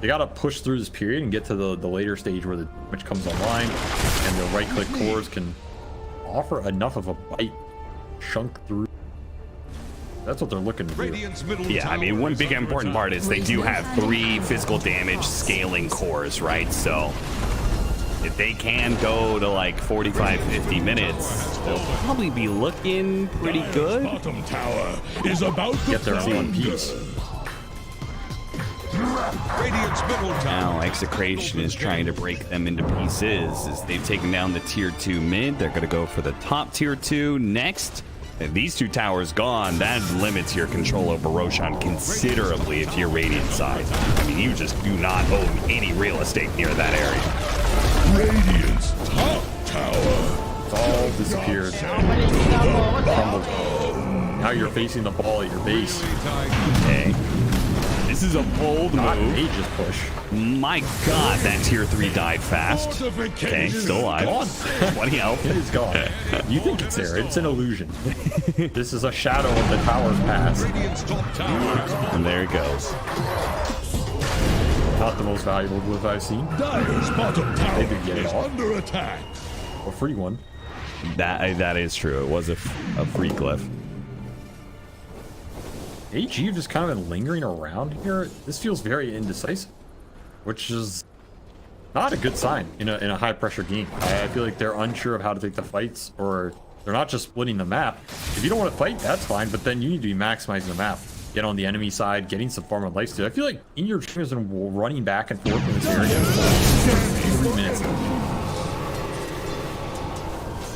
They got to push through this period and get to the later stage where the damage comes online, and the right-click cores can offer enough of a bite, chunk through. That's what they're looking to do. Yeah, I mean, one big important part is they do have 3 physical damage scaling cores, right? So if they can go to like 45, 50 minutes, they'll probably be looking pretty good. Bottom tower is about to Get there in fall. one piece. Radiant's middle Now tower. Execration is trying to break them into pieces as they've taken down the tier 2 mid. They're going to go for the top tier 2 next. And these 2 towers gone, that limits your control over Roshan considerably if you're Radiant side. I mean, you just do not own any real estate near that area. Radiant's top tower. It's all disappeared. Crumbled. Now you're facing the ball at your base. Okay. This is a bold Not move. Aegis push. My god, that tier 3 died fast. Okay, still alive. Gone. 20 health. It is gone. You think it's there. It's an illusion. This is a shadow of the tower's past. Radiant's top tower. And there it goes. Not the most valuable glyph I've seen. Dire's bottom They could get tower it is off. under attack. A free one. That is true. It was a free glyph. AG, you've just kind of been lingering around here. This feels very indecisive, which is not a good sign in a high pressure game. I feel like they're unsure of how to take the fights, or they're not just splitting the map. If you don't want to fight, that's fine, but then you need to be maximizing the map. Get on the enemy side, getting some form of lifesteal. I feel like in your stream has been running back and forth in this area for 3 minutes now.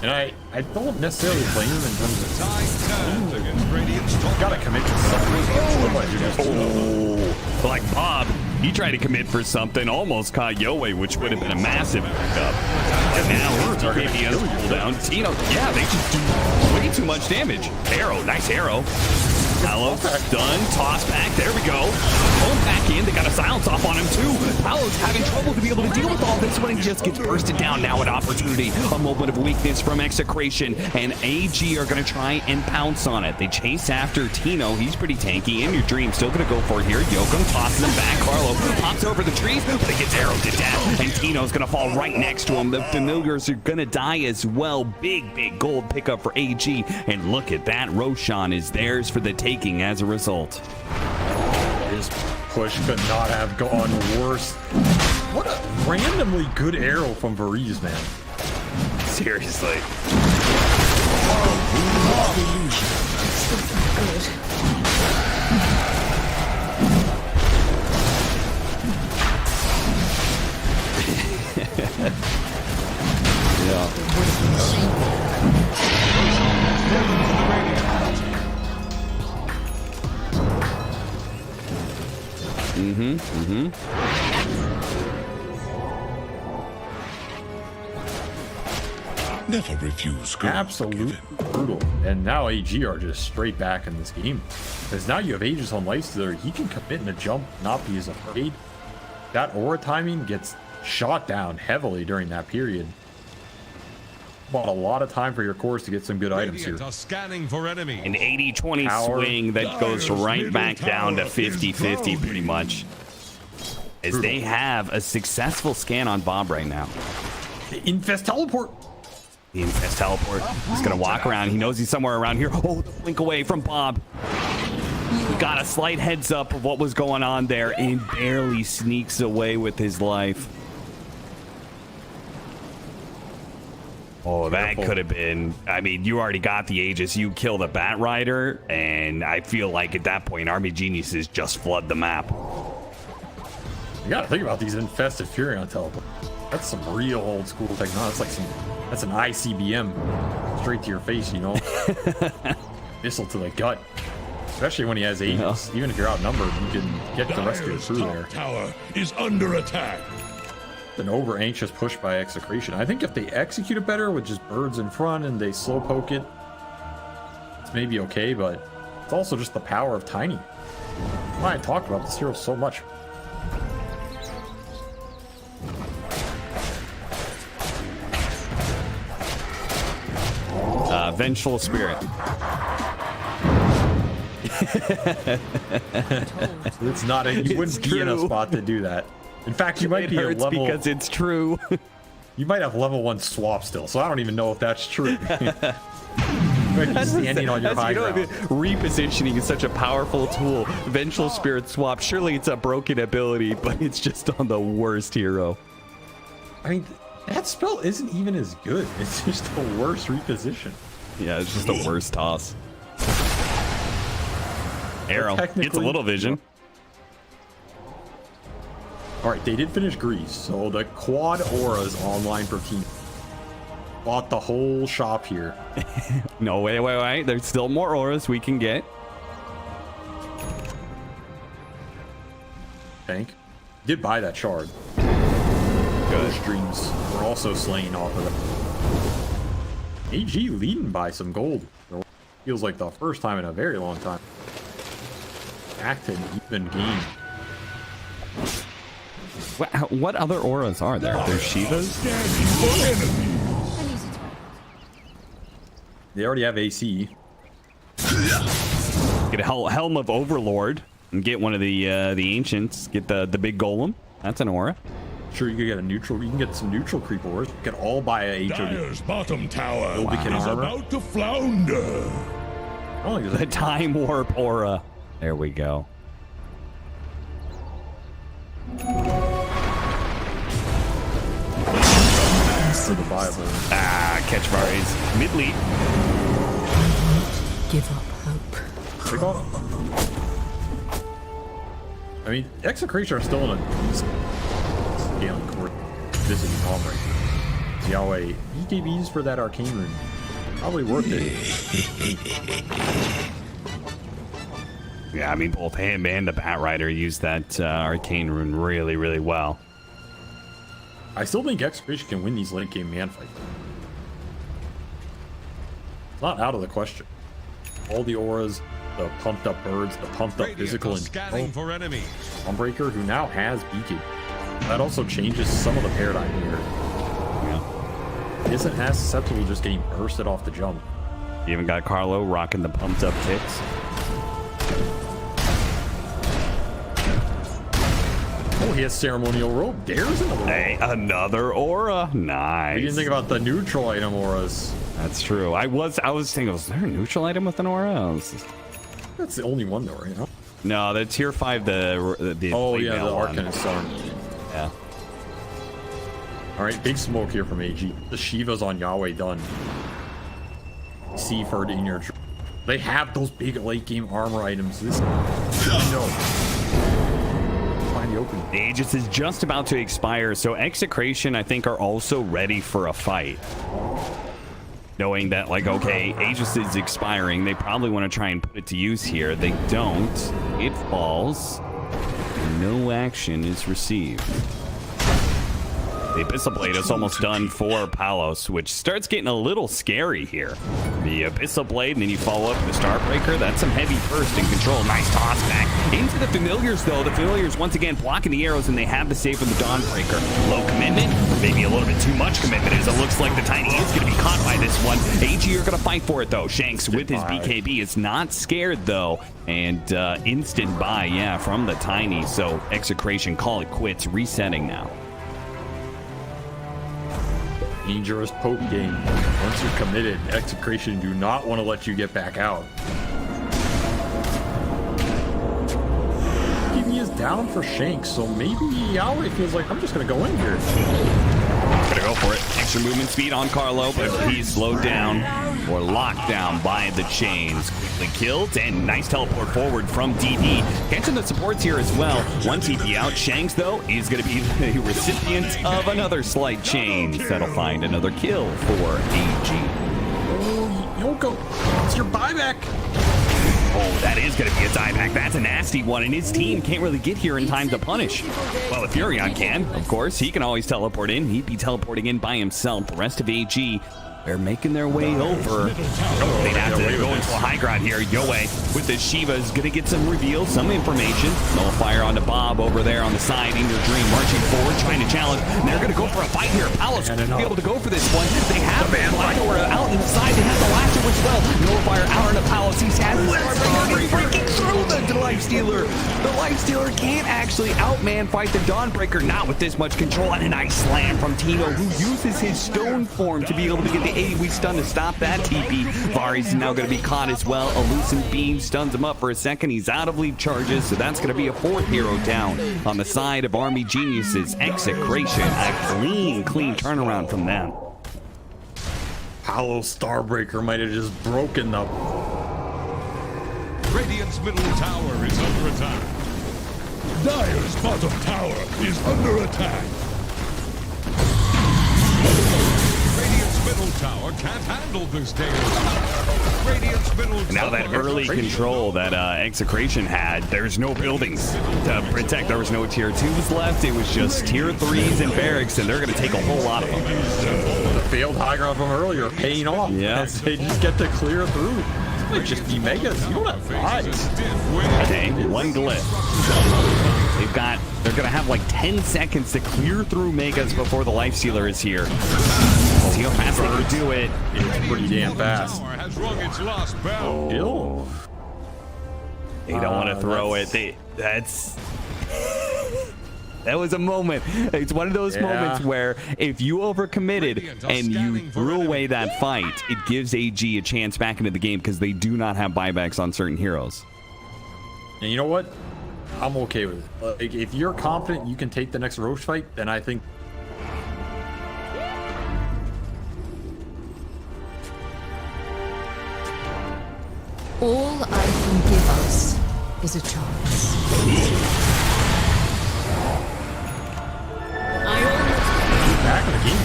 And I don't necessarily blame him in terms of Tide turns against Radiant's top. gotta commit to something. Otherwise you're just Oh, like Bob, he tried to commit for something, almost caught Yoei, which would have been a massive pickup. And now his TKB on cooldown. Tino, yeah, they just do way too much damage. Arrow, nice arrow. Palos done, toss back, there we go. Going back in, they got a silence off on him too. Palos having trouble to be able to deal with all this when he just gets bursted down. Now an opportunity, a moment of weakness from Execration, and AG are going to try and pounce on it. They chase after Tino, he's pretty tanky. In Your Dream, still going to go for it here. Yokum tosses him back. Carlo pops over the trees, but he gets arrowed to death, and Tino's going to fall right next to him. The familiars are going to die as well. Big gold pickup for AG, and look at that. Roshan is theirs for the taking as a result. This push could not have gone worse. What a randomly good arrow from Varese, man. Seriously. Never refuse good. Absolute brutal. And now AG are just straight back in this game. Because now you have Aegis on lifestealer. He can commit in a jump, not be as afraid. That aura timing gets shot down heavily during that period. Bought a lot of time for your cores to get some good items here. Radiant are scanning for enemy. An 80-20 Power. swing that goes right back down to 50-50 pretty much. As they have a successful scan on Bob right now. Infest teleport. The Infest teleport. He's going to walk around. He knows he's somewhere around here. Oh, the blink away from Bob. He got a slight heads up of what was going on there and barely sneaks away with his life. Oh, that could have been... I mean, you already got the Aegis. You kill the Bat Rider, and I feel like at that point, Army Geniuses just flood the map. You gotta think about these infested Furion teleport. That's some real old school technology. That's an ICBM straight to your face, you know? Missile to the gut. Especially when he has Aegis. Even if you're outnumbered, you can get the rest of your crew there. Tower is under attack. An over anxious push by Execration. I think if they execute it better with just birds in front and they slow poke it, it's maybe okay, but it's also just the power of Tiny. Why I talked about this hero so much. Vengeful Spirit. It's not a, you wouldn't be in a spot to do that. In fact, you might It be a hurts level, because it's true. you might have level 1 swap still, so I don't even know if that's true. You might be standing on your high ground. Repositioning is such a powerful tool. Vengeful Spirit swap. Surely it's a broken ability, but it's just on the worst hero. I mean, that spell isn't even as good. It's just the worst reposition. Yeah, it's just the worst toss. Arrow. It's a technically- little vision. All right, they did finish Grease, so the quad auras online for team. Bought the whole shop here. No, wait. There's still more auras we can get. Tank. Did buy that shard. Good. Streams were also slain off of that. AG leading by some gold. Feels like the first time in a very long time. Back to an even game. What other auras are there? There's Shivas? They already have AC. Get a Helm of Overlord and get one of the ancients. Get the big golem. That's an aura. Sure, you can get a neutral. You can get some neutral creep auras. You can all buy a HOD. Dire's bottom tower Wow. is about to flounder. I don't think there's The Time Warp aura. There we go. for the Bible. Catch Varies. Mid lead. Give up hope. Pick off. I mean, Execration are still in a scaling court. Visiting Palm right. Yahweh, EKBs for that arcane rune. Probably worth it. Yeah, I mean, both him and the Bat Rider used that arcane rune really, really well. I still think Execration can win these late game man fights. It's not out of the question. All the auras, the pumped up birds, the pumped up physical, and scanning for enemies. Unbreaker, who now has Beacon. That also changes some of the paradigm here. Yeah. It isn't as susceptible to just getting bursted off the jump. You even got Carlo rocking the pumped up kicks. Oh, he has ceremonial robe. There's another one. Hey, another aura. Nice. We didn't think about the neutral item auras. That's true. I was thinking, was there a neutral item with an aura? That's the only one though, right? No, the tier 5, the Oh blade yeah, mail the one. Arcanist Storm. Yeah. All right, big smoke here from AG. The Shiva's on Yahweh done. Seaford in your. They have those big late game armor items. This no. Find the opening. The Aegis is just about to expire, so Execration, I think, are also ready for a fight. Knowing that, like, okay, Aegis is expiring, they probably want to try and put it to use here. They don't. It falls. No action is received. The Abyssal Blade is almost done for Palos, which starts getting a little scary here. The Abyssal Blade, and then you follow up with the Starbreaker. That's some heavy burst and control. Nice toss back. Into the Familiars, though. The Familiars, once again, blocking the arrows, and they have the save from the Dawnbreaker. Low commitment, or maybe a little bit too much commitment, as it looks like the Tiny is going to be caught by this one. AG are going to fight for it, though. Shanks with his BKB is not scared, though. And instant buy, yeah, from the Tiny. So Execration call it quits, resetting now. Dangerous poke game. Once you're committed, Execration do not want to let you get back out. TV is down for Shanks, so maybe Yahweh feels like I'm just gonna go in here. Gonna go for it. Extra movement speed on Carlo, but he's slowed down or locked down by the chains. Quickly killed, and nice teleport forward from DP. Catching the supports here as well. One TP out. Shanks, though, is going to be the recipient of another slight chains. That'll find another kill for AG. Oh, Yoko, it's your buyback. Oh, that is going to be a dieback. That's a nasty one, and his team can't really get here in time to punish. Well, if Furion can, of course, he can always teleport in. He'd be teleporting in by himself. The rest of AG, they're making their way over. Oh, they'd have to go into a high ground here. Yoe with the Shiva is going to get some reveal, some information. Nullifier onto Bob over there on the side. In your dream, marching forward, trying to challenge. And they're going to go for a fight here. Palos will be able to go for this one. They have the Blackora out inside. They have the Lasher as well. Nullifier out onto Palos. He's had the Starbreaker breaking through the Lifestealer. The Lifestealer can't actually outman fight the Dawnbreaker. Not with this much control. And a nice slam from Tino, who uses his stone form to be able to get the AoE stun to stop that TP. Varies is now going to be caught as well. A Lucent Beam stuns him up for a second. He's out of lead charges, so that's going to be a fourth hero down on the side of Army Geniuses. Execration, a clean turnaround from them. Palos Starbreaker might have just broken the. Radiant's middle tower is under attack. Dire's bottom tower is under attack. Radiant's middle tower can't handle this day. Radiant's middle tower. Now that early control that Execration had, there's no buildings to protect. There was no tier 2s left. It was just tier 3s and barracks, and they're going to take a whole lot of them. The failed high ground from earlier paying off. Yeah. As they just get to clear through. It just be megas. You don't have eyes. Okay, one glyph. They're gonna have like 10 seconds to clear through megas before the lifestealer is here. See how fast they can do it. It's pretty damn fast. Has rung its last bell. Ill. They don't want to throw it. That was a moment. It's one of those moments where if you overcommitted and you threw away that fight, it gives AG a chance back into the game because they do not have buybacks on certain heroes. And you know what? I'm okay with it. Like, if you're confident you can take the next Roche fight, then I think. All I can give us is a chance.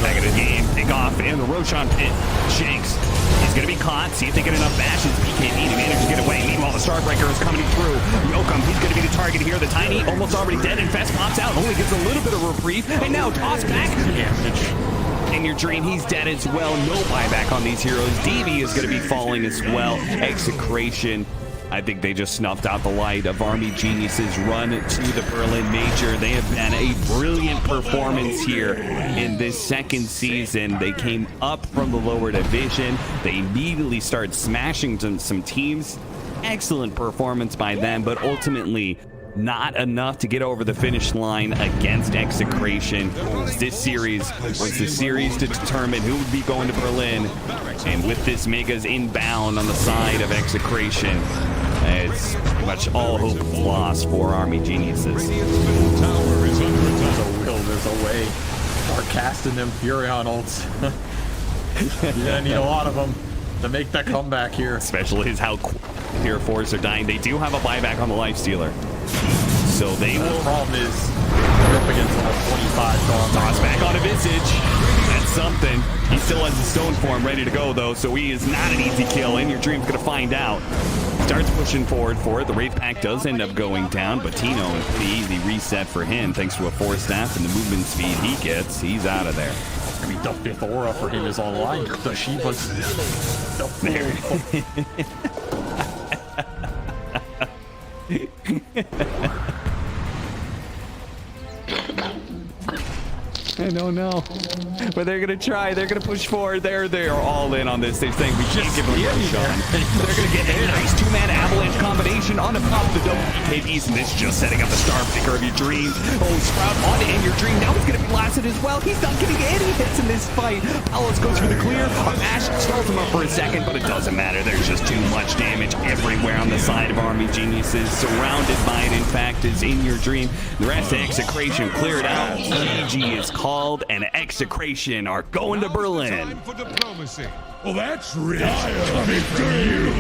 Back in the game. Take off in the Roshan pit. Shanks. He's going to be caught. See if they get enough bashes. BKB to manage to get away. Meanwhile, the Starbreaker is coming through. Yokum, he's going to be the target here. The Tiny almost already dead. Infest pops out. Only gets a little bit of reprieve. And now toss back. In your dream, he's dead as well. No buyback on these heroes. DB is going to be falling as well. Execration. I think they just snuffed out the light of Army Genius's run to the Berlin Major. They have been a brilliant performance here in this second season. They came up from the lower division. They immediately started smashing some teams. Excellent performance by them, but ultimately not enough to get over the finish line against Execration. This series was the series to determine who would be going to Berlin. And with this Megas inbound on the side of Execration, it's pretty much all hope is lost for Army Geniuses. There's a will, there's a way. Start casting them Furion ults. You're gonna need a lot of them to make that comeback here. Especially as how tier 4s are dying. They do have a buyback on the Lifestealer. So they will. The problem is they're up against a 25 toss back on a Visage. That's something. He still has the stone form ready to go though, so he is not an easy kill, and your dream's gonna find out. Starts pushing forward for it. The Wraith Pack does end up going down, but Tino, pretty easy reset for him thanks to a 4-staff and the movement speed he gets. He's out of there. I mean, the 5th aura for him is online. The Shiva's there. I don't know, but they're gonna try. They're gonna push forward. They're all in on this. They're saying we can't give them a shot. They're gonna get a nice 2-man avalanche combination on the top of the double BKBs, and this just setting up the Starbreaker of your dreams. Oh, Sprout on to end your dream. Now he's gonna be blasted as well. He's not getting any hits in this fight. Palos goes for the clear. A mash starts him up for a second, but it doesn't matter. There's just too much damage everywhere on the side of Army Geniuses. Surrounded by it, in fact, is in your dream. The rest of Execration cleared out. GG is called, and Execration are going to Berlin. For diplomacy. Well, that's rich coming from you.